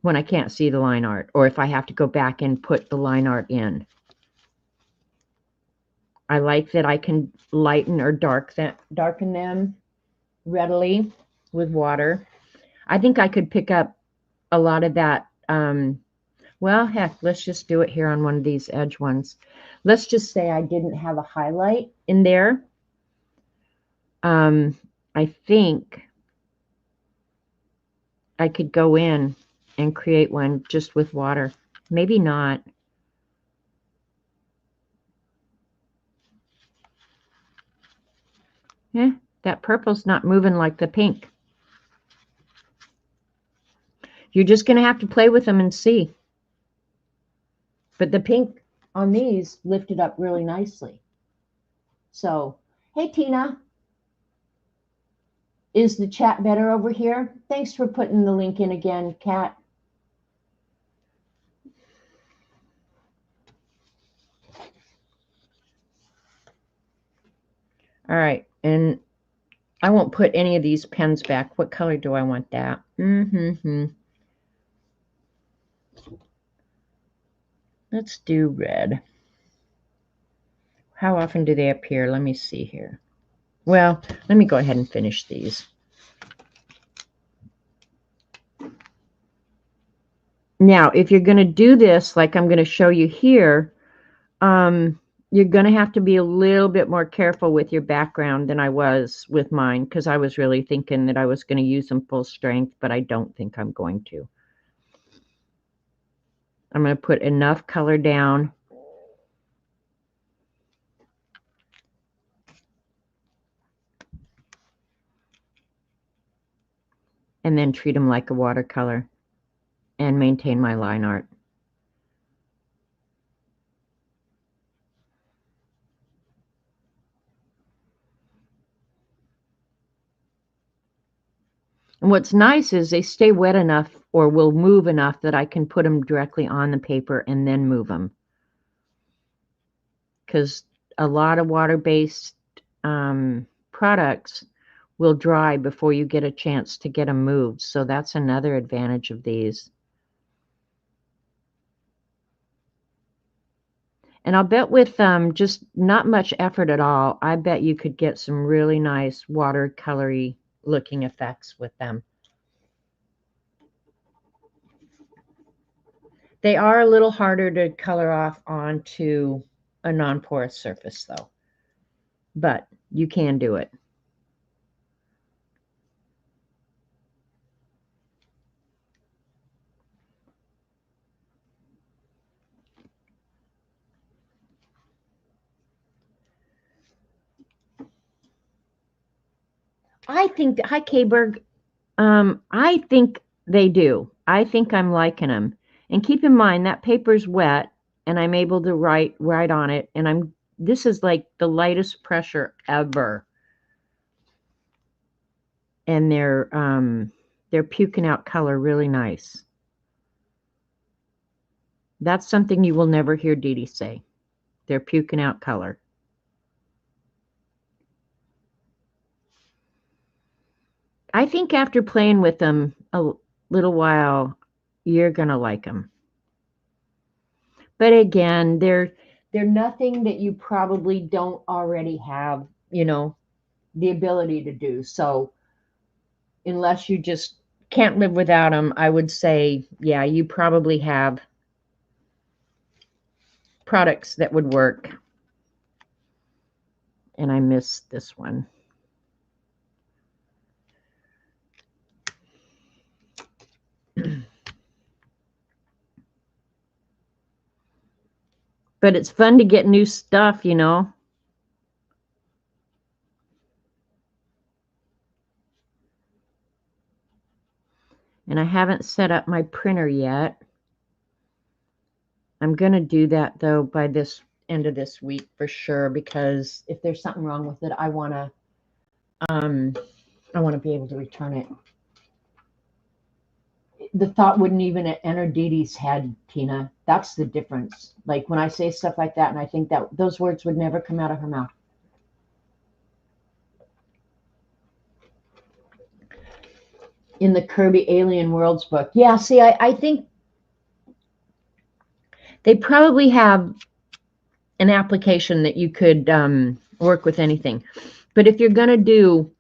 when I can't see the line art, or if I have to go back and put the line art in. I like that I can lighten or darken them readily with water. I think I could pick up a lot of that. Well, heck, let's just do it here on one of these edge ones. Let's just say I didn't have a highlight in there. I think I could go in and create one just with water. Maybe not. That purple's not moving like the pink. You're just going to have to play with them and see. But the pink on these lifted up really nicely. So, hey, Tina. Is the chat better over here? Thanks for putting the link in again, Kat. All right, and I won't put any of these pens back. What color do I want that? Let's do red. How often do they appear? Let me see here. Well, let me go ahead and finish these. Now, if you're going to do this, like I'm going to show you here, you're going to have to be a little bit more careful with your background than I was with mine, because I was really thinking that I was going to use them full strength, but I don't think I'm going to. I'm going to put enough color down. And then treat them like a watercolor and maintain my line art. And what's nice is they stay wet enough or will move enough that I can put them directly on the paper and then move them. Because a lot of water-based products will dry before you get a chance to get them moved. So that's another advantage of these. And I'll bet with just not much effort at all, I bet you could get some really nice watercolory looking effects with them. They are a little harder to color off onto a non-porous surface though, but you can do it. I think, hi Kberg, I think they do. I think I'm liking them. And keep in mind that paper's wet and I'm able to write on it, and this is like the lightest pressure ever. And they're puking out color really nice. That's something you will never hear Dee Dee say. They're puking out color. I think after playing with them a little while, you're going to like them. But again, they're nothing that you probably don't already have, you know, the ability to do. So unless you just can't live without them, I would say, yeah, you probably have products that would work. And I missed this one. But it's fun to get new stuff, you know. And I haven't set up my printer yet. I'm going to do that, though, by this end of this week for sure, because if there's something wrong with it, I want to be able to return it. The thought wouldn't even enter Dee Dee's head, Tina. That's the difference. Like when I say stuff like that and I think that those words would never come out of her mouth. In the Kirby Alien Worlds book. Yeah, see, I think they probably have an application that you could work with anything. But if you're going to do,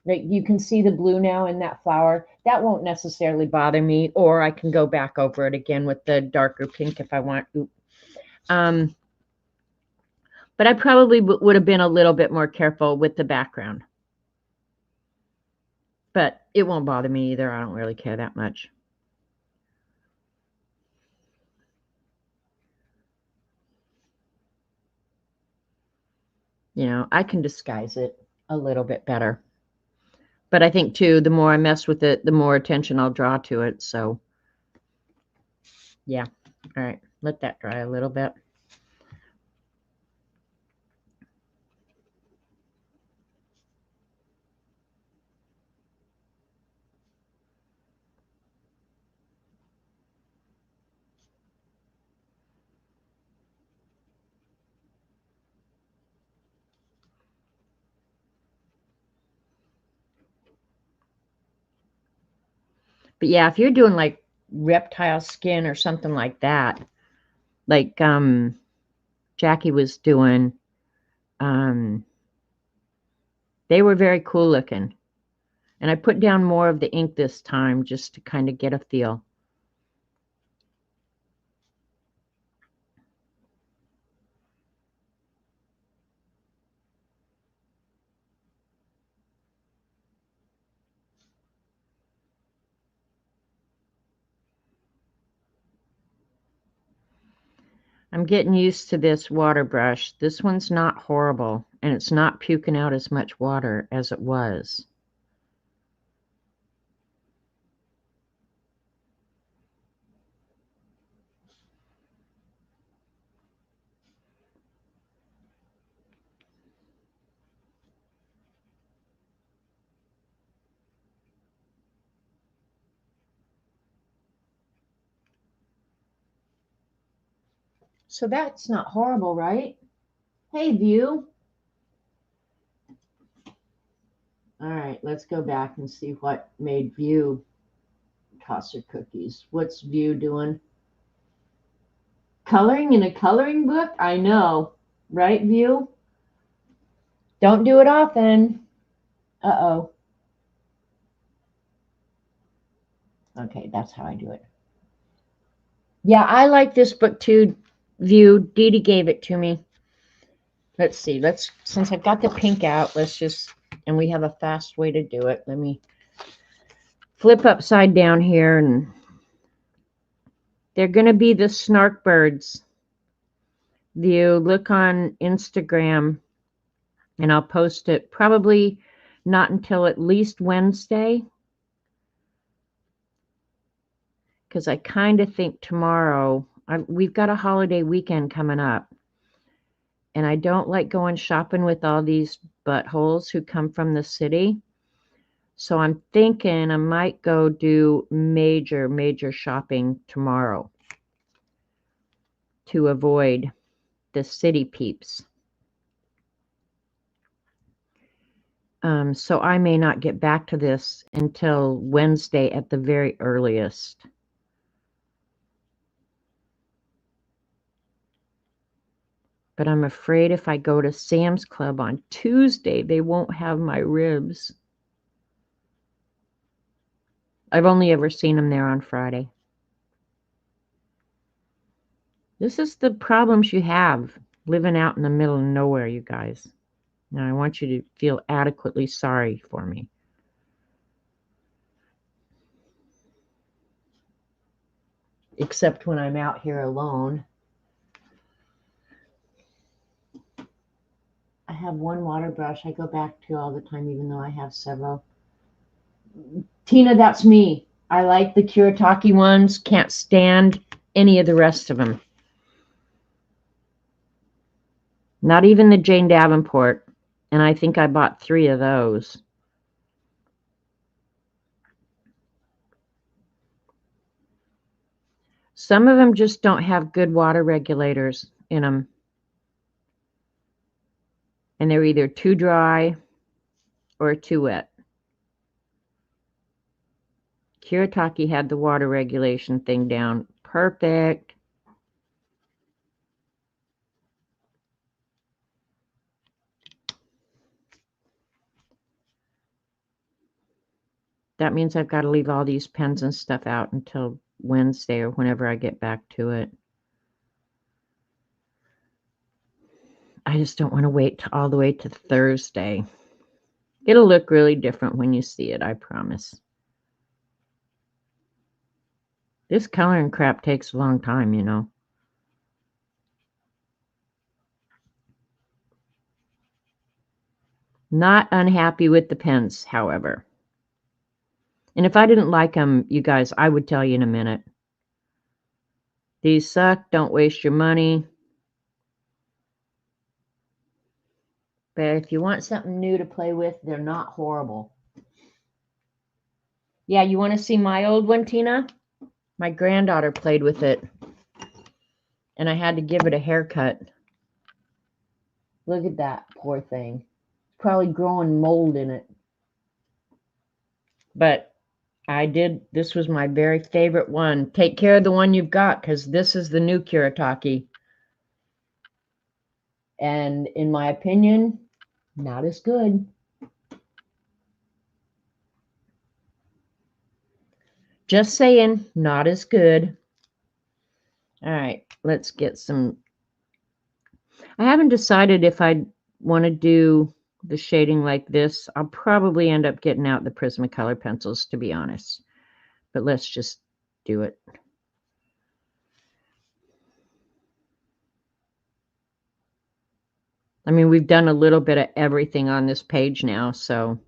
like, you can see the blue now in that flower, that won't necessarily bother me, or I can go back over it again with the darker pink if I want. But I probably would have been a little bit more careful with the background. But it won't bother me either. I don't really care that much. You know, I can disguise it a little bit better. But I think, too, the more I mess with it, the more attention I'll draw to it. So, yeah. All right. Let that dry a little bit. But yeah, if you're doing like reptile skin or something like that, like Jackie was doing. They were very cool looking. And I put down more of the ink this time just to kind of get a feel. I'm getting used to this water brush. This one's not horrible, and it's not puking out as much water as it was. So that's not horrible, right? Hey, View. All right, let's go back and see what made View toss her cookies. What's View doing? Coloring in a coloring book? I know. Right, View? Don't do it often. Uh-oh. Okay, that's how I do it. Yeah, I like this book too, View. Dee Dee gave it to me. Let's see. Since I've got the pink out, and we have a fast way to do it. Let me flip upside down here, and they're going to be the Snark birds. View, look on Instagram, and I'll post it probably not until at least Wednesday, because I kind of think tomorrow, we've got a holiday weekend coming up, and I don't like going shopping with all these buttholes who come from the city. So I'm thinking I might go do major shopping tomorrow to avoid the city peeps. So I may not get back to this until Wednesday at the very earliest. But I'm afraid if I go to Sam's Club on Tuesday, they won't have my ribs. I've only ever seen them there on Friday. This is the problems you have living out in the middle of nowhere, you guys. Now I want you to feel adequately sorry for me. Except when I'm out here alone. I have one water brush I go back to all the time, even though I have several. Tina, that's me. I like the Kuretake ones. Can't stand any of the rest of them. Not even the Jane Davenport. And I think I bought 3 of those. Some of them just don't have good water regulators in them. And they're either too dry or too wet. Kuretake had the water regulation thing down. Perfect. That means I've got to leave all these pens and stuff out until Wednesday or whenever I get back to it. I just don't want to wait all the way to Thursday. It'll look really different when you see it, I promise. This coloring crap takes a long time, you know. Not unhappy with the pens, however. And if I didn't like them, you guys, I would tell you in a minute. These suck. Don't waste your money. But if you want something new to play with, they're not horrible. Yeah, you want to see my old one, Tina? My granddaughter played with it. And I had to give it a haircut. Look at that poor thing. It's probably growing mold in it. But I did. This was my very favorite one. Take care of the one you've got, because this is the new Kuretake. And in my opinion, not as good. Just saying, not as good. All right, let's get some. I haven't decided if I want to do the shading like this. I'll probably end up getting out the Prismacolor pencils, to be honest. But let's just do it. I mean, we've done a little bit of everything on this page now, so.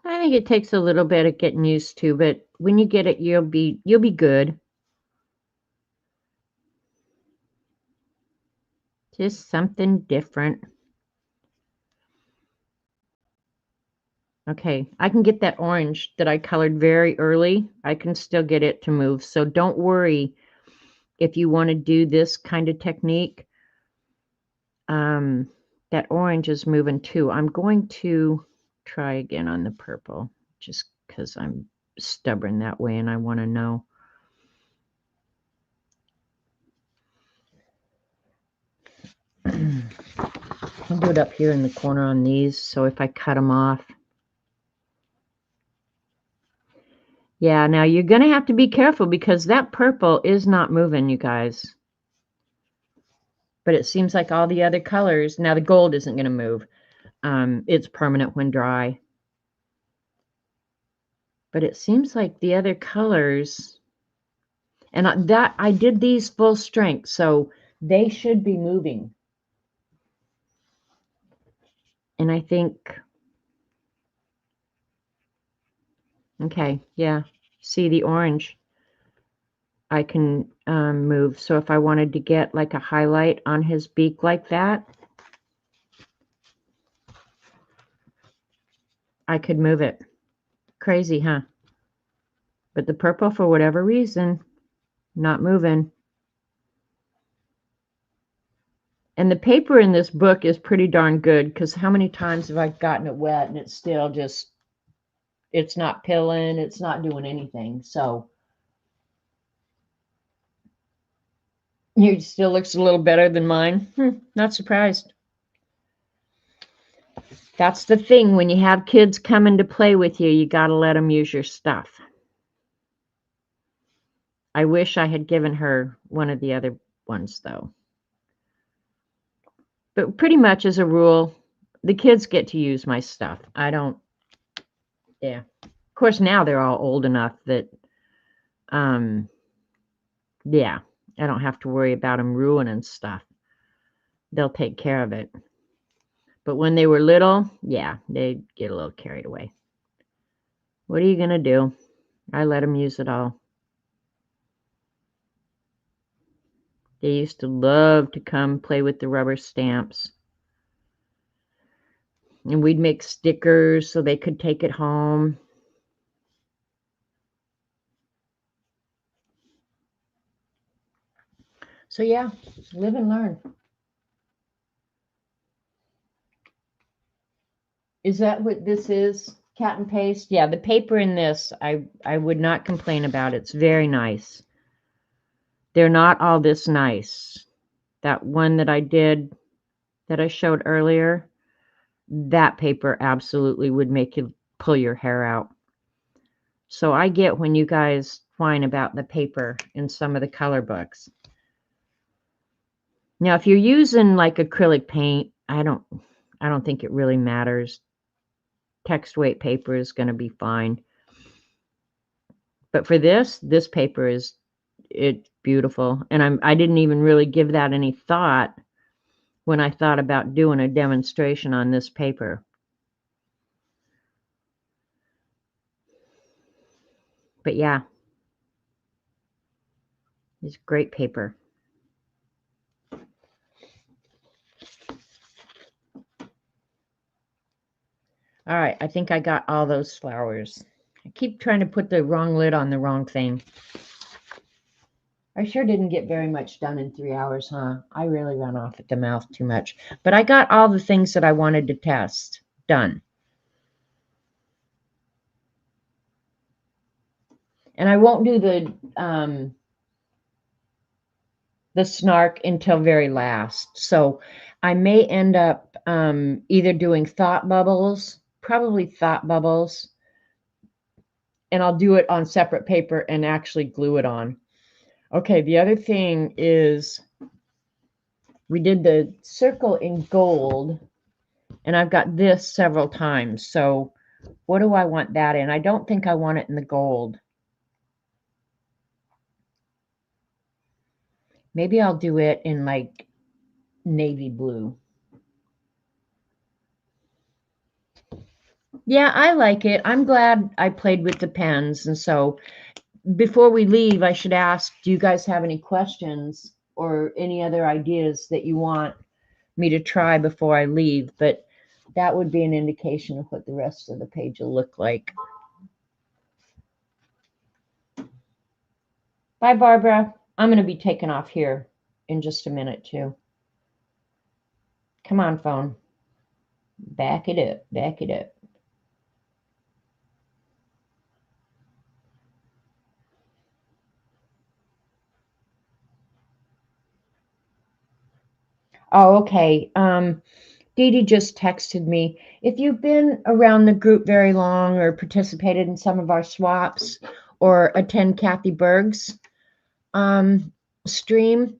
I think it takes a little bit of getting used to, but when you get it, you'll be good. Just something different. Okay, I can get that orange that I colored very early. I can still get it to move. So don't worry if you want to do this kind of technique. That orange is moving too. I'm going to try again on the purple just because I'm stubborn that way and I want to know. I'll do it up here in the corner on these. So if I cut them off. Yeah, now you're going to have to be careful because that purple is not moving, you guys. But it seems like all the other colors, now the gold isn't going to move. It's permanent when dry. But it seems like the other colors, and I did these full strength, so they should be moving. And I think, okay, yeah, see the orange. I can move. So if I wanted to get like a highlight on his beak like that, I could move it. Crazy, huh? But the purple, for whatever reason, not moving. And the paper in this book is pretty darn good because how many times have I gotten it wet and it's still just, it's not pilling, it's not doing anything. So it still looks a little better than mine. Not surprised. That's the thing. When you have kids coming to play with you, you got to let them use your stuff. I wish I had given her one of the other ones, though. But pretty much as a rule, the kids get to use my stuff. I don't, yeah. Of course, now they're all old enough that, yeah, I don't have to worry about them ruining stuff. They'll take care of it. But when they were little, yeah, they'd get a little carried away. What are you going to do? I let them use it all. They used to love to come play with the rubber stamps. And we'd make stickers so they could take it home. So yeah, live and learn. Is that what this is? Cat and paste? Yeah, the paper in this, I would not complain about. It's very nice. They're not all this nice. That one that I did, that I showed earlier, that paper absolutely would make you pull your hair out. So I get when you guys whine about the paper in some of the color books. Now, if you're using like acrylic paint, I don't think it really matters. Text weight paper is going to be fine. But for this paper it's beautiful. And I didn't even really give that any thought when I thought about doing a demonstration on this paper. But yeah, it's great paper. All right, I think I got all those flowers. I keep trying to put the wrong lid on the wrong thing. I sure didn't get very much done in 3 hours, huh? I really ran off at the mouth too much. But I got all the things that I wanted to test done. And I won't do the Snark until very last. So I may end up either doing thought bubbles, probably thought bubbles, and I'll do it on separate paper and actually glue it on. Okay, the other thing is we did the circle in gold, and I've got this several times. So what do I want that in? I don't think I want it in the gold. Maybe I'll do it in like navy blue. Yeah, I like it. I'm glad I played with the pens. And so before we leave, I should ask, do you guys have any questions or any other ideas that you want me to try before I leave? But that would be an indication of what the rest of the page will look like. Bye, Barbara. I'm going to be taking off here in just a minute, too. Come on, phone. Back it up. Back it up. Oh, okay. Dee Dee just texted me. If you've been around the group very long or participated in some of our swaps or attend Kathy Berg's stream,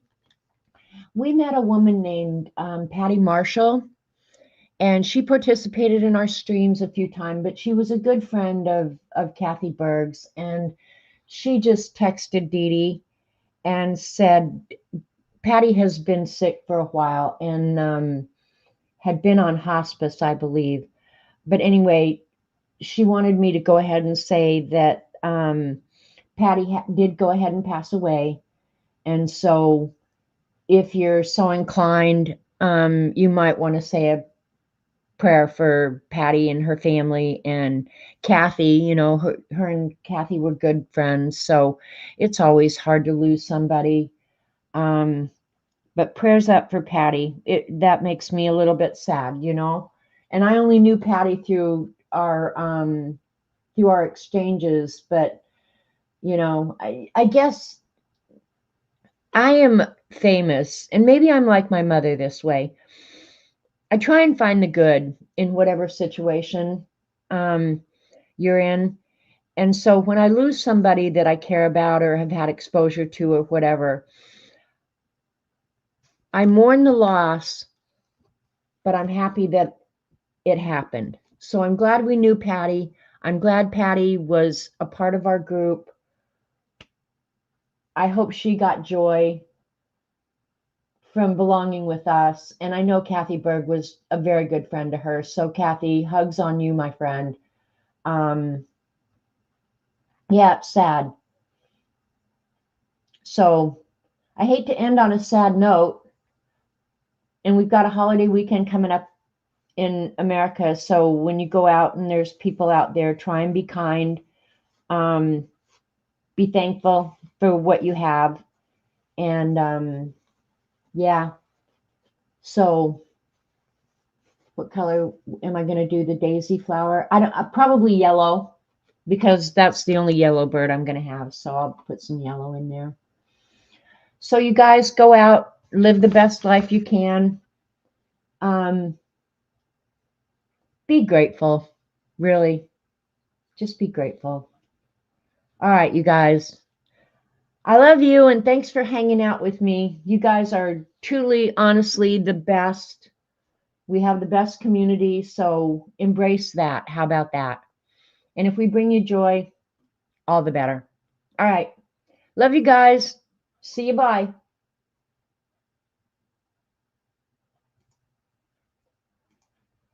we met a woman named Patty Marshall, and she participated in our streams a few times, but she was a good friend of Kathy Berg's, and she just texted Dee Dee and said, Patty has been sick for a while and had been on hospice, I believe. But anyway, she wanted me to go ahead and say that Patty did go ahead and pass away. And so if you're so inclined, you might want to say a prayer for Patty and her family and Kathy. You know, her and Kathy were good friends. So it's always hard to lose somebody. But prayers up for Patty. That makes me a little bit sad, you know. And I only knew Patty through our exchanges, but you know, I guess I am famous, and maybe I'm like my mother this way. I try and find the good in whatever situation you're in. And so when I lose somebody that I care about or have had exposure to or whatever, I mourn the loss, but I'm happy that it happened. So I'm glad we knew Patty. I'm glad Patty was a part of our group. I hope she got joy from belonging with us. And I know Kathy Berg was a very good friend to her. So Kathy, hugs on you, my friend. Yeah, it's sad. So I hate to end on a sad note. And we've got a holiday weekend coming up in America. So when you go out and there's people out there, try and be kind. Be thankful for what you have. And yeah. So what color am I going to do the daisy flower? Probably yellow, because that's the only yellow bird I'm going to have. So I'll put some yellow in there. So you guys go out, live the best life you can. Be grateful, really. Just be grateful. All right, you guys. I love you, and thanks for hanging out with me. You guys are truly, honestly, the best. We have the best community, so embrace that. How about that? And if we bring you joy, all the better. All right. Love you guys. See you. Bye.